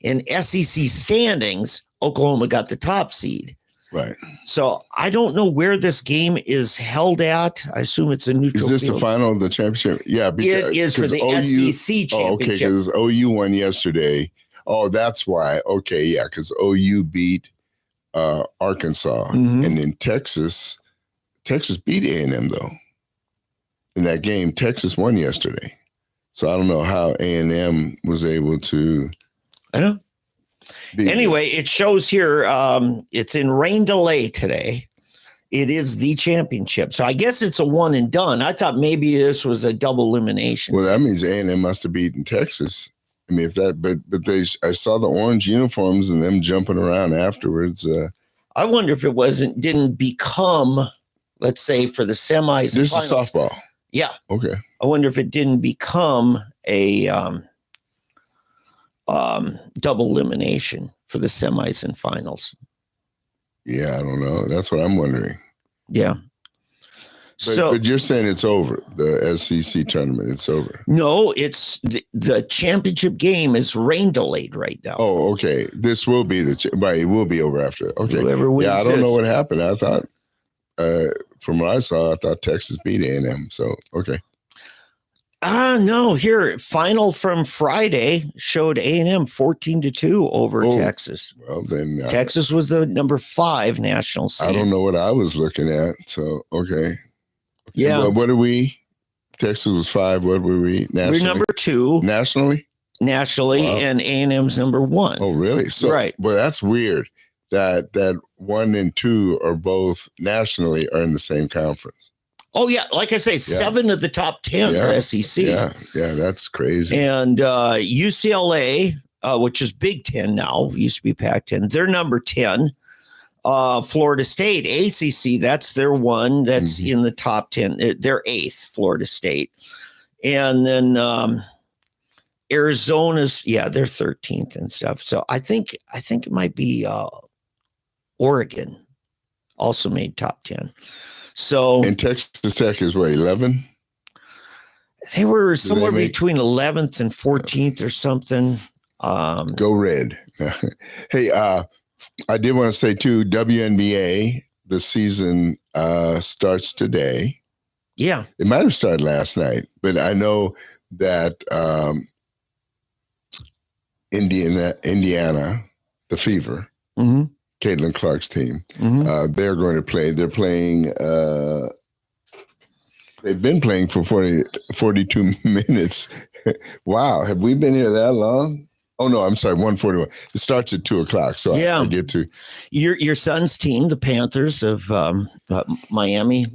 in SEC standings, Oklahoma got the top seed. Right. So I don't know where this game is held at. I assume it's a neutral field. Is this field. The final of the championship? Yeah. It is for the SEC championship. Oh, okay, because OU won yesterday. Oh, that's why. Okay, yeah, because OU beat Arkansas. And then Texas beat A&M, though. In that game, Texas won yesterday. So I don't know how A&M was able to... I know. Anyway, it shows here, it's in rain delay today. It is the championship. So I guess it's a one and done. I thought maybe this was a double elimination. Well, that means A&M must have beaten Texas. I mean, I saw the orange uniforms and them jumping around afterwards. I wonder if it didn't become, let's say, for the semis. This is softball. Yeah. Okay. I wonder if it didn't become a double elimination for the semis and finals. Yeah, I don't know. That's what I'm wondering. Yeah. But you're saying it's over, the SEC tournament. It's over. No, it's the championship game is rain delayed right now. Oh, okay. This will be it will be over after. Okay. Whoever wins. Yeah, I don't know what happened. I thought, from what I saw, I thought Texas beat A&M. So, okay. No, here, final from Friday showed A&M 14-2 over Texas. Well, then Texas was the number 5 national seed. I don't know what I was looking at. So, okay. Yeah. Well, what are we? Texas was 5. What were we? Nationally? We're number 2. Nationally, wow. And A&M's number 1. Oh, really? So, right. Well, that's weird that 1 and 2 are both nationally are in the same conference. Oh, yeah. Like I say, 7 of the top 10 are SEC. Yeah, that's crazy. And UCLA, which is Big Ten now, used to be Pac-10, they're number 10. Florida State, ACC, that's their one that's in the top 10. They're 8th, Florida State. And then Arizona's, they're 13th and stuff. So I think it might be Oregon also made top 10. So, and Texas Tech is what, 11? They were somewhere between 11th and 14th or something. Go Red. Hey, I did want to say too, WNBA, the season starts today. Yeah. It might have started last night, but I know that Indiana, the Fever, Caitlin Clark's team, they're going to play. They're playing, they've been playing for 42 minutes. Wow. Have we been here that long? Oh, no, I'm sorry, 1:41. It starts at 2:00, so I get to. Your son's team, the Panthers of Miami,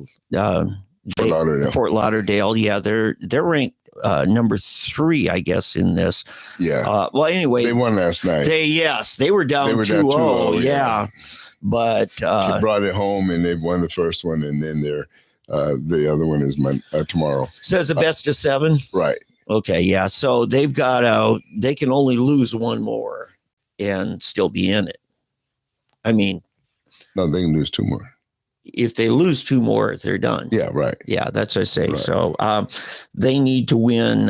Fort Lauderdale. Yeah, they're ranked number 3, I guess, in this. Yeah. Well, anyway. They won last night. They were down 2-0. Yeah. But. She brought it home, and they've won the first one, and then the other one is tomorrow. So it's a best of 7? Right. Okay, yeah. So they've got they can only lose one more and still be in it. I mean, no, they can lose 2 more. If they lose 2 more, they're done. Yeah, right. Yeah, that's what I say. Right. So they need to win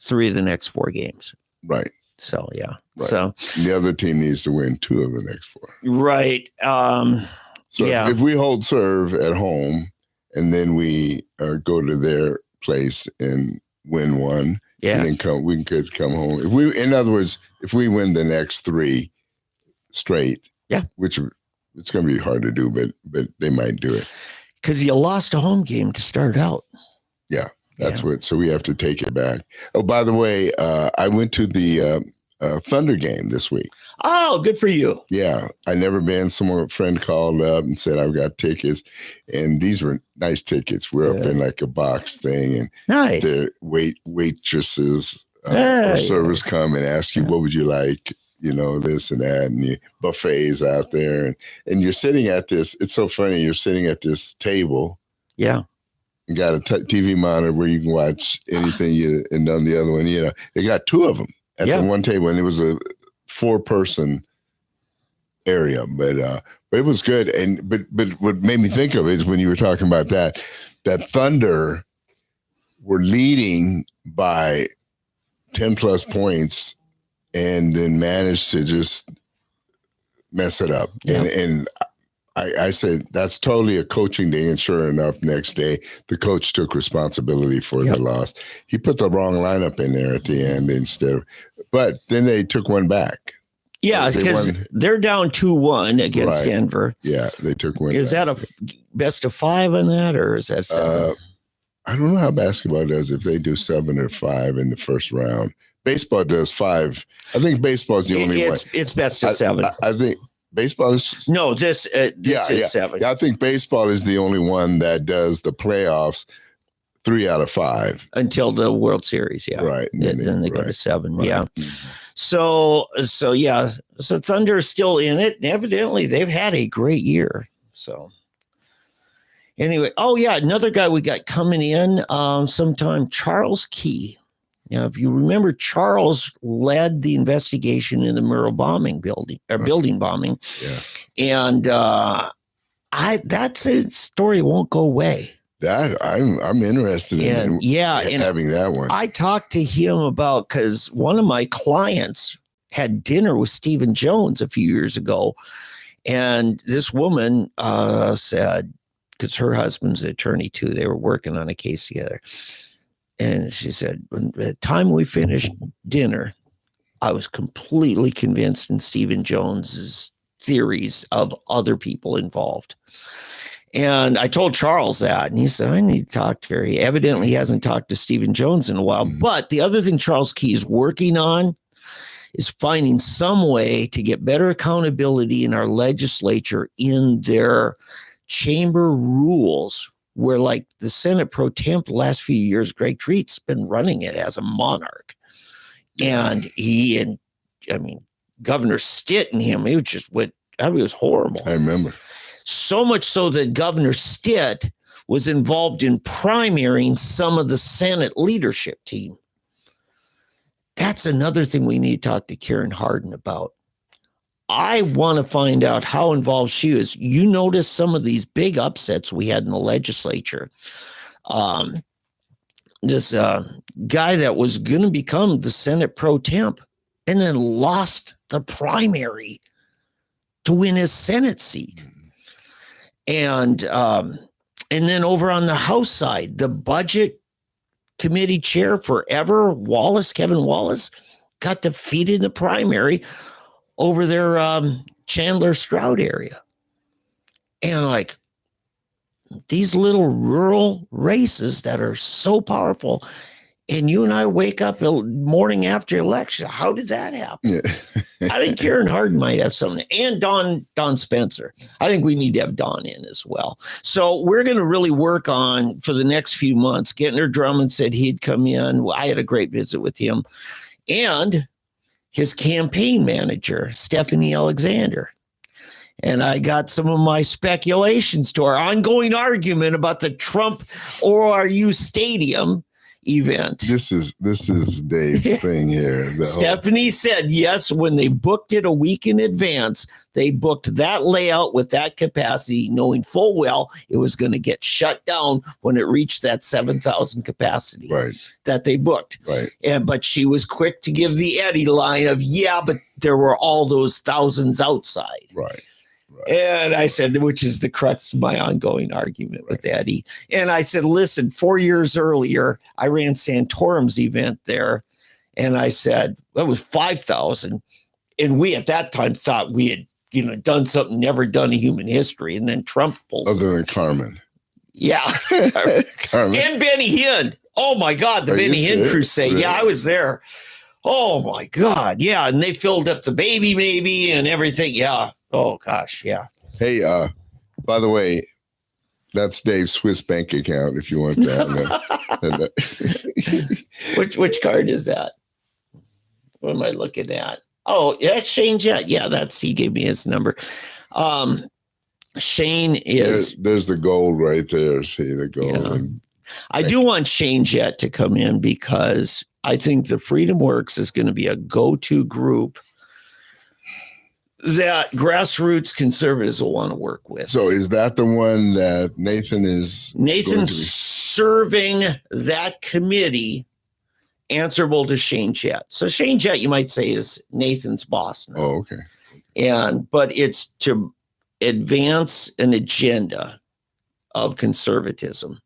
3 of the next 4 games. Right. So yeah. Right. So the other team needs to win 2 of the next 4. Right. So if we hold serve at home and then we go to their place and win 1, and then we could come home. In other words, if we win the next 3 straight, which it's going to be hard to do, but they might do it because you lost a home game to start out. Yeah, that's what. So we have to take it back. Oh, by the way, I went to the Thunder game this week. Oh, good for you. Yeah, I never been. A friend called up and said, I've got tickets. And these were nice tickets. We're up in like a box thing. And nice. The waitresses or servers come and ask you, what would you like? You know, this and that. And buffets out there. And you're sitting at this. It's so funny. You're sitting at this table. Yeah. You got a TV monitor where you can watch anything. And on the other one, they got 2 of them at the one table. And it was a 4-person area, but it was good. And but what made me think of it is when you were talking about that Thunder were leading by 10 plus points and then managed to just mess it up. And I said, that's totally a coaching day. And sure enough, next day, the coach took responsibility for the loss. He put the wrong lineup in there at the end but then they took one back. Yeah, because they're down 2-1 against Denver. Yeah, they took one. Is that a best of 5 on that, or is that 7? I don't know how basketball does if they do 7 or 5 in the first round. Baseball does 5. I think baseball is the only one. It's best of 7. I think Baseball is no. This is 7. Yeah, I think baseball is the only one that does the playoffs 3 out of 5 until the World Series. Yeah, right. Then they go to 7. Right. Yeah. So yeah. So Thunder is still in it, and evidently they've had a great year. So. Anyway, another guy we got coming in sometime, Charles Key. Now, if you remember, Charles led the investigation in the Murrah building bombing. Yeah. And that's a story won't go away. That I'm interested in having that one. I talked to him about, because one of my clients had dinner with Stephen Jones a few years ago. And this woman said, because her husband's an attorney too, they were working on a case together. And she said, by the time we finished dinner, I was completely convinced in Stephen Jones's theories of other people involved. And I told Charles that, and he said, I need to talk to her. He evidently hasn't talked to Stephen Jones in a while. Mm-hmm. But the other thing Charles Key is working on is finding some way to get better accountability in our legislature in their chamber rules, where like the Senate pro temp the last few years, Greg Treat's been running it as a monarch. And Governor Stitt and him, it was just it was horrible. I remember. So much so that Governor Stitt was involved in primarying some of the Senate leadership team. That's another thing we need to talk to Karen Hardin about. I want to find out how involved she is. You notice some of these big upsets we had in the legislature. This guy that was going to become the Senate pro temp and then lost the primary to win his Senate seat. And then over on the House side, the budget committee chair forever, Kevin Wallace, got defeated in the primary over their Chandler Stroud area. And like these little rural races that are so powerful, and you and I wake up the morning after election. How did that happen? Yeah. I think Karen Hardin might have something. And Don Spencer. I think we need to have Don in as well. So we're going to really work on, for the next few months, Gentner Drummond said he'd come in. I had a great visit with him. And his campaign manager, Stephanie Alexander. And I got some of my speculations to our ongoing argument about the Trump ORU Stadium event. This is Dave's thing here. Stephanie said, yes, when they booked it a week in advance, they booked that layout with that capacity, knowing full well it was going to get shut down when it reached that 7,000 capacity that they booked. Right. But she was quick to give the Eddie line of, but there were all those thousands outside. Right. And I said, which is the crux of my ongoing argument with Eddie. And I said, listen, 4 years earlier, I ran Santorum's event there. And I said, that was 5,000. And we at that time thought we had, done something never done in human history. And then Trump pulled other than Carmen. Yeah. Carmen. And Benny Hinn. Oh my God, the Benny Hinn crusade. Really? Yeah, I was there. Oh my God. Yeah. And they filled up the baby maybe and everything. Yeah. Oh gosh, yeah. Hey, by the way, that's Dave's Swiss bank account if you want that. Which card is that? What am I looking at? Oh, yeah, Shane Jett. Yeah, he gave me his number. Shane is there's the gold right there. See the gold. Yeah. I do want Shane Jett to come in because I think the Freedom Works is going to be a go-to group that grassroots conservatives will want to work with. So is that the one that Nathan's serving that committee answerable to Shane Jett. So Shane Jett, you might say, is Nathan's boss now. Oh, okay. But it's to advance an agenda of conservatism.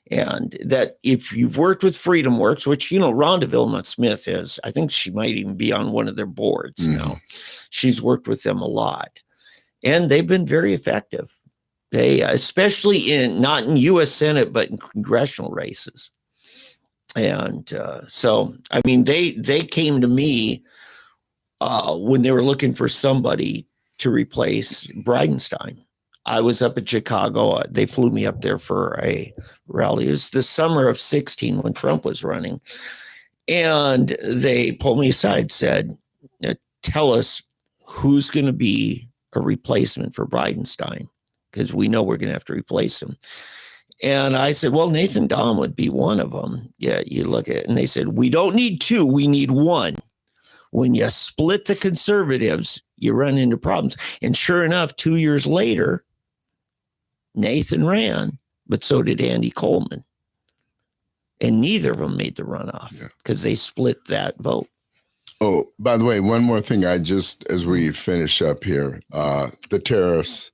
And that if you've worked with Freedom Works, which, Rhonda Vilmont-Smith is, I think she might even be on one of their boards now. She's worked with them a lot. And they've been very effective. They, especially not in U.S. Senate, but in congressional races. And so, they came to me when they were looking for somebody to replace Bridenstine. I was up at Chicago. They flew me up there for a rally. It was the summer of 16 when Trump was running. And they pulled me aside, said, tell us who's going to be a replacement for Bridenstine, because we know we're going to have to replace him. And I said, well, Nathan Dahm would be one of them. Yeah, you look at it. And they said, we don't need two, we need one. When you split the conservatives, you run into problems. And sure enough, 2 years later, Nathan ran, but so did Andy Coleman. And neither of them made the runoff because they split that vote. Oh, by the way, one more thing. As we finish up here, the tariffs,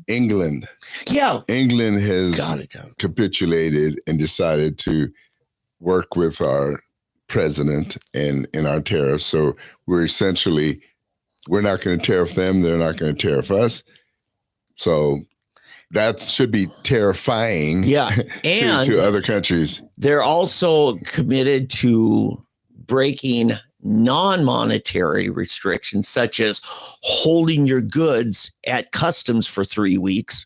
England. Yeah. England has capitulated and decided to work with our president and our tariffs. So we're not going to tariff them. They're not going to tariff us. So that should be terrifying to other countries. They're also committed to breaking non-monetary restrictions, such as holding your goods at customs for 3 weeks.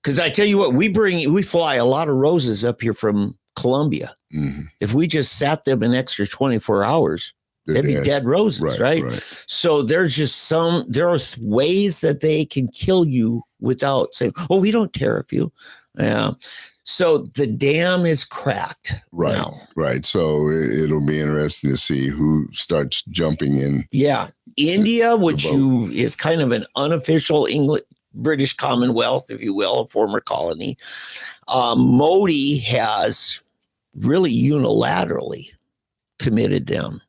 Because I tell you what, we fly a lot of roses up here from Colombia. Mm-hmm. If we just sat them an extra 24 hours, they'd be dead roses, right? So there's just there are ways that they can kill you without saying, oh, we don't tariff you. Yeah. So the dam is cracked. Now. Right. So it'll be interesting to see who starts jumping in. Yeah. India, which is kind of an unofficial British Commonwealth, if you will, a former colony. Modi has really unilaterally committed them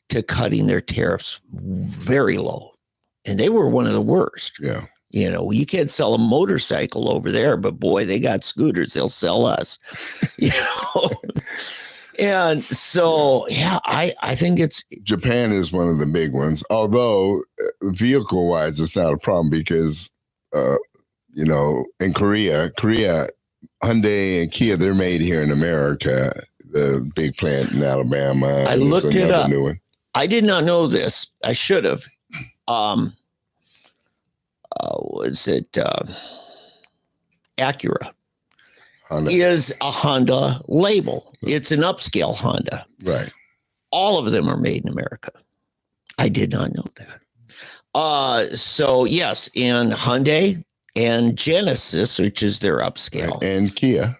to cutting their tariffs very low. And they were one of the worst. Yeah. You know, you can't sell a motorcycle over there, but boy, they got scooters. They'll sell us. You know? And so, I think Japan is one of the big ones. Although vehicle wise, it's not a problem because, in Korea, Hyundai and Kia, they're made here in America. The big plant in Alabama. I looked it up. New one. I did not know this. I should have. Was it Acura? Honda. Is a Honda label. It's an upscale Honda. Right. All of them are made in America. I did not know that. So yes, and Hyundai and Genesis, which is their upscale. And Kia.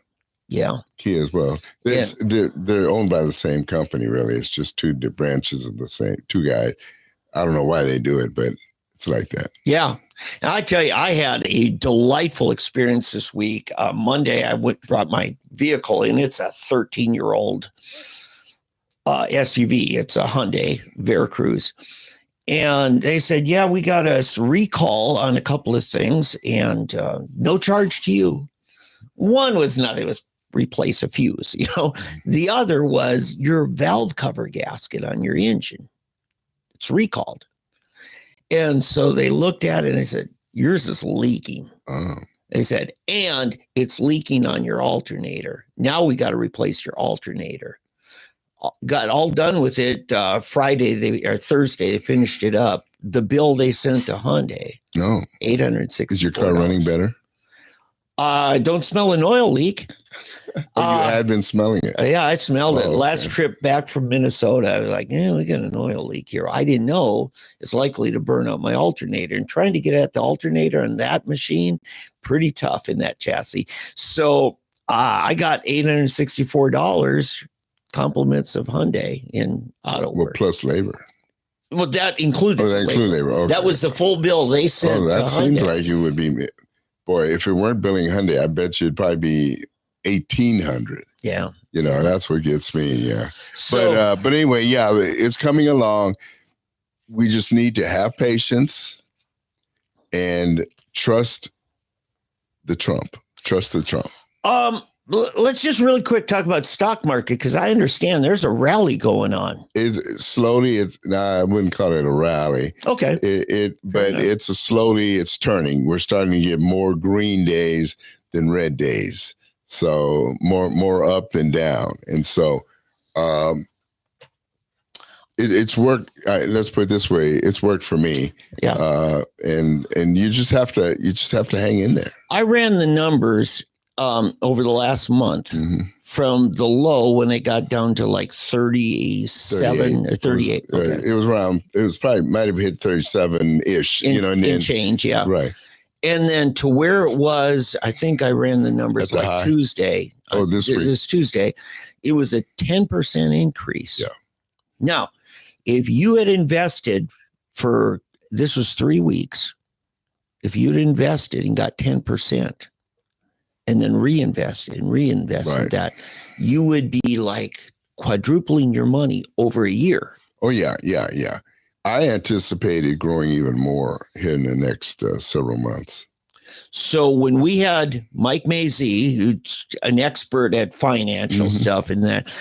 Yeah. Kia as well. They're owned by the same company, really. It's just two branches of the same, two guys. I don't know why they do it, but it's like that. Yeah. And I tell you, I had a delightful experience this week. Monday, I brought my vehicle in. It's a 13-year-old SUV. It's a Hyundai Veracruz. And they said, yeah, we got a recall on a couple of things and no charge to you. One was it was replace a fuse, The other was your valve cover gasket on your engine. It's recalled. And so they looked at it and they said, yours is leaking. Oh. They said, and it's leaking on your alternator. Now we got to replace your alternator. Got all done with it Friday or Thursday. They finished it up. The bill they sent to Hyundai. No. $864. Is your car running better? I don't smell an oil leak. You had been smelling it. Yeah, I smelled it. Last trip back from Minnesota, I was like, we got an oil leak here. I didn't know it's likely to burn out my alternator. And trying to get at the alternator on that machine, pretty tough in that chassis. So I got $864 compliments of Hyundai in auto work. Well, plus labor. Well, that included labor. Okay. That was the full bill they sent. Oh, that seems like it would be. Boy, if it weren't billing Hyundai, I bet you it'd probably be $1,800. Yeah. That's what gets me. Yeah. So, but anyway, it's coming along. We just need to have patience and trust the Trump. Let's just really quick talk about stock market, because I understand there's a rally going on. I wouldn't call it a rally. Okay. It's turning. We're starting to get more green days than red days. So more up than down. And so It's worked. Let's put it this way: it's worked for me. Yeah. And you just have to hang in there. I ran the numbers over the last month from the low when it got down to like 37 or 38. It was around. It was probably might have hit 37-ish. And then change. Yeah. Right. And then to where it was, I think I ran the numbers like high. Tuesday. This week. This Tuesday, it was a 10% increase. Yeah. Now, if you had invested this was 3 weeks, if you'd invested and got 10% and then reinvested that, you would be like quadrupling your money over a year. Oh, yeah. I anticipated growing even more here in the next several months. So when we had Mike Mazie, who's an expert at financial stuff and that,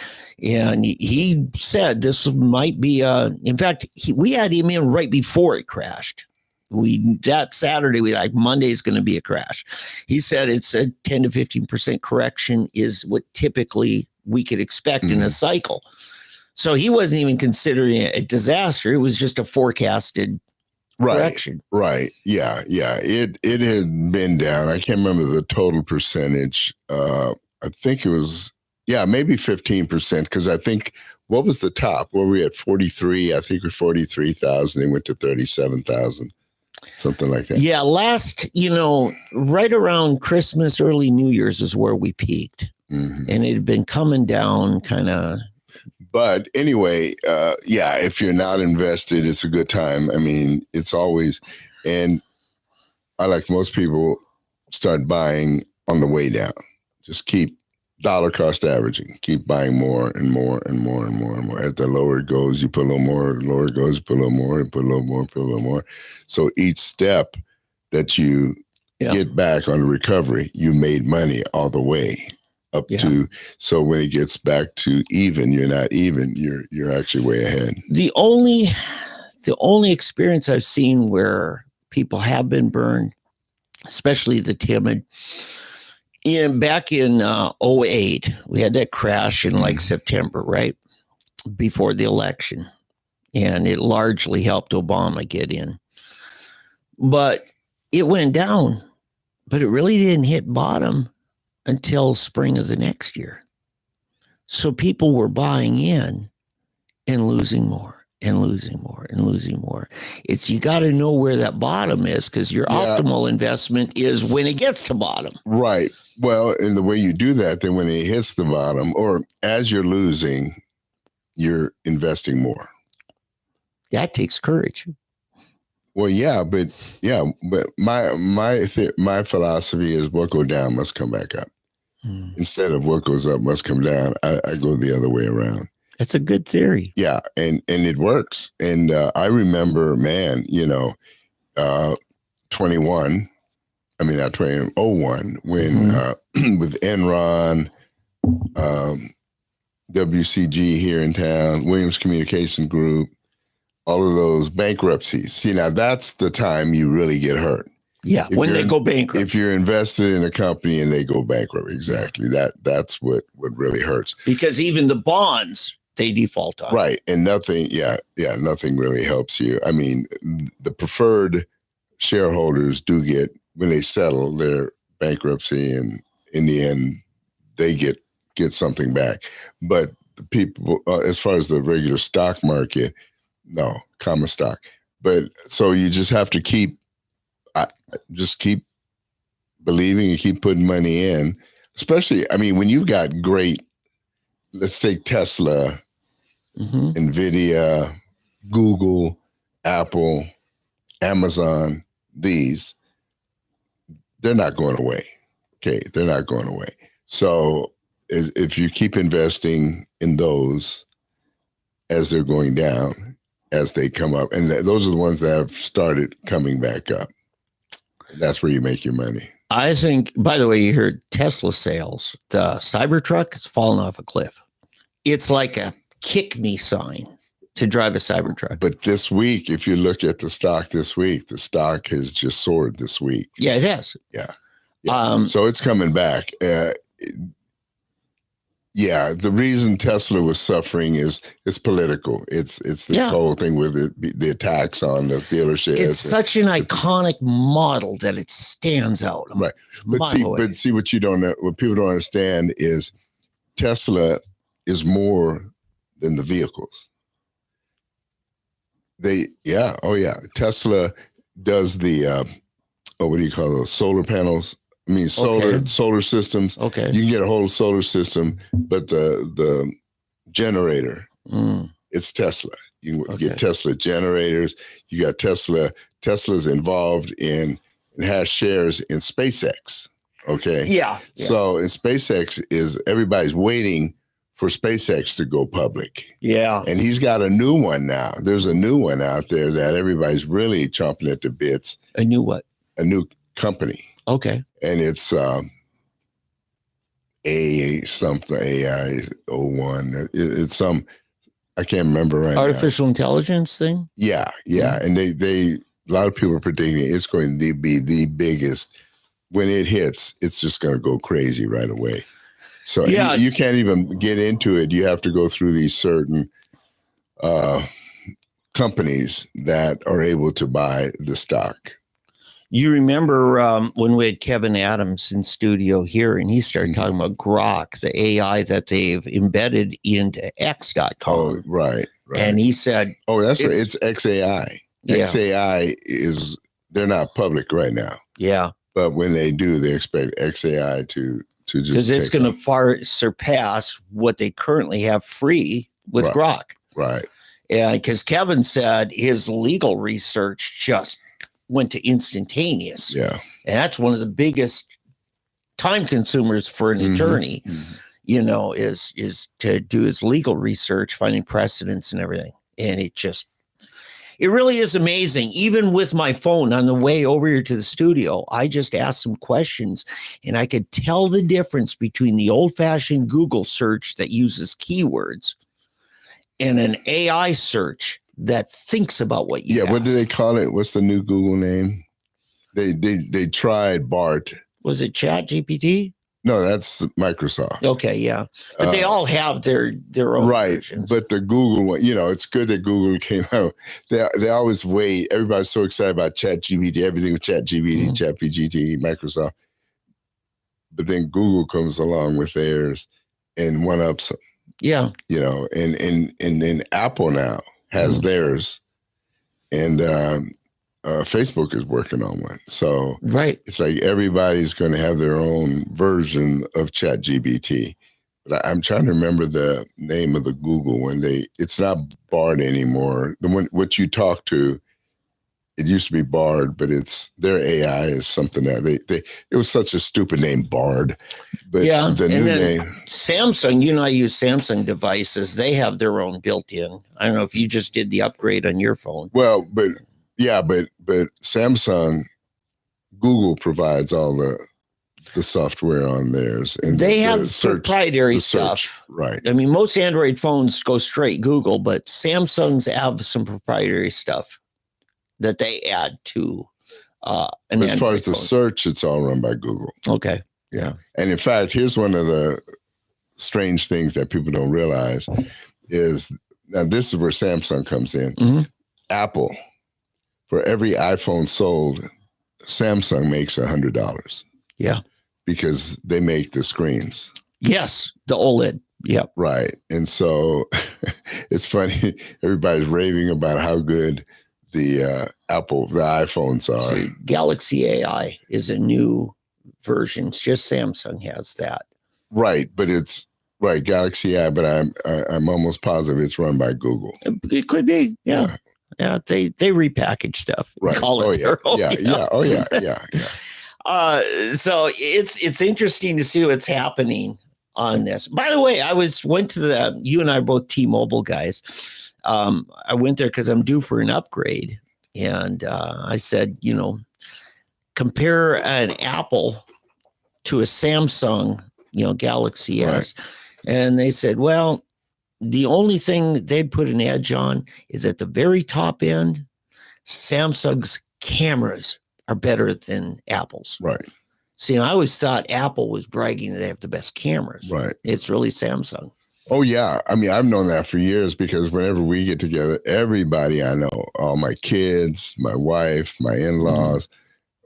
and he said this might be in fact, we had him in right before it crashed. That Saturday, Monday's going to be a crash. He said it's a 10 to 15% correction is what typically we could expect in a cycle. So he wasn't even considering it a disaster. It was just a forecasted correction. Right. Yeah. It had been down. I can't remember the total percentage. I think it was, maybe 15%. Because I think, what was the top? Were we at 43? I think we're 43,000. It went to 37,000. Something like that. Yeah. Last, right around Christmas, early New Year's is where we peaked. And it had been coming down kind of. But anyway, if you're not invested, it's a good time. I mean, it's always, and I, like most people, start buying on the way down. Just keep dollar cost averaging. Keep buying more and more and more and more and more. At the lower it goes, you put a little more. The lower it goes, you put a little more, and put a little more, put a little more. So each step that you get back on the recovery, you made money all the way. Up to, so when it gets back to even, you're not even, you're actually way ahead. The only experience I've seen where people have been burned, especially the timid, back in 2008, we had that crash in like September, right before the election, and it largely helped Obama get in. But it went down, but it really didn't hit bottom until spring of the next year. So people were buying in and losing more and losing more and losing more. You got to know where that bottom is, because your optimal investment is when it gets to bottom. Right. Well, and the way you do that, then when it hits the bottom, or as you're losing, you're investing more. That takes courage. Well, but my philosophy is what go down must come back up. Instead of what goes up must come down. I go the other way around. That's a good theory. Yeah, and it works. And I remember, 21. I mean, not 01 when with Enron, WCG here in town, Williams Communication Group. All of those bankruptcies. See, now that's the time you really get hurt. Yeah, when they go bankrupt. If you're invested in a company and they go bankrupt, exactly. That's what really hurts. Because even the bonds, they default on. Right, and nothing really helps you. I mean, the preferred shareholders do get, when they settle their bankruptcy, and in the end, they get something back. But the people, as far as the regular stock market, no, common stock. But so you just have to keep believing and keep putting money in. Especially, I mean, when you got great, let's take Tesla, NVIDIA, Google, Apple, Amazon, they're not going away. Okay, they're not going away. So if you keep investing in those as they're going down, as they come up, and those are the ones that have started coming back up. That's where you make your money. I think, by the way, you heard Tesla sales. The Cybertruck has fallen off a cliff. It's like a kick me sign to drive a Cybertruck. But this week, if you look at the stock this week, the stock has just soared this week. Yeah, it has. Yeah. So it's coming back. Yeah, the reason Tesla was suffering is it's political. It's this whole thing with the attacks on the dealerships. It's such an iconic model that it stands out. Right. But see what you don't know, what people don't understand is Tesla is more than the vehicles. Tesla does the what do you call those solar panels? I mean, solar systems. Okay. You can get a whole solar system, but the generator, it's Tesla. You get Tesla generators. You got Tesla. Tesla's involved in and has shares in SpaceX. Okay. Yeah. So in SpaceX everybody's waiting for SpaceX to go public. Yeah. And he's got a new one now. There's a new one out there that everybody's really chomping at the bits. A new what? A new company. Okay. And it's AI01. It's some, I can't remember right now. Artificial intelligence thing? Yeah. And they a lot of people are predicting it's going to be the biggest. When it hits, it's just going to go crazy right away. So you can't even get into it. You have to go through these certain companies that are able to buy the stock. You remember when we had Kevin Adams in studio here, and he started talking about Grok, the AI that they've embedded into X.com. Oh, right. And he said, "Oh, that's right. It's XAI. Yeah. XAI they're not public right now. Yeah, but when they do, they expect XAI to just because it's going to far surpass what they currently have free with Grok. Right. And because Kevin said his legal research just went to instantaneous. Yeah. And that's one of the biggest time consumers for an attorney, is to do his legal research, finding precedents and everything. And it really is amazing. Even with my phone on the way over here to the studio, I just asked some questions and I could tell the difference between the old-fashioned Google search that uses keywords and an AI search that thinks about what you ask. What do they call it? What's the new Google name? They tried BART. Was it ChatGPT? No, that's Microsoft. Okay, yeah. But they all have their own versions. But the Google one, it's good that Google came out. They always wait. Everybody's so excited about ChatGPT, everything with ChatGPT, ChatGPT, Microsoft. But then Google comes along with theirs and one-ups them. Yeah. And then Apple now has theirs, and Facebook is working on one. So it's like everybody's going to have their own version of ChatGPT. But I'm trying to remember the name of the Google one. It's not Bard anymore. The one what you talk to, it used to be Bard, but their AI is something that it was such a stupid name, Bard. But the new name, Samsung, I use Samsung devices. They have their own built-in. I don't know if you just did the upgrade on your phone. Well, but Samsung, Google provides all the software on theirs, and they have proprietary stuff. Right. I mean, most Android phones go straight Google, but Samsung's have some proprietary stuff that they add to as far as the search, it's all run by Google. Okay. Yeah. And in fact, here's one of the strange things that people don't realize is, now this is where Samsung comes in. Apple, for every iPhone sold, Samsung makes $100. Yeah. Because they make the screens. Yes. The OLED. Yep. Right. And so it's funny. Everybody's raving about how good the iPhones are. See, Galaxy AI is a new version. It's just Samsung has that. Right, but it's Galaxy AI, but I'm almost positive it's run by Google. It could be, yeah. They repackage stuff. Right. Call it their own. Yeah. Oh yeah. So it's interesting to see what's happening on this. By the way, went to you and I are both T-Mobile guys. I went there because I'm due for an upgrade. And I said, compare an Apple to a Samsung, Galaxy S. And they said, well, the only thing they'd put an edge on is at the very top end, Samsung's cameras are better than Apple's. Right. See, I always thought Apple was bragging that they have the best cameras. Right. It's really Samsung. Oh, yeah. I mean, I've known that for years because whenever we get together, everybody I know, all my kids, my wife, my in-laws,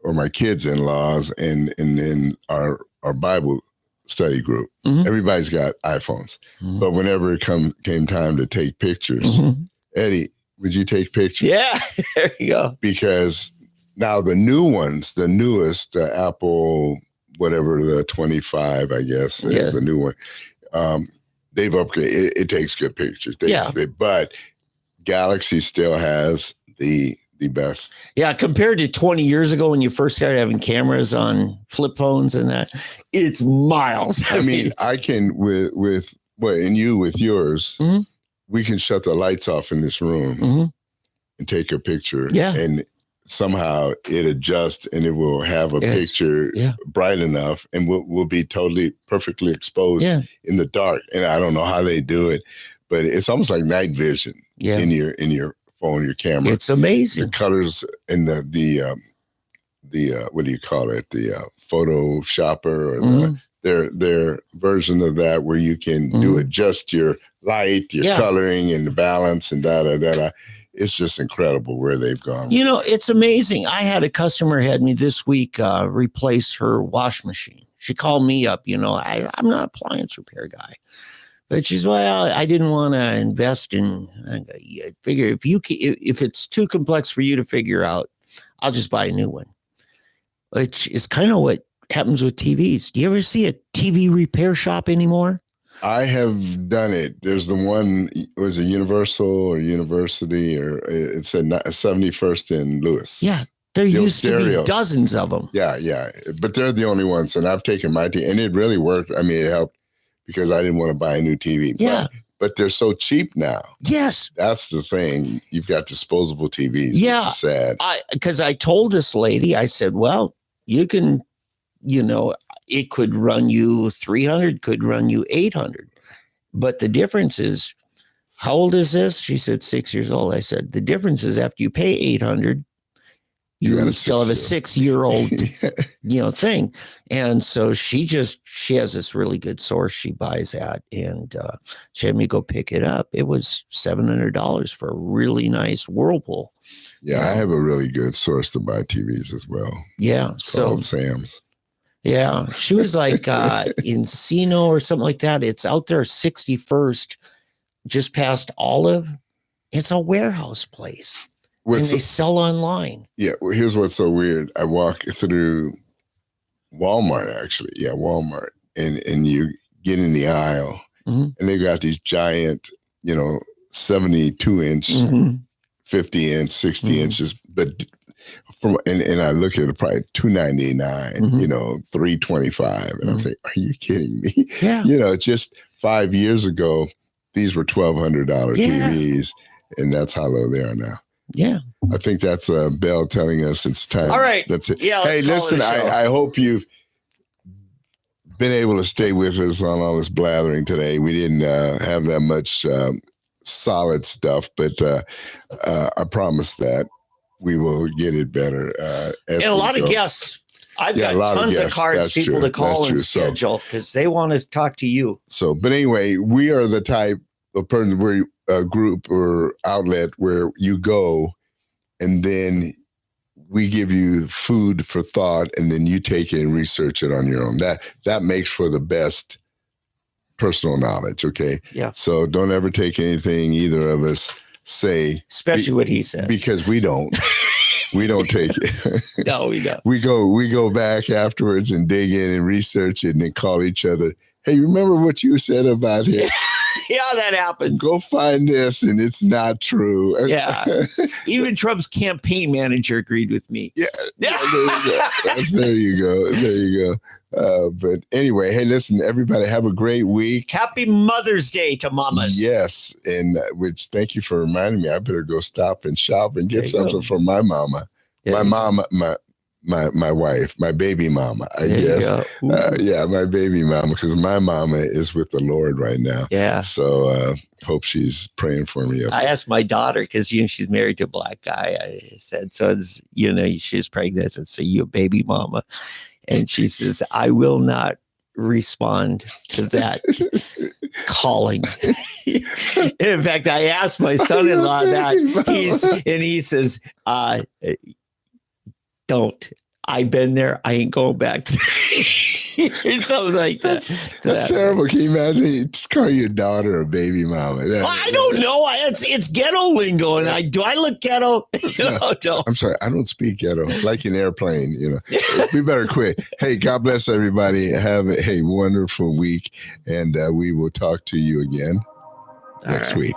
or my kids' in-laws, and then our Bible study group, everybody's got iPhones. But whenever it came time to take pictures, Eddie, would you take pictures? Yeah, there you go. Because now the new ones, the newest Apple, whatever, the 25, I guess, the new one, they've upgraded. It takes good pictures. But Galaxy still has the best. Yeah, compared to 20 years ago when you first started having cameras on flip phones and that, it's miles. I mean, I can with yours, we can shut the lights off in this room and take a picture. Yeah. And somehow it adjusts and it will have a picture bright enough and we'll be perfectly exposed in the dark. And I don't know how they do it, but it's almost like night vision in your phone, your camera. It's amazing. The colors and the what do you call it? The photo shopper or their version of that where you can adjust your light, your coloring and the balance and da. It's just incredible where they've gone. You know, it's amazing. I had a customer had me this week replace her wash machine. She called me up, I'm not an appliance repair guy. But she's, well, I didn't want to invest in, I figure if it's too complex for you to figure out, I'll just buy a new one. Which is kind of what happens with TVs. Do you ever see a TV repair shop anymore? I have done it. There's the one, was it Universal or University, or it said 71st in Lewis. Yeah, there used to be dozens of them. Yeah. But they're the only ones. And I've taken my TV, and it really worked. I mean, it helped because I didn't want to buy a new TV. Yeah. But they're so cheap now. Yes. That's the thing. You've got disposable TVs. Yeah. Which is sad. Because I told this lady, I said, well, you can, it could run you 300, could run you 800. But the difference is, how old is this? She said 6 years old. I said, the difference is after you pay 800, you still have a 6-year-old, thing. And so she has this really good source she buys at, and she had me go pick it up. It was $700 for a really nice Whirlpool. Yeah, I have a really good source to buy TVs as well. Yeah. It's called Sam's. Yeah. She was like Encino or something like that. It's out there 61st, just past Olive. It's a warehouse place. And they sell online. Yeah. Well, here's what's so weird. I walk through Walmart, actually. Yeah, Walmart. And you get in the aisle and they've got these giant, 72-inch, 50-inch, 60 inches. But and I look at it probably $299, $325. And I'm thinking, are you kidding me? Yeah. Just 5 years ago, these were $1,200 TVs. And that's how low they are now. Yeah. I think that's a bell telling us it's time. All right. That's it. Yeah, hey, listen, I hope you've been able to stay with us on all this blathering today. We didn't have that much solid stuff, but I promise that we will get it better. And a lot of guests. I've got tons of cards, people to call and schedule because they want to talk to you. So, but anyway, we are the type of person where a group or outlet where you go and then we give you food for thought and then you take it and research it on your own. That makes for the best personal knowledge. Okay. Yeah. So don't ever take anything either of us say, especially what he said, because we don't. We don't take it. No, we don't. We go back afterwards and dig in and research it and then call each other. Hey, remember what you said about him? Yeah, that happens. Go find this, and it's not true. Yeah. Even Trump's campaign manager agreed with me. Yeah. There you go. But anyway, hey, listen, everybody have a great week. Happy Mother's Day to mamas. Yes. And which, thank you for reminding me. I better go stop and shop and get something for my mama. Yeah. My mama, my wife, my baby mama, I guess. Yeah, my baby mama, because my mama is with the Lord right now. Yeah. So hope she's praying for me. I asked my daughter, because she's married to a black guy. I said, so she's pregnant. I said, so you a baby mama? And she says, I will not respond to that calling. In fact, I asked my son-in-law that. He says, don't. I've been there. I ain't going back to something like that. That's terrible. Can you imagine? You just call your daughter a baby mama. I don't know. It's ghetto lingo, and do I look ghetto? No. I'm sorry. I don't speak ghetto. Like an airplane. We better quit. Hey, God bless everybody. Have a wonderful week, and we will talk to you again next week.